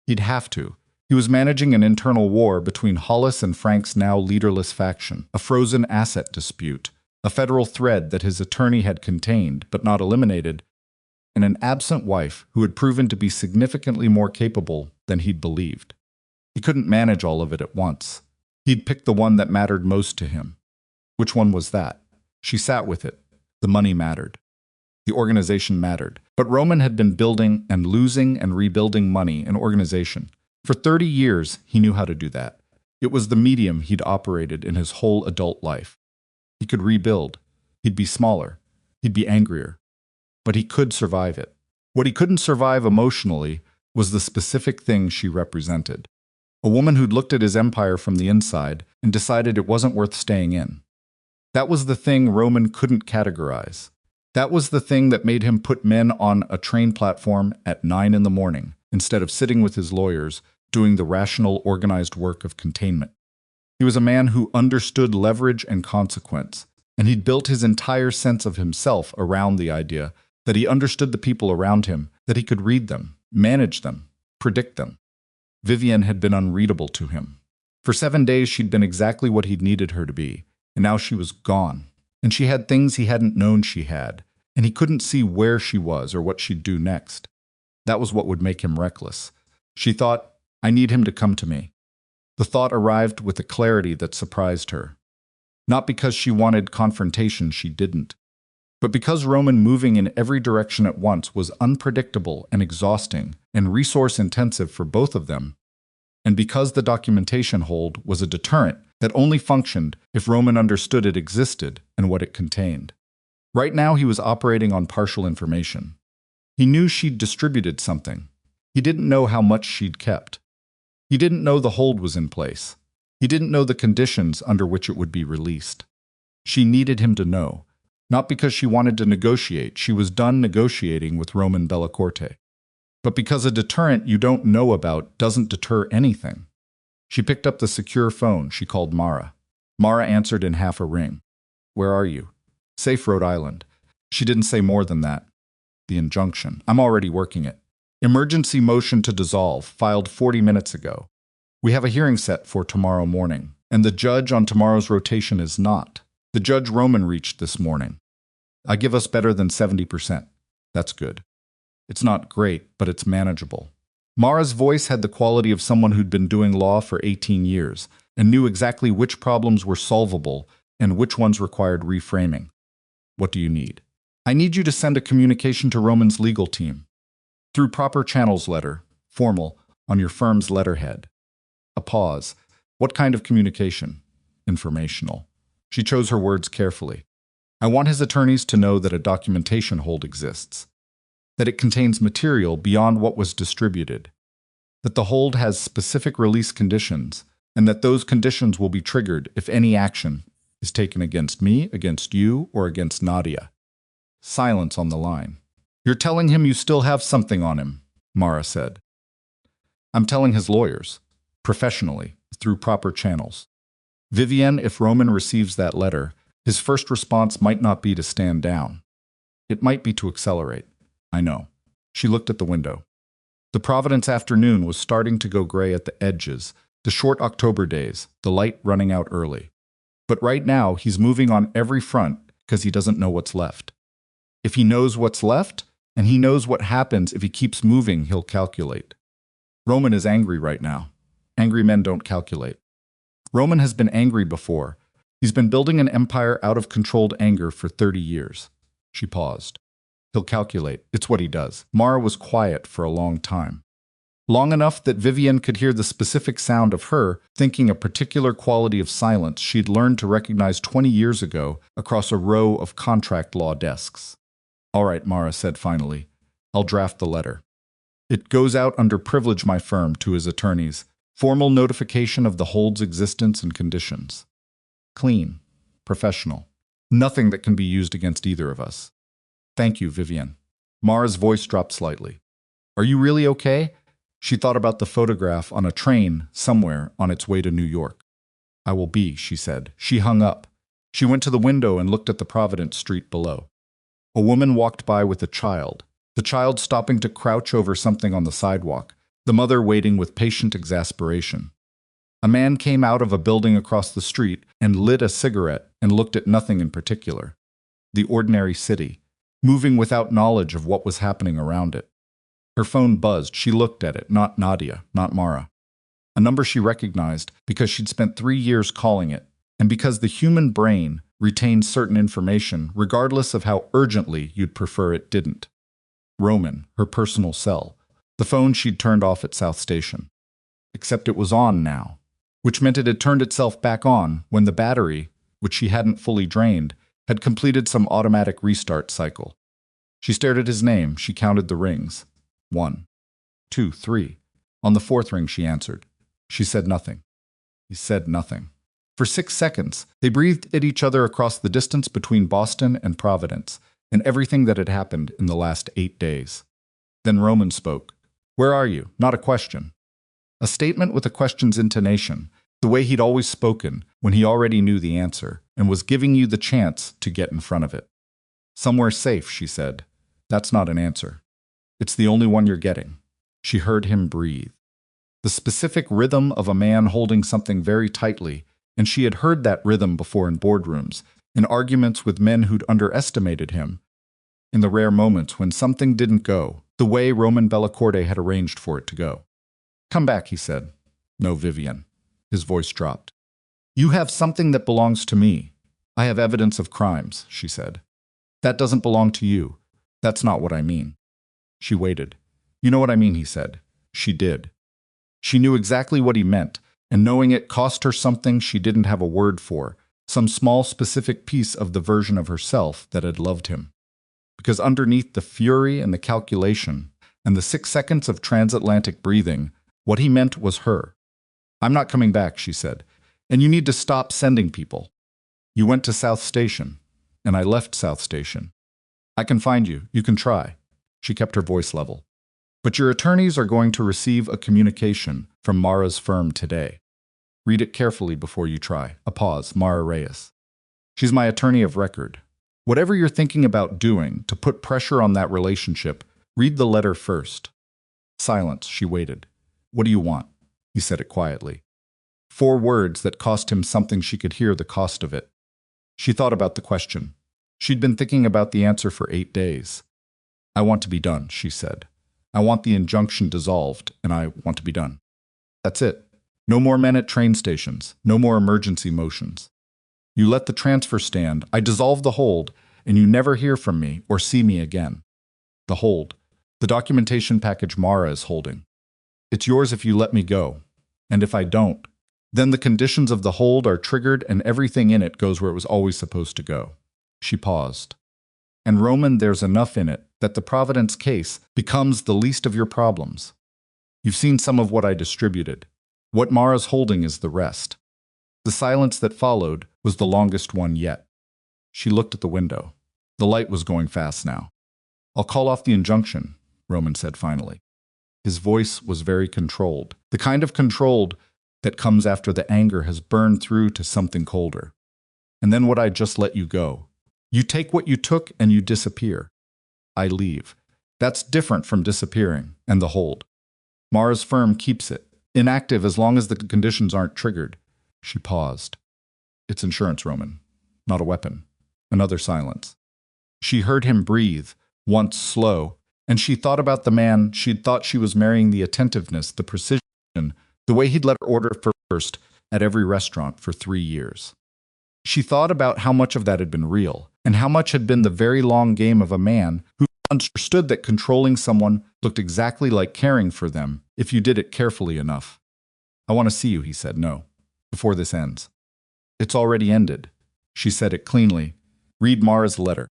He'd have to. He was managing an internal war between Hollis and Frank's now leaderless faction, a frozen asset dispute, a federal thread that his attorney had contained but not eliminated, and an absent wife who had proven to be significantly more capable than he'd believed. He couldn't manage all of it at once. He'd pick the one that mattered most to him. Which one was that? She sat with it. The money mattered. The organization mattered. But Roman had been building and losing and rebuilding money and organization. For 30 years, he knew how to do that. It was the medium he'd operated in his whole adult life. He could rebuild. He'd be smaller. He'd be angrier. But he could survive it. What he couldn't survive emotionally was the specific thing she represented. A woman who'd looked at his empire from the inside and decided it wasn't worth staying in. That was the thing Roman couldn't categorize. That was the thing that made him put men on a train platform at 9 in the morning instead of sitting with his lawyers doing the rational, organized work of containment. He was a man who understood leverage and consequence, and he'd built his entire sense of himself around the idea that he understood the people around him, that he could read them, manage them, predict them. Vivienne had been unreadable to him. For 7 days she'd been exactly what he'd needed her to be, and now she was gone. And she had things he hadn't known she had, and he couldn't see where she was or what she'd do next. That was what would make him reckless. She thought, I need him to come to me. The thought arrived with a clarity that surprised her. Not because she wanted confrontation, she didn't. But because Roman moving in every direction at once was unpredictable and exhausting and resource-intensive for both of them, and because the documentation hold was a deterrent that only functioned if Roman understood it existed and what it contained. Right now he was operating on partial information. He knew she'd distributed something. He didn't know how much she'd kept. He didn't know the hold was in place. He didn't know the conditions under which it would be released. She needed him to know. Not because she wanted to negotiate, she was done negotiating with Roman Bellacorte. But because a deterrent you don't know about doesn't deter anything. She picked up the secure phone. She called Mara. Mara answered in half a ring. Where are you? Safe, Rhode Island. She didn't say more than that. The injunction. I'm already working it. Emergency motion to dissolve, filed 40 minutes ago. We have a hearing set for tomorrow morning, and the judge on tomorrow's rotation is not. The judge Roman reached this morning. I give us better than 70%. That's good. It's not great, but it's manageable. Mara's voice had the quality of someone who'd been doing law for 18 years and knew exactly which problems were solvable and which ones required reframing. What do you need? I need you to send a communication to Roman's legal team. Through proper channels letter, formal, on your firm's letterhead. A pause. What kind of communication? Informational. She chose her words carefully. I want his attorneys to know that a documentation hold exists. That it contains material beyond what was distributed. That the hold has specific release conditions, and that those conditions will be triggered if any action is taken against me, against you, or against Nadia. Silence on the line. You're telling him you still have something on him, Mara said. I'm telling his lawyers, professionally, through proper channels. Vivienne, if Roman receives that letter, his first response might not be to stand down. It might be to accelerate. I know. She looked at the window. The Providence afternoon was starting to go gray at the edges, the short October days, the light running out early. But right now, he's moving on every front because he doesn't know what's left. If he knows what's left, and he knows what happens if he keeps moving, he'll calculate. Roman is angry right now. Angry men don't calculate. Roman has been angry before. He's been building an empire out of controlled anger for 30 years. She paused. He'll calculate. It's what he does. Mara was quiet for a long time. Long enough that Vivienne could hear the specific sound of her thinking a particular quality of silence she'd learned to recognize 20 years ago across a row of contract law desks. All right, Mara said finally. I'll draft the letter. It goes out under privilege, my firm, to his attorneys. Formal notification of the hold's existence and conditions. clean, professional. Nothing that can be used against either of us. Thank you, Vivienne. Mara's voice dropped slightly. Are you really okay? She thought about the photograph on a train somewhere on its way to New York. I will be, she said. She hung up. She went to the window and looked at the Providence street below. A woman walked by with a child, the child stopping to crouch over something on the sidewalk, the mother waiting with patient exasperation. A man came out of a building across the street and lit a cigarette and looked at nothing in particular. The ordinary city, moving without knowledge of what was happening around it. Her phone buzzed. She looked at it, not Nadia, not Mara. A number she recognized because she'd spent 3 years calling it, and because the human brain retains certain information regardless of how urgently you'd prefer it didn't. Roman, her personal cell, the phone she'd turned off at South Station. Except it was on now, which meant it had turned itself back on when the battery, which she hadn't fully drained, had completed some automatic restart cycle. She stared at his name. She counted the rings. 1, 2, 3. On the 4th ring, she answered. She said nothing. He said nothing. For 6 seconds, they breathed at each other across the distance between Boston and Providence, and everything that had happened in the last 8 days. Then Roman spoke. Where are you? Not a question. A statement with a question's intonation, the way he'd always spoken when he already knew the answer and was giving you the chance to get in front of it. Somewhere safe, she said. That's not an answer. It's the only one you're getting. She heard him breathe. The specific rhythm of a man holding something very tightly, and she had heard that rhythm before in boardrooms, in arguments with men who'd underestimated him, in the rare moments when something didn't go the way Roman Bellacorte had arranged for it to go. Come back, he said. No, Vivienne. His voice dropped. You have something that belongs to me. I have evidence of crimes, she said. That doesn't belong to you. That's not what I mean. She waited. You know what I mean, he said. She did. She knew exactly what he meant, and knowing it cost her something she didn't have a word for, some small specific piece of the version of herself that had loved him. Because underneath the fury and the calculation, and the 6 seconds of transatlantic breathing, what he meant was her. I'm not coming back, she said, and you need to stop sending people. You went to South Station, and I left South Station. I can find you. You can try. She kept her voice level. But your attorneys are going to receive a communication from Mara's firm today. Read it carefully before you try. A pause. Mara Reyes. She's my attorney of record. Whatever you're thinking about doing to put pressure on that relationship, read the letter first. Silence. She waited. What do you want? He said it quietly. 4 words that cost him something she could hear the cost of it. She thought about the question. She'd been thinking about the answer for 8 days. I want to be done, she said. I want the injunction dissolved, and I want to be done. That's it. No more men at train stations. No more emergency motions. You let the transfer stand. I dissolve the hold, and you never hear from me or see me again. The hold. The documentation package Mara is holding. It's yours if you let me go. And if I don't, then the conditions of the hold are triggered and everything in it goes where it was always supposed to go. She paused. And Roman, there's enough in it that the Providence case becomes the least of your problems. You've seen some of what I distributed. What Mara's holding is the rest. The silence that followed was the longest one yet. She looked at the window. The light was going fast now. I'll call off the injunction, Roman said finally. His voice was very controlled, the kind of controlled that comes after the anger has burned through to something colder. And then would I just let you go? You take what you took and you disappear. I leave. That's different from disappearing and the hold. Mara's firm keeps it, inactive as long as the conditions aren't triggered. She paused. It's insurance, Roman, not a weapon. Another silence. She heard him breathe, once slow, and she thought about the man she'd thought she was marrying, the attentiveness, the precision, the way he'd let her order first at every restaurant for 3 years. She thought about how much of that had been real, and how much had been the very long game of a man who understood that controlling someone looked exactly like caring for them if you did it carefully enough. I want to see you, he said. No, before this ends. It's already ended. She said it cleanly. Read Mara's letter.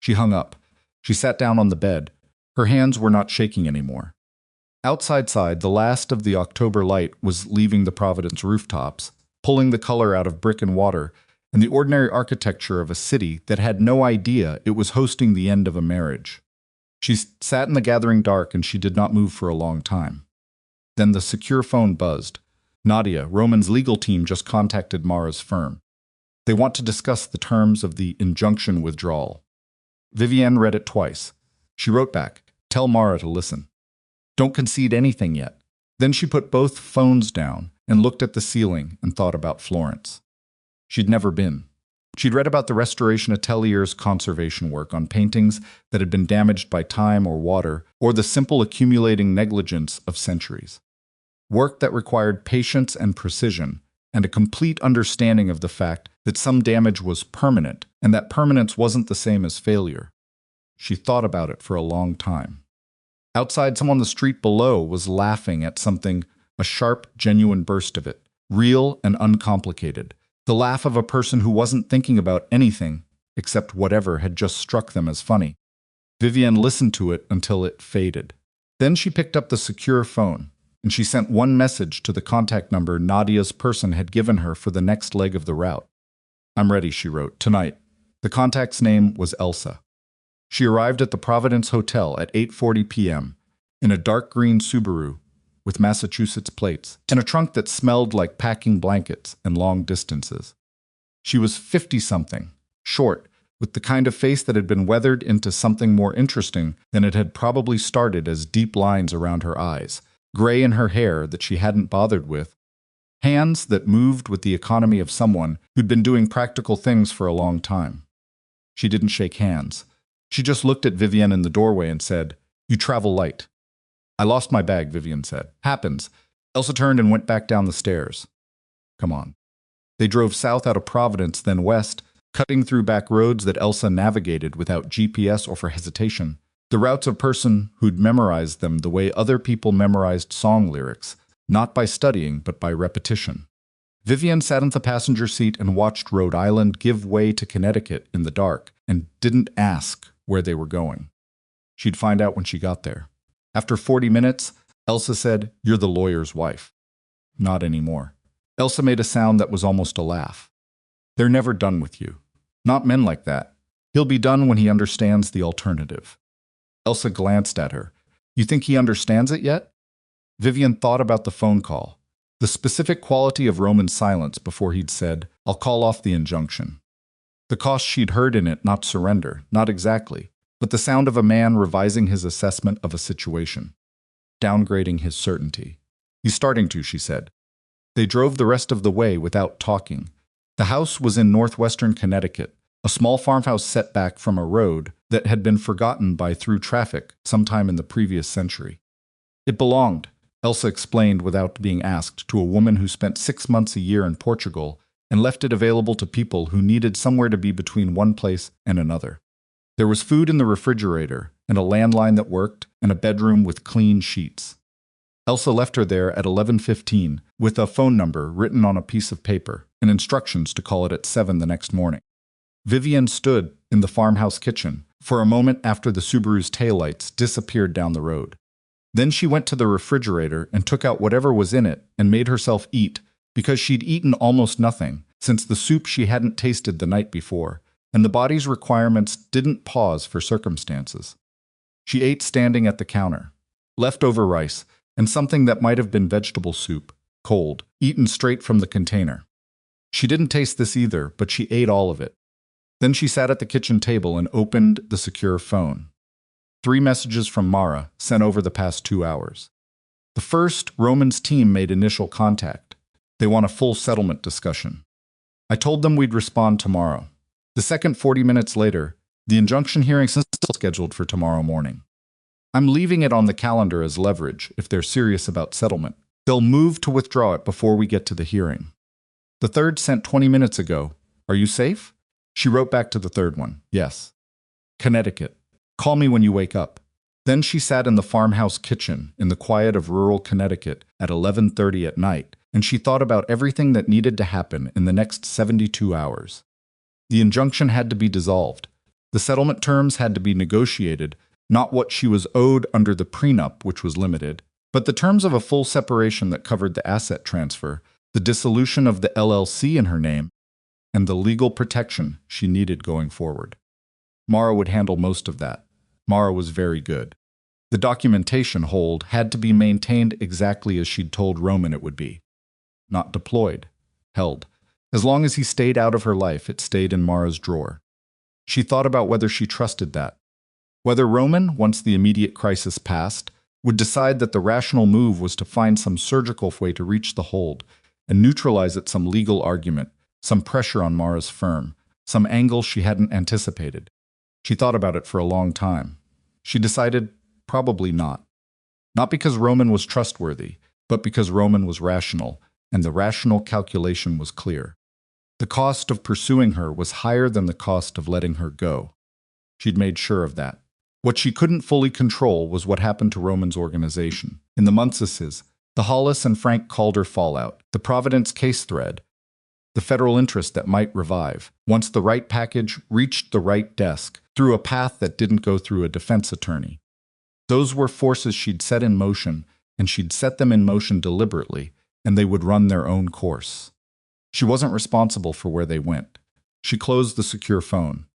She hung up. She sat down on the bed. Her hands were not shaking anymore. Outside, the last of the October light was leaving the Providence rooftops, pulling the color out of brick and water, and the ordinary architecture of a city that had no idea it was hosting the end of a marriage. She sat in the gathering dark and she did not move for a long time. Then the secure phone buzzed. Nadia, Roman's legal team, just contacted Mara's firm. They want to discuss the terms of the injunction withdrawal. Vivienne read it twice. She wrote back, "Tell Mara to listen. Don't concede anything yet." Then she put both phones down and looked at the ceiling and thought about Florence. She'd never been. She'd read about the Restoration Atelier's conservation work on paintings that had been damaged by time or water, or the simple accumulating negligence of centuries. Work that required patience and precision, and a complete understanding of the fact that some damage was permanent, and that permanence wasn't the same as failure. She thought about it for a long time. Outside, someone on the street below was laughing at something, a sharp, genuine burst of it, real and uncomplicated. The laugh of a person who wasn't thinking about anything except whatever had just struck them as funny. Vivienne listened to it until it faded. Then she picked up the secure phone, and she sent one message to the contact number Nadia's person had given her for the next leg of the route. "I'm ready," she wrote, "tonight." The contact's name was Elsa. She arrived at the Providence Hotel at 8:40 p.m. in a dark green Subaru with Massachusetts plates and a trunk that smelled like packing blankets and long distances. She was 50-something, short, with the kind of face that had been weathered into something more interesting than it had probably started as deep lines around her eyes, gray in her hair that she hadn't bothered with, hands that moved with the economy of someone who'd been doing practical things for a long time. She didn't shake hands. She just looked at Vivienne in the doorway and said, "You travel light." "I lost my bag," Vivienne said. "Happens." Elsa turned and went back down the stairs. "Come on." They drove south out of Providence, then west, cutting through back roads that Elsa navigated without GPS or for hesitation, the routes of a person who'd memorized them the way other people memorized song lyrics, not by studying but by repetition. Vivienne sat in the passenger seat and watched Rhode Island give way to Connecticut in the dark and didn't ask where they were going. She'd find out when she got there. After 40 minutes, Elsa said, "You're the lawyer's wife." "Not anymore." Elsa made a sound that was almost a laugh. "They're never done with you. Not men like that. He'll be done when he understands the alternative." Elsa glanced at her. "You think he understands it yet?" Vivienne thought about the phone call, the specific quality of Roman's silence before he'd said, "I'll call off the injunction." The cost she'd heard in it, not surrender, not exactly, but the sound of a man revising his assessment of a situation, downgrading his certainty. "He's starting to," she said. They drove the rest of the way without talking. The house was in northwestern Connecticut, a small farmhouse set back from a road that had been forgotten by through traffic sometime in the previous century. It belonged, Elsa explained without being asked, to a woman who spent 6 months a year in Portugal and left it available to people who needed somewhere to be between one place and another. There was food in the refrigerator, and a landline that worked, and a bedroom with clean sheets. Elsa left her there at 11:15 with a phone number written on a piece of paper and instructions to call it at 7 the next morning. Vivienne stood in the farmhouse kitchen for a moment after the Subaru's taillights disappeared down the road. Then she went to the refrigerator and took out whatever was in it and made herself eat, because she'd eaten almost nothing since the soup she hadn't tasted the night before, and the body's requirements didn't pause for circumstances. She ate standing at the counter. Leftover rice, and something that might have been vegetable soup, cold, eaten straight from the container. She didn't taste this either, but she ate all of it. Then she sat at the kitchen table and opened the secure phone. 3 messages from Mara sent over the past 2 hours. The first, Roman's team made initial contact. They want a full settlement discussion. I told them we'd respond tomorrow. The second, 40 minutes later, the injunction hearing is still scheduled for tomorrow morning. I'm leaving it on the calendar as leverage if they're serious about settlement. They'll move to withdraw it before we get to the hearing. The third sent 20 minutes ago. Are you safe? She wrote back to the third one. Yes. Connecticut. Call me when you wake up. Then she sat in the farmhouse kitchen in the quiet of rural Connecticut at 11:30 at night, and she thought about everything that needed to happen in the next 72 hours. The injunction had to be dissolved. The settlement terms had to be negotiated, not what she was owed under the prenup, which was limited, but the terms of a full separation that covered the asset transfer, the dissolution of the LLC in her name, and the legal protection she needed going forward. Mara would handle most of that. Mara was very good. The documentation hold had to be maintained exactly as she'd told Roman it would be. Not deployed. Held. As long as he stayed out of her life, it stayed in Mara's drawer. She thought about whether she trusted that. Whether Roman, once the immediate crisis passed, would decide that the rational move was to find some surgical way to reach the hold and neutralize it, some legal argument, some pressure on Mara's firm, some angle she hadn't anticipated. She thought about it for a long time. She decided probably not. Not because Roman was trustworthy, but because Roman was rational, and the rational calculation was clear. The cost of pursuing her was higher than the cost of letting her go. She'd made sure of that. What she couldn't fully control was what happened to Roman's organization. In the months, the Hollis and Frank Calder fallout, the Providence case thread, the federal interest that might revive, once the right package reached the right desk, through a path that didn't go through a defense attorney. Those were forces she'd set in motion, and she'd set them in motion deliberately, and they would run their own course. She wasn't responsible for where they went. She closed the secure phone.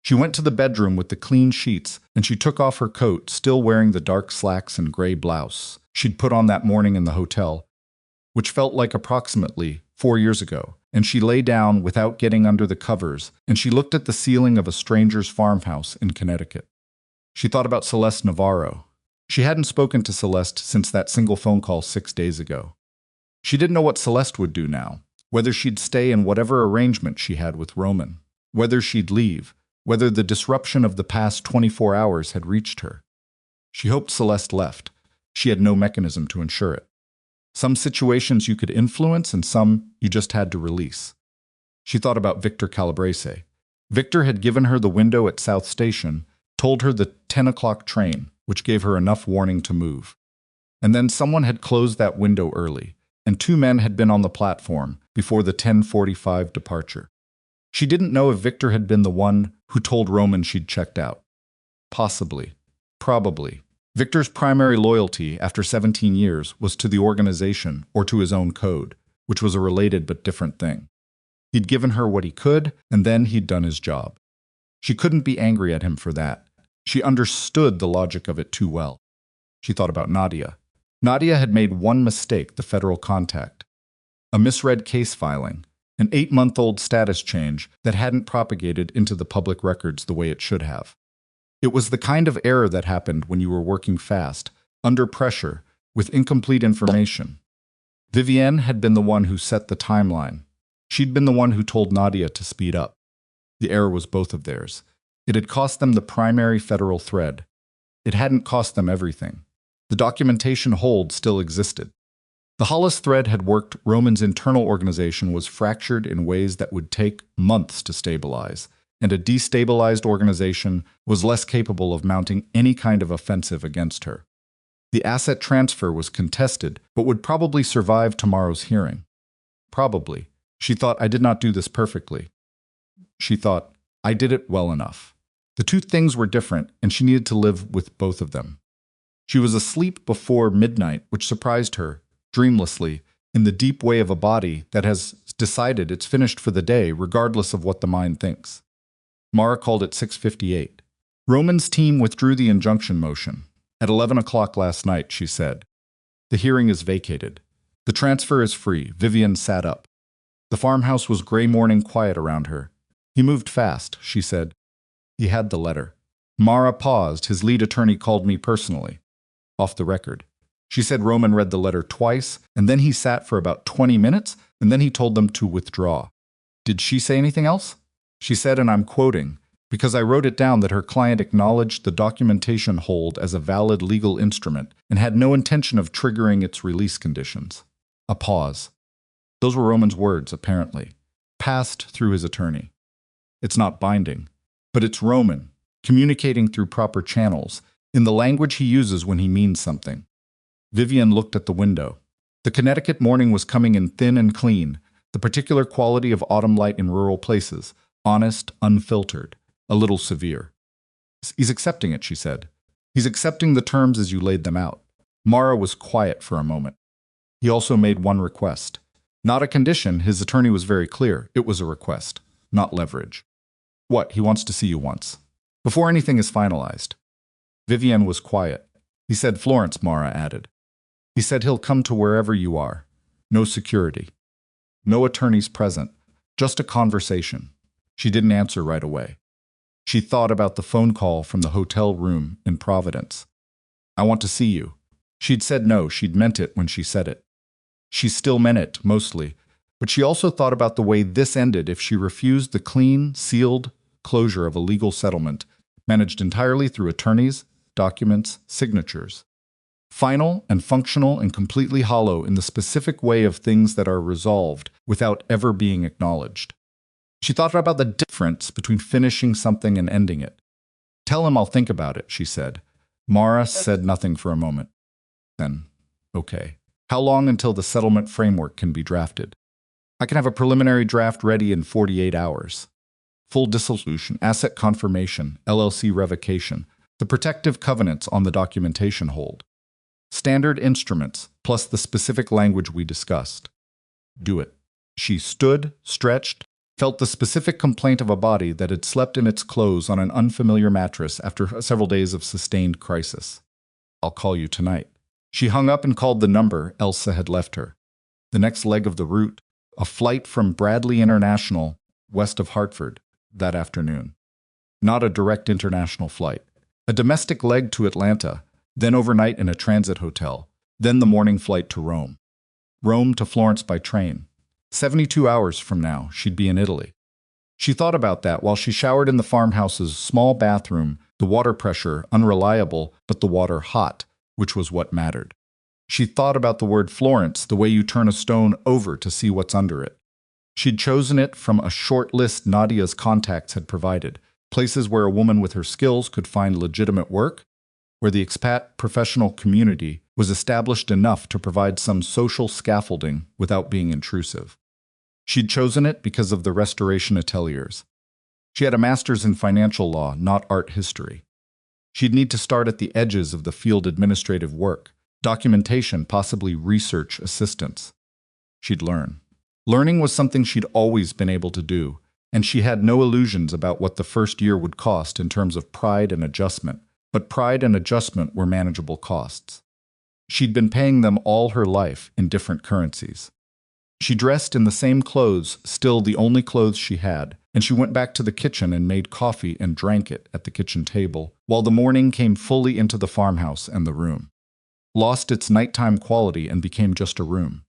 She went to the bedroom with the clean sheets, and she took off her coat, still wearing the dark slacks and gray blouse she'd put on that morning in the hotel, which felt like approximately 4 years ago, and she lay down without getting under the covers, and she looked at the ceiling of a stranger's farmhouse in Connecticut. She thought about Celeste Navarro. She hadn't spoken to Celeste since that single phone call 6 days ago. She didn't know what Celeste would do now, whether she'd stay in whatever arrangement she had with Roman, whether she'd leave, whether the disruption of the past 24 hours had reached her. She hoped Celeste left. She had no mechanism to ensure it. Some situations you could influence and some you just had to release. She thought about Victor Calabrese. Victor had given her the window at South Station, told her the 10 o'clock train, which gave her enough warning to move. And then someone had closed that window early, and 2 men had been on the platform before the 10:45 departure. She didn't know if Victor had been the one who told Roman she'd checked out. Possibly. Probably. Victor's primary loyalty after 17 years was to the organization or to his own code, which was a related but different thing. He'd given her what he could, and then he'd done his job. She couldn't be angry at him for that. She understood the logic of it too well. She thought about Nadia. Nadia had made one mistake, the federal contact. A misread case filing, an 8-month-old status change that hadn't propagated into the public records the way it should have. It was the kind of error that happened when you were working fast, under pressure, with incomplete information. Vivienne had been the one who set the timeline. She'd been the one who told Nadia to speed up. The error was both of theirs. It had cost them the primary federal thread. It hadn't cost them everything. The documentation hold still existed. The Hollis thread had worked. Roman's internal organization was fractured in ways that would take months to stabilize, and a destabilized organization was less capable of mounting any kind of offensive against her. The asset transfer was contested, but would probably survive tomorrow's hearing. Probably. She thought, I did not do this perfectly. She thought, I did it well enough. The two things were different, and she needed to live with both of them. She was asleep before midnight, which surprised her, dreamlessly, in the deep way of a body that has decided it's finished for the day, regardless of what the mind thinks. Mara called at 6:58. Roman's team withdrew the injunction motion. At 11 o'clock last night, she said. The hearing is vacated. The transfer is free. Vivienne sat up. The farmhouse was gray morning quiet around her. He moved fast, she said. He had the letter. Mara paused. His lead attorney called me personally. Off the record. She said Roman read the letter twice, and then he sat for about 20 minutes, and then he told them to withdraw. Did she say anything else? She said, and I'm quoting, because I wrote it down, that her client acknowledged the documentation hold as a valid legal instrument and had no intention of triggering its release conditions. A pause. Those were Roman's words, apparently, passed through his attorney. It's not binding, but it's Roman, communicating through proper channels, in the language he uses when he means something. Vivienne looked at the window. The Connecticut morning was coming in thin and clean, the particular quality of autumn light in rural places, honest, unfiltered, a little severe. He's accepting it, she said. He's accepting the terms as you laid them out. Mara was quiet for a moment. He also made one request. Not a condition, his attorney was very clear. It was a request, not leverage. What, he wants to see you once. Before anything is finalized. Vivienne was quiet. He said Florence, Mara added. He said he'll come to wherever you are. No security. No attorneys present. Just a conversation. She didn't answer right away. She thought about the phone call from the hotel room in Providence. I want to see you. She'd said no, she'd meant it when she said it. She still meant it, mostly, but she also thought about the way this ended if she refused the clean, sealed closure of a legal settlement, managed entirely through attorneys, documents, signatures. Final and functional and completely hollow in the specific way of things that are resolved without ever being acknowledged. She thought about the difference between finishing something and ending it. Tell him I'll think about it, she said. Mara said nothing for a moment. Then, okay. How long until the settlement framework can be drafted? I can have a preliminary draft ready in 48 hours. Full dissolution, asset confirmation, LLC revocation, the protective covenants on the documentation hold. Standard instruments, plus the specific language we discussed. Do it. She stood, stretched, felt the specific complaint of a body that had slept in its clothes on an unfamiliar mattress after several days of sustained crisis. I'll call you tonight. She hung up and called the number Elsa had left her. The next leg of the route, a flight from Bradley International, west of Hartford, that afternoon. Not a direct international flight. A domestic leg to Atlanta, then overnight in a transit hotel, then the morning flight to Rome. Rome to Florence by train. 72 hours from now, she'd be in Italy. She thought about that while she showered in the farmhouse's small bathroom, the water pressure unreliable, but the water hot, which was what mattered. She thought about the word Florence, the way you turn a stone over to see what's under it. She'd chosen it from a short list Nadia's contacts had provided, places where a woman with her skills could find legitimate work, where the expat professional community was established enough to provide some social scaffolding without being intrusive. She'd chosen it because of the restoration ateliers. She had a master's in financial law, not art history. She'd need to start at the edges of the field administrative work, documentation, possibly research assistance. She'd learn. Learning was something she'd always been able to do, and she had no illusions about what the first year would cost in terms of pride and adjustment, but pride and adjustment were manageable costs. She'd been paying them all her life in different currencies. She dressed in the same clothes, still the only clothes she had, and she went back to the kitchen and made coffee and drank it at the kitchen table, while the morning came fully into the farmhouse and the room. Lost its nighttime quality and became just a room.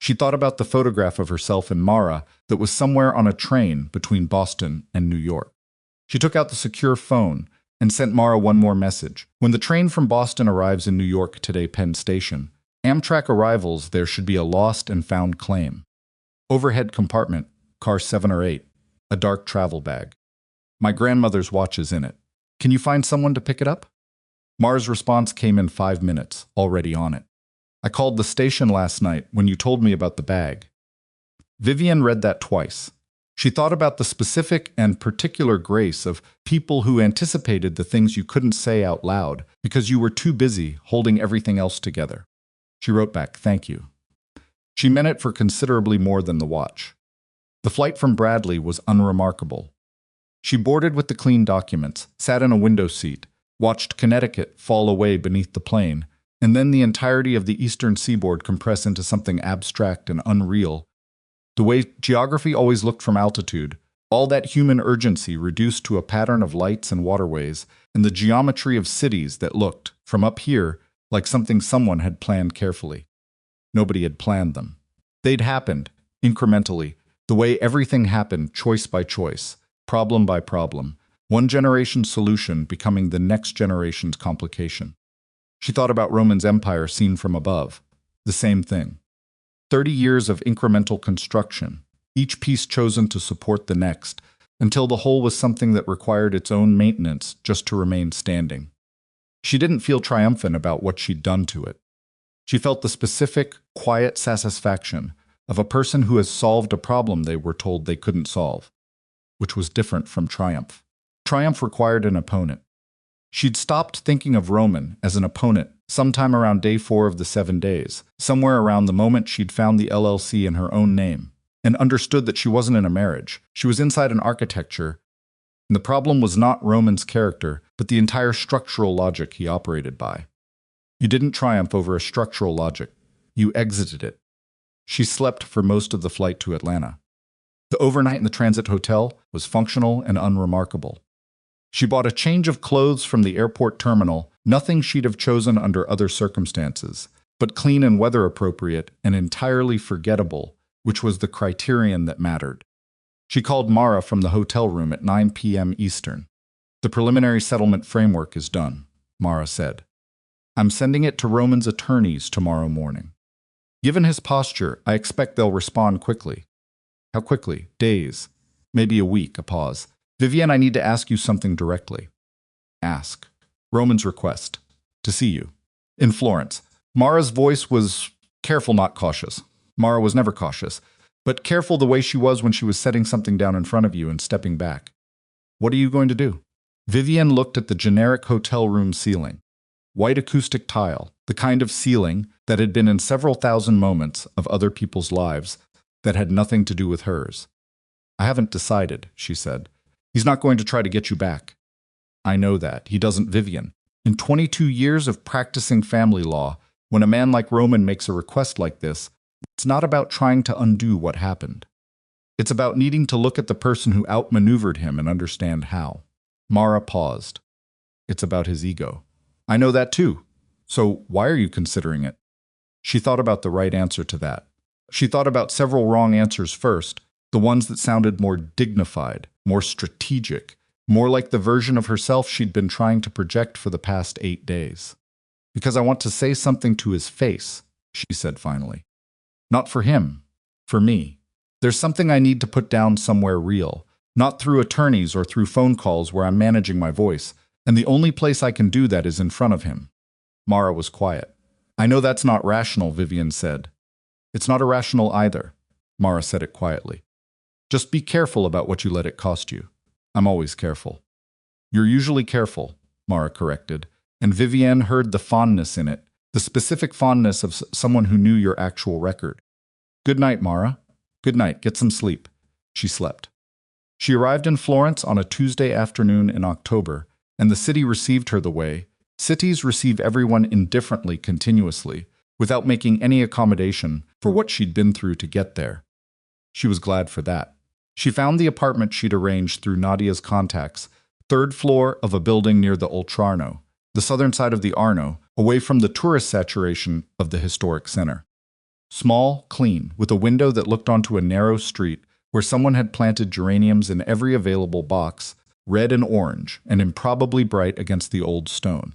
She thought about the photograph of herself and Mara that was somewhere on a train between Boston and New York. She took out the secure phone and sent Mara one more message. When the train from Boston arrives in New York today, Penn Station, Amtrak arrivals, there should be a lost and found claim. Overhead compartment, car 7 or 8, a dark travel bag. My grandmother's watch is in it. Can you find someone to pick it up? Mara's response came in 5 minutes, already on it. I called the station last night when you told me about the bag. Vivienne read that twice. She thought about the specific and particular grace of people who anticipated the things you couldn't say out loud because you were too busy holding everything else together. She wrote back, thank you. She meant it for considerably more than the watch. The flight from Bradley was unremarkable. She boarded with the clean documents, sat in a window seat, watched Connecticut fall away beneath the plane, and then the entirety of the eastern seaboard compress into something abstract and unreal. The way geography always looked from altitude, all that human urgency reduced to a pattern of lights and waterways, and the geometry of cities that looked, from up here, like something someone had planned carefully. Nobody had planned them. They'd happened, incrementally, the way everything happened choice by choice, problem by problem, one generation's solution becoming the next generation's complication. She thought about Roman's empire seen from above. The same thing. 30 years of incremental construction, each piece chosen to support the next, until the whole was something that required its own maintenance just to remain standing. She didn't feel triumphant about what she'd done to it. She felt the specific, quiet satisfaction of a person who has solved a problem they were told they couldn't solve, which was different from triumph. Triumph required an opponent. She'd stopped thinking of Roman as an opponent sometime around day 4 of the 7 days, somewhere around the moment she'd found the LLC in her own name, and understood that she wasn't in a marriage. She was inside an architecture, and the problem was not Roman's character, but the entire structural logic he operated by. You didn't triumph over a structural logic. You exited it. She slept for most of the flight to Atlanta. The overnight in the transit hotel was functional and unremarkable. She bought a change of clothes from the airport terminal, nothing she'd have chosen under other circumstances, but clean and weather appropriate and entirely forgettable, which was the criterion that mattered. She called Mara from the hotel room at 9 p.m. Eastern. "The preliminary settlement framework is done," Mara said. "I'm sending it to Roman's attorneys tomorrow morning. Given his posture, I expect they'll respond quickly." "How quickly?" "Days. Maybe a week." A pause. "Vivienne, I need to ask you something directly." "Ask." "Roman's request. To see you." "In Florence." Mara's voice was careful, not cautious. Mara was never cautious, but careful the way she was when she was setting something down in front of you and stepping back. "What are you going to do?" Vivienne looked at the generic hotel room ceiling. White acoustic tile, the kind of ceiling that had been in several thousand moments of other people's lives that had nothing to do with hers. "I haven't decided," she said. "He's not going to try to get you back." "I know that. He doesn't, Vivienne. In 22 years of practicing family law, when a man like Roman makes a request like this, it's not about trying to undo what happened. It's about needing to look at the person who outmaneuvered him and understand how." Mara paused. "It's about his ego." "I know that too. So why are you considering it?" She thought about the right answer to that. She thought about several wrong answers first, the ones that sounded more dignified, more strategic, more like the version of herself she'd been trying to project for the past 8 days. "Because I want to say something to his face," she said finally. "Not for him, for me. There's something I need to put down somewhere real, not through attorneys or through phone calls where I'm managing my voice, and the only place I can do that is in front of him." Mara was quiet. "I know that's not rational," Vivienne said. "It's not irrational either." Mara said it quietly. "Just be careful about what you let it cost you." "I'm always careful." "You're usually careful," Mara corrected, and Vivienne heard the fondness in it, the specific fondness of someone who knew your actual record. "Good night, Mara." "Good night. Get some sleep." She slept. She arrived in Florence on a Tuesday afternoon in October, and the city received her the way cities receive everyone indifferently continuously, without making any accommodation for what she'd been through to get there. She was glad for that. She found the apartment she'd arranged through Nadia's contacts, 3rd floor of a building near the Oltrarno, the southern side of the Arno, away from the tourist saturation of the historic center. Small, clean, with a window that looked onto a narrow street where someone had planted geraniums in every available box, red and orange, and improbably bright against the old stone.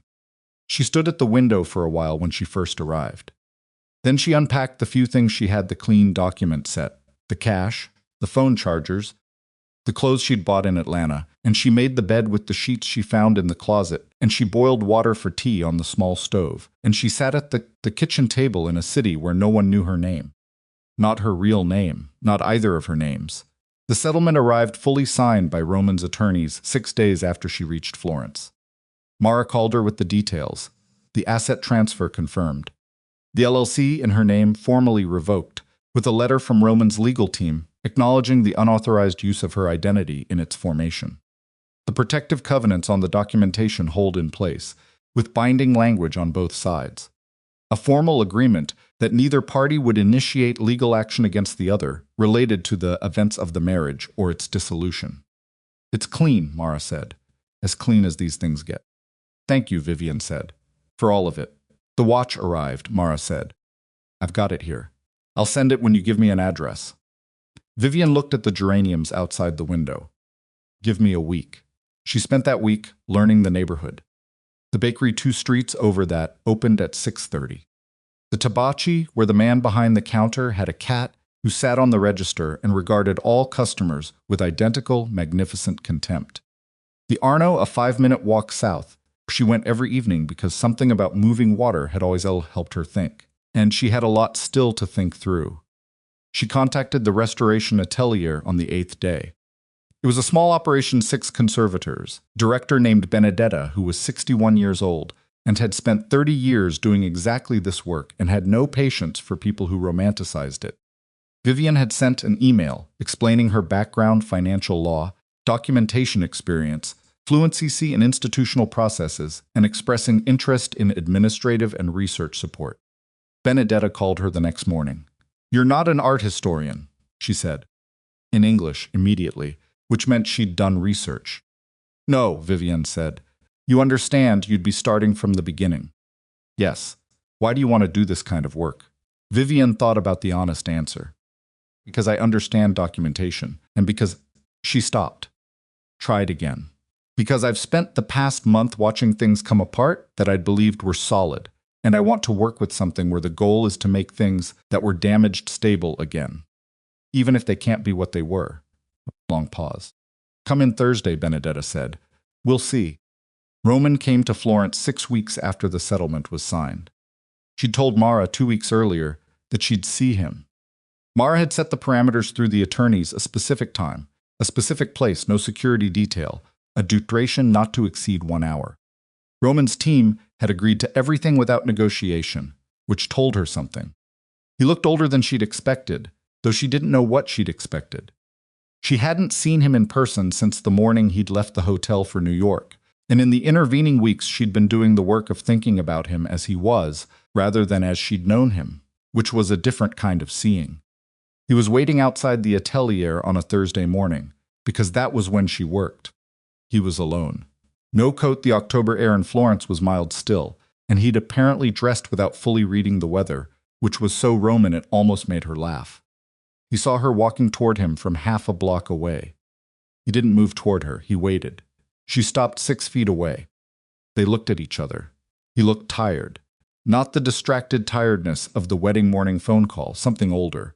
She stood at the window for a while when she first arrived. Then she unpacked the few things she had: the clean document set, the cash, the phone chargers, the clothes she'd bought in Atlanta, and she made the bed with the sheets she found in the closet, and she boiled water for tea on the small stove, and she sat at the kitchen table in a city where no one knew her name. Not her real name, not either of her names. The settlement arrived fully signed by Roman's attorneys 6 days after she reached Florence. Mara called her with the details. The asset transfer confirmed. The LLC in her name formally revoked, with a letter from Roman's legal team acknowledging the unauthorized use of her identity in its formation. The protective covenants on the documentation hold in place, with binding language on both sides. A formal agreement that neither party would initiate legal action against the other related to the events of the marriage or its dissolution. "It's clean," Mara said. "As clean as these things get." "Thank you," Vivienne said. "For all of it." "The watch arrived," Mara said. "I've got it here. I'll send it when you give me an address." Vivienne looked at the geraniums outside the window. "Give me a week." She spent that week learning the neighborhood. The bakery 2 streets over that opened at 6:30. The tabachi, where the man behind the counter had a cat who sat on the register and regarded all customers with identical, magnificent contempt. The Arno, a 5-minute walk south. She went every evening because something about moving water had always helped her think, and she had a lot still to think through. She contacted the restoration atelier on the 8th day. It was a small operation, 6 conservators, director named Benedetta, who was 61 years old, and had spent 30 years doing exactly this work and had no patience for people who romanticized it. Vivienne had sent an email explaining her background, financial law, documentation experience, fluency in institutional processes, and expressing interest in administrative and research support. Benedetta called her the next morning. "You're not an art historian," she said, in English immediately, which meant she'd done research. "No," Vivienne said. "You understand you'd be starting from the beginning." "Yes. Why do you want to do this kind of work?" Vivienne thought about the honest answer. "Because I understand documentation, and because—" She stopped. Tried again. "Because I've spent the past month watching things come apart that I'd believed were solid, and I want to work with something where the goal is to make things that were damaged stable again, even if they can't be what they were." Long pause. "Come in Thursday," Benedetta said. "We'll see." Roman came to Florence 6 weeks after the settlement was signed. She'd told Mara 2 weeks earlier that she'd see him. Mara had set the parameters through the attorneys: a specific time, a specific place, no security detail, a duration not to exceed 1 hour. Roman's team had agreed to everything without negotiation, which told her something. He looked older than she'd expected, though she didn't know what she'd expected. She hadn't seen him in person since the morning he'd left the hotel for New York, and in the intervening weeks she'd been doing the work of thinking about him as he was, rather than as she'd known him, which was a different kind of seeing. He was waiting outside the atelier on a Thursday morning, because that was when she worked. He was alone. No coat. The October air in Florence was mild still, and he'd apparently dressed without fully reading the weather, which was so Roman it almost made her laugh. He saw her walking toward him from half a block away. He didn't move toward her. He waited. She stopped 6 feet away. They looked at each other. He looked tired. Not the distracted tiredness of the wedding morning phone call, something older.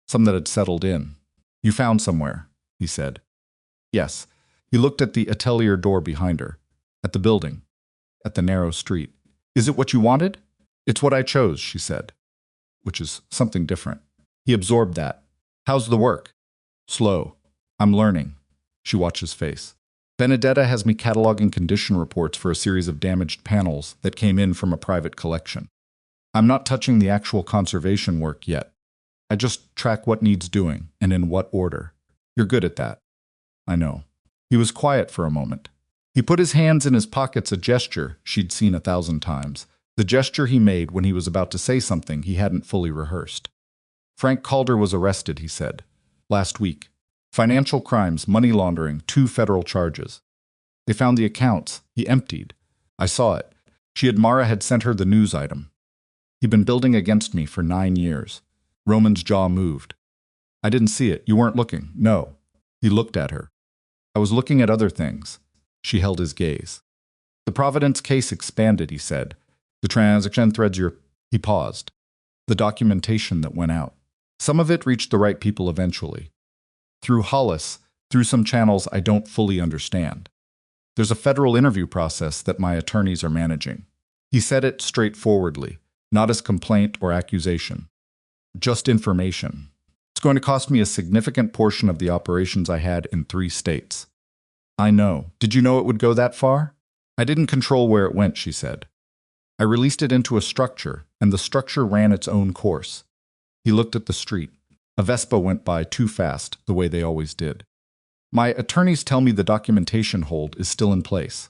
Some that had settled in. "You found somewhere," he said. "Yes." He looked at the atelier door behind her, at the building, at the narrow street. "Is it what you wanted?" "It's what I chose," she said, which is something different. He absorbed that. "How's the work?" "Slow. I'm learning." She watched his face. "Benedetta has me cataloging condition reports for a series of damaged panels that came in from a private collection. I'm not touching the actual conservation work yet. I just track what needs doing and in what order. You're good at that." "I know." He was quiet for a moment. He put his hands in his pockets, a gesture she'd seen 1,000 times, the gesture he made when he was about to say something he hadn't fully rehearsed. "Frank Calder was arrested," he said, "last week. Financial crimes, money laundering, 2 federal charges. They found the accounts. He emptied. I saw it. Mara had sent her the news item. He'd been building against me for 9 years. Roman's jaw moved. "I didn't see it. You weren't looking." "No." He looked at her. "I was looking at other things." She held his gaze. "The Providence case expanded," he said. "The transaction threads your—" He paused. "The documentation that went out. Some of it reached the right people eventually. Through Hollis, through some channels I don't fully understand. There's a federal interview process that my attorneys are managing." He said it straightforwardly, not as complaint or accusation. "Just information. It's going to cost me a significant portion of the operations I had in 3 states." "I know. Did you know it would go that far?" "I didn't control where it went," she said. "I released it into a structure, and the structure ran its own course." He looked at the street. A Vespa went by too fast, the way they always did. "My attorneys tell me the documentation hold is still in place."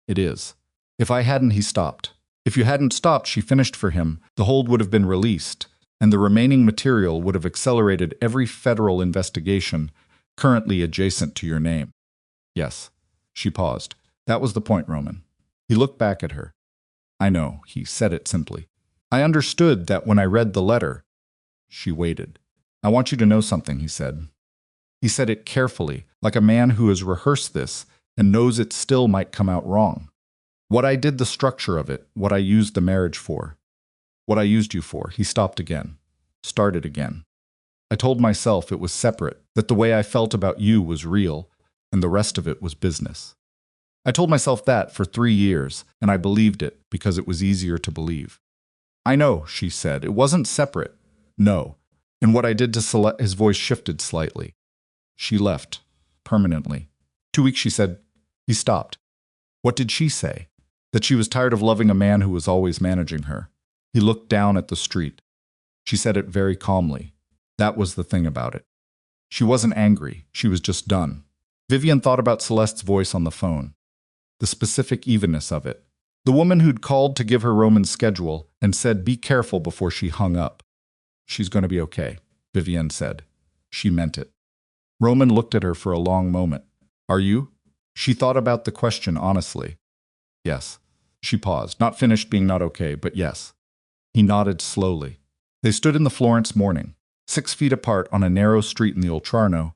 "It is. If I hadn't," he stopped. "If you hadn't stopped," she finished for him, "the hold would have been released, and the remaining material would have accelerated every federal investigation currently adjacent to your name." "Yes." She paused. "That was the point, Roman." He looked back at her. "I know," he said it simply. "I understood that when I read the letter." She waited. "I want you to know something," he said. He said it carefully, like a man who has rehearsed this and knows it still might come out wrong. "What I did, the structure of it, what I used the marriage for. What I used you for." He stopped again. Started again. "I told myself it was separate, that the way I felt about you was real, and the rest of it was business. I told myself that for 3 years, and I believed it because it was easier to believe." "I know," she said. "It wasn't separate. No. And what I did to select—" His voice shifted slightly. "She left. Permanently. 2 weeks," she said. He stopped. What did she say? that she was tired of loving a man who was always managing her. He looked down at the street. She said it very calmly. That was the thing about it. She wasn't angry, she was just done. Vivienne thought about Celeste's voice on the phone. The specific evenness of it. The woman who'd called to give her Roman's schedule and said be careful before she hung up. She's going to be okay, Vivienne said. She meant it. Roman looked at her for a long moment. Are you? She thought about the question honestly. Yes. She paused, not finished being not okay, but yes. He nodded slowly. They stood in the Florence morning, 6 feet apart on a narrow street in the Oltrarno,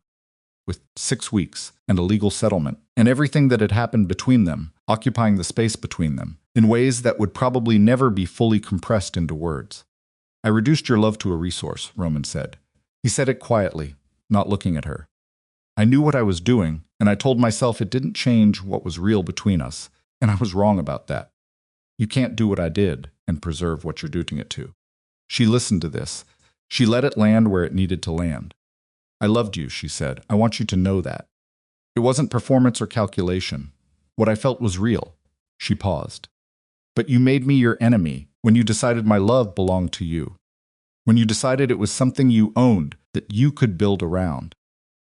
with 6 weeks and a legal settlement, and everything that had happened between them, occupying the space between them, in ways that would probably never be fully compressed into words. I reduced your love to a resource, Roman said. He said it quietly, not looking at her. I knew what I was doing, and I told myself it didn't change what was real between us, and I was wrong about that. You can't do what I did and preserve what you're doing it to. She listened to this. She let it land where it needed to land. I loved you, she said. I want you to know that. It wasn't performance or calculation. What I felt was real. She paused. But you made me your enemy when you decided my love belonged to you. When you decided it was something you owned that you could build around.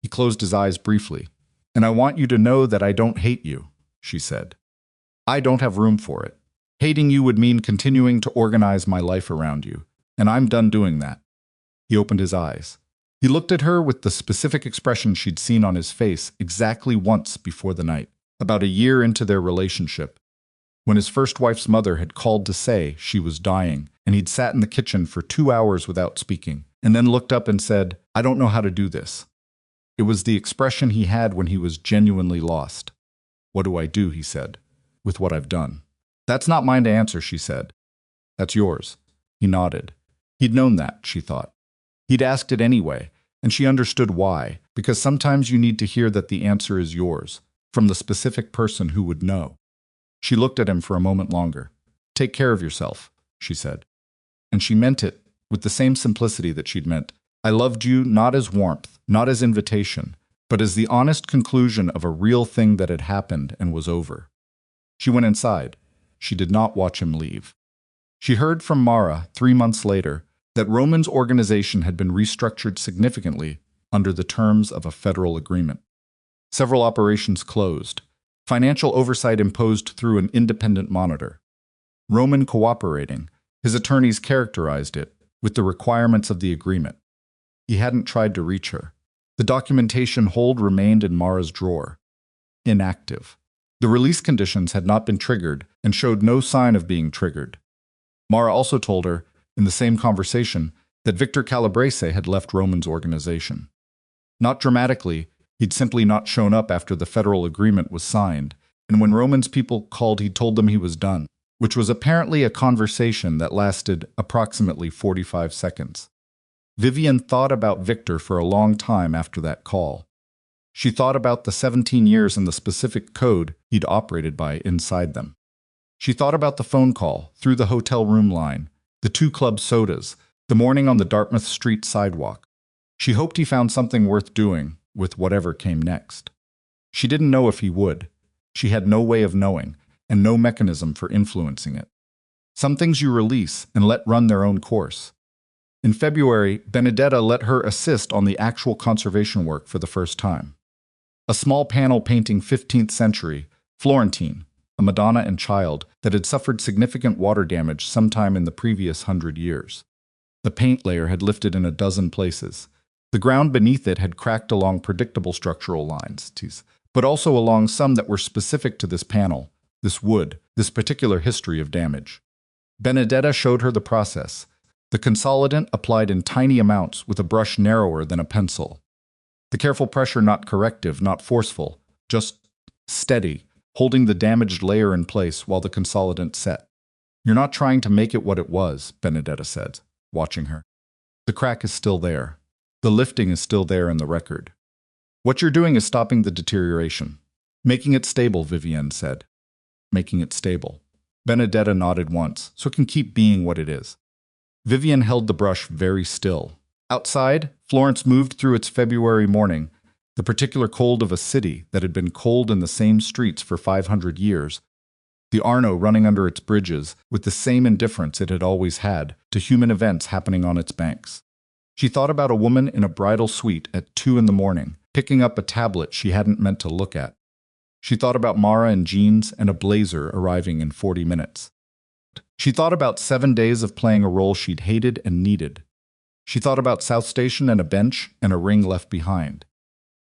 He closed his eyes briefly. And I want you to know that I don't hate you, she said. I don't have room for it. Hating you would mean continuing to organize my life around you, and I'm done doing that. He opened his eyes. He looked at her with the specific expression she'd seen on his face exactly once before the night, about a year into their relationship, when his first wife's mother had called to say she was dying, and he'd sat in the kitchen for 2 hours without speaking, and then looked up and said, I don't know how to do this. It was the expression he had when he was genuinely lost. What do I do, he said, with what I've done? That's not mine to answer, she said. That's yours. He nodded. He'd known that, she thought. He'd asked it anyway, and she understood why, because sometimes you need to hear that the answer is yours, from the specific person who would know. She looked at him for a moment longer. Take care of yourself, she said. And she meant it, with the same simplicity that she'd meant. I loved you not as warmth, not as invitation, but as the honest conclusion of a real thing that had happened and was over. She went inside. She did not watch him leave. She heard from Mara 3 months later that Roman's organization had been restructured significantly under the terms of a federal agreement. Several operations closed, financial oversight imposed through an independent monitor. Roman cooperating, his attorneys characterized it with the requirements of the agreement. He hadn't tried to reach her. The documentation hold remained in Mara's drawer. Inactive. The release conditions had not been triggered and showed no sign of being triggered. Mara also told her, in the same conversation, that Victor Calabrese had left Roman's organization. Not dramatically, he'd simply not shown up after the federal agreement was signed, and when Roman's people called, he told them he was done, which was apparently a conversation that lasted approximately 45 seconds. Vivienne thought about Victor for a long time after that call. She thought about the 17 years and the specific code he'd operated by inside them. She thought about the phone call, through the hotel room line, the 2 club sodas, the morning on the Dartmouth Street sidewalk. She hoped he found something worth doing with whatever came next. She didn't know if he would. She had no way of knowing, and no mechanism for influencing it. Some things you release and let run their own course. In February, Benedetta let her assist on the actual conservation work for the first time. A small panel painting 15th century, Florentine, a Madonna and Child that had suffered significant water damage sometime in the previous 100 years. The paint layer had lifted in a dozen places. The ground beneath it had cracked along predictable structural lines, but also along some that were specific to this panel, this wood, this particular history of damage. Benedetta showed her the process. The consolidant applied in tiny amounts with a brush narrower than a pencil. The careful pressure not corrective, not forceful, just steady, holding the damaged layer in place while the consolidant set. You're not trying to make it what it was, Benedetta said, watching her. The crack is still there. The lifting is still there in the record. What you're doing is stopping the deterioration. Making it stable, Vivienne said. Making it stable. Benedetta nodded once, so it can keep being what it is. Vivienne held the brush very still. Outside, Florence moved through its February morning, the particular cold of a city that had been cold in the same streets for 500 years, the Arno running under its bridges with the same indifference it had always had to human events happening on its banks. She thought about a woman in a bridal suite at 2 in the morning, picking up a tablet she hadn't meant to look at. She thought about Mara in jeans and a blazer arriving in 40 minutes. She thought about 7 days of playing a role she'd hated and needed. She thought about South Station and a bench and a ring left behind.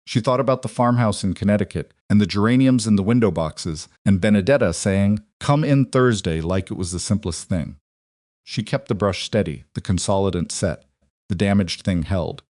She thought about the farmhouse in Connecticut and the geraniums in the window boxes and Benedetta saying, "Come in Thursday," like it was the simplest thing. She kept the brush steady, the consolidant set. The damaged thing held.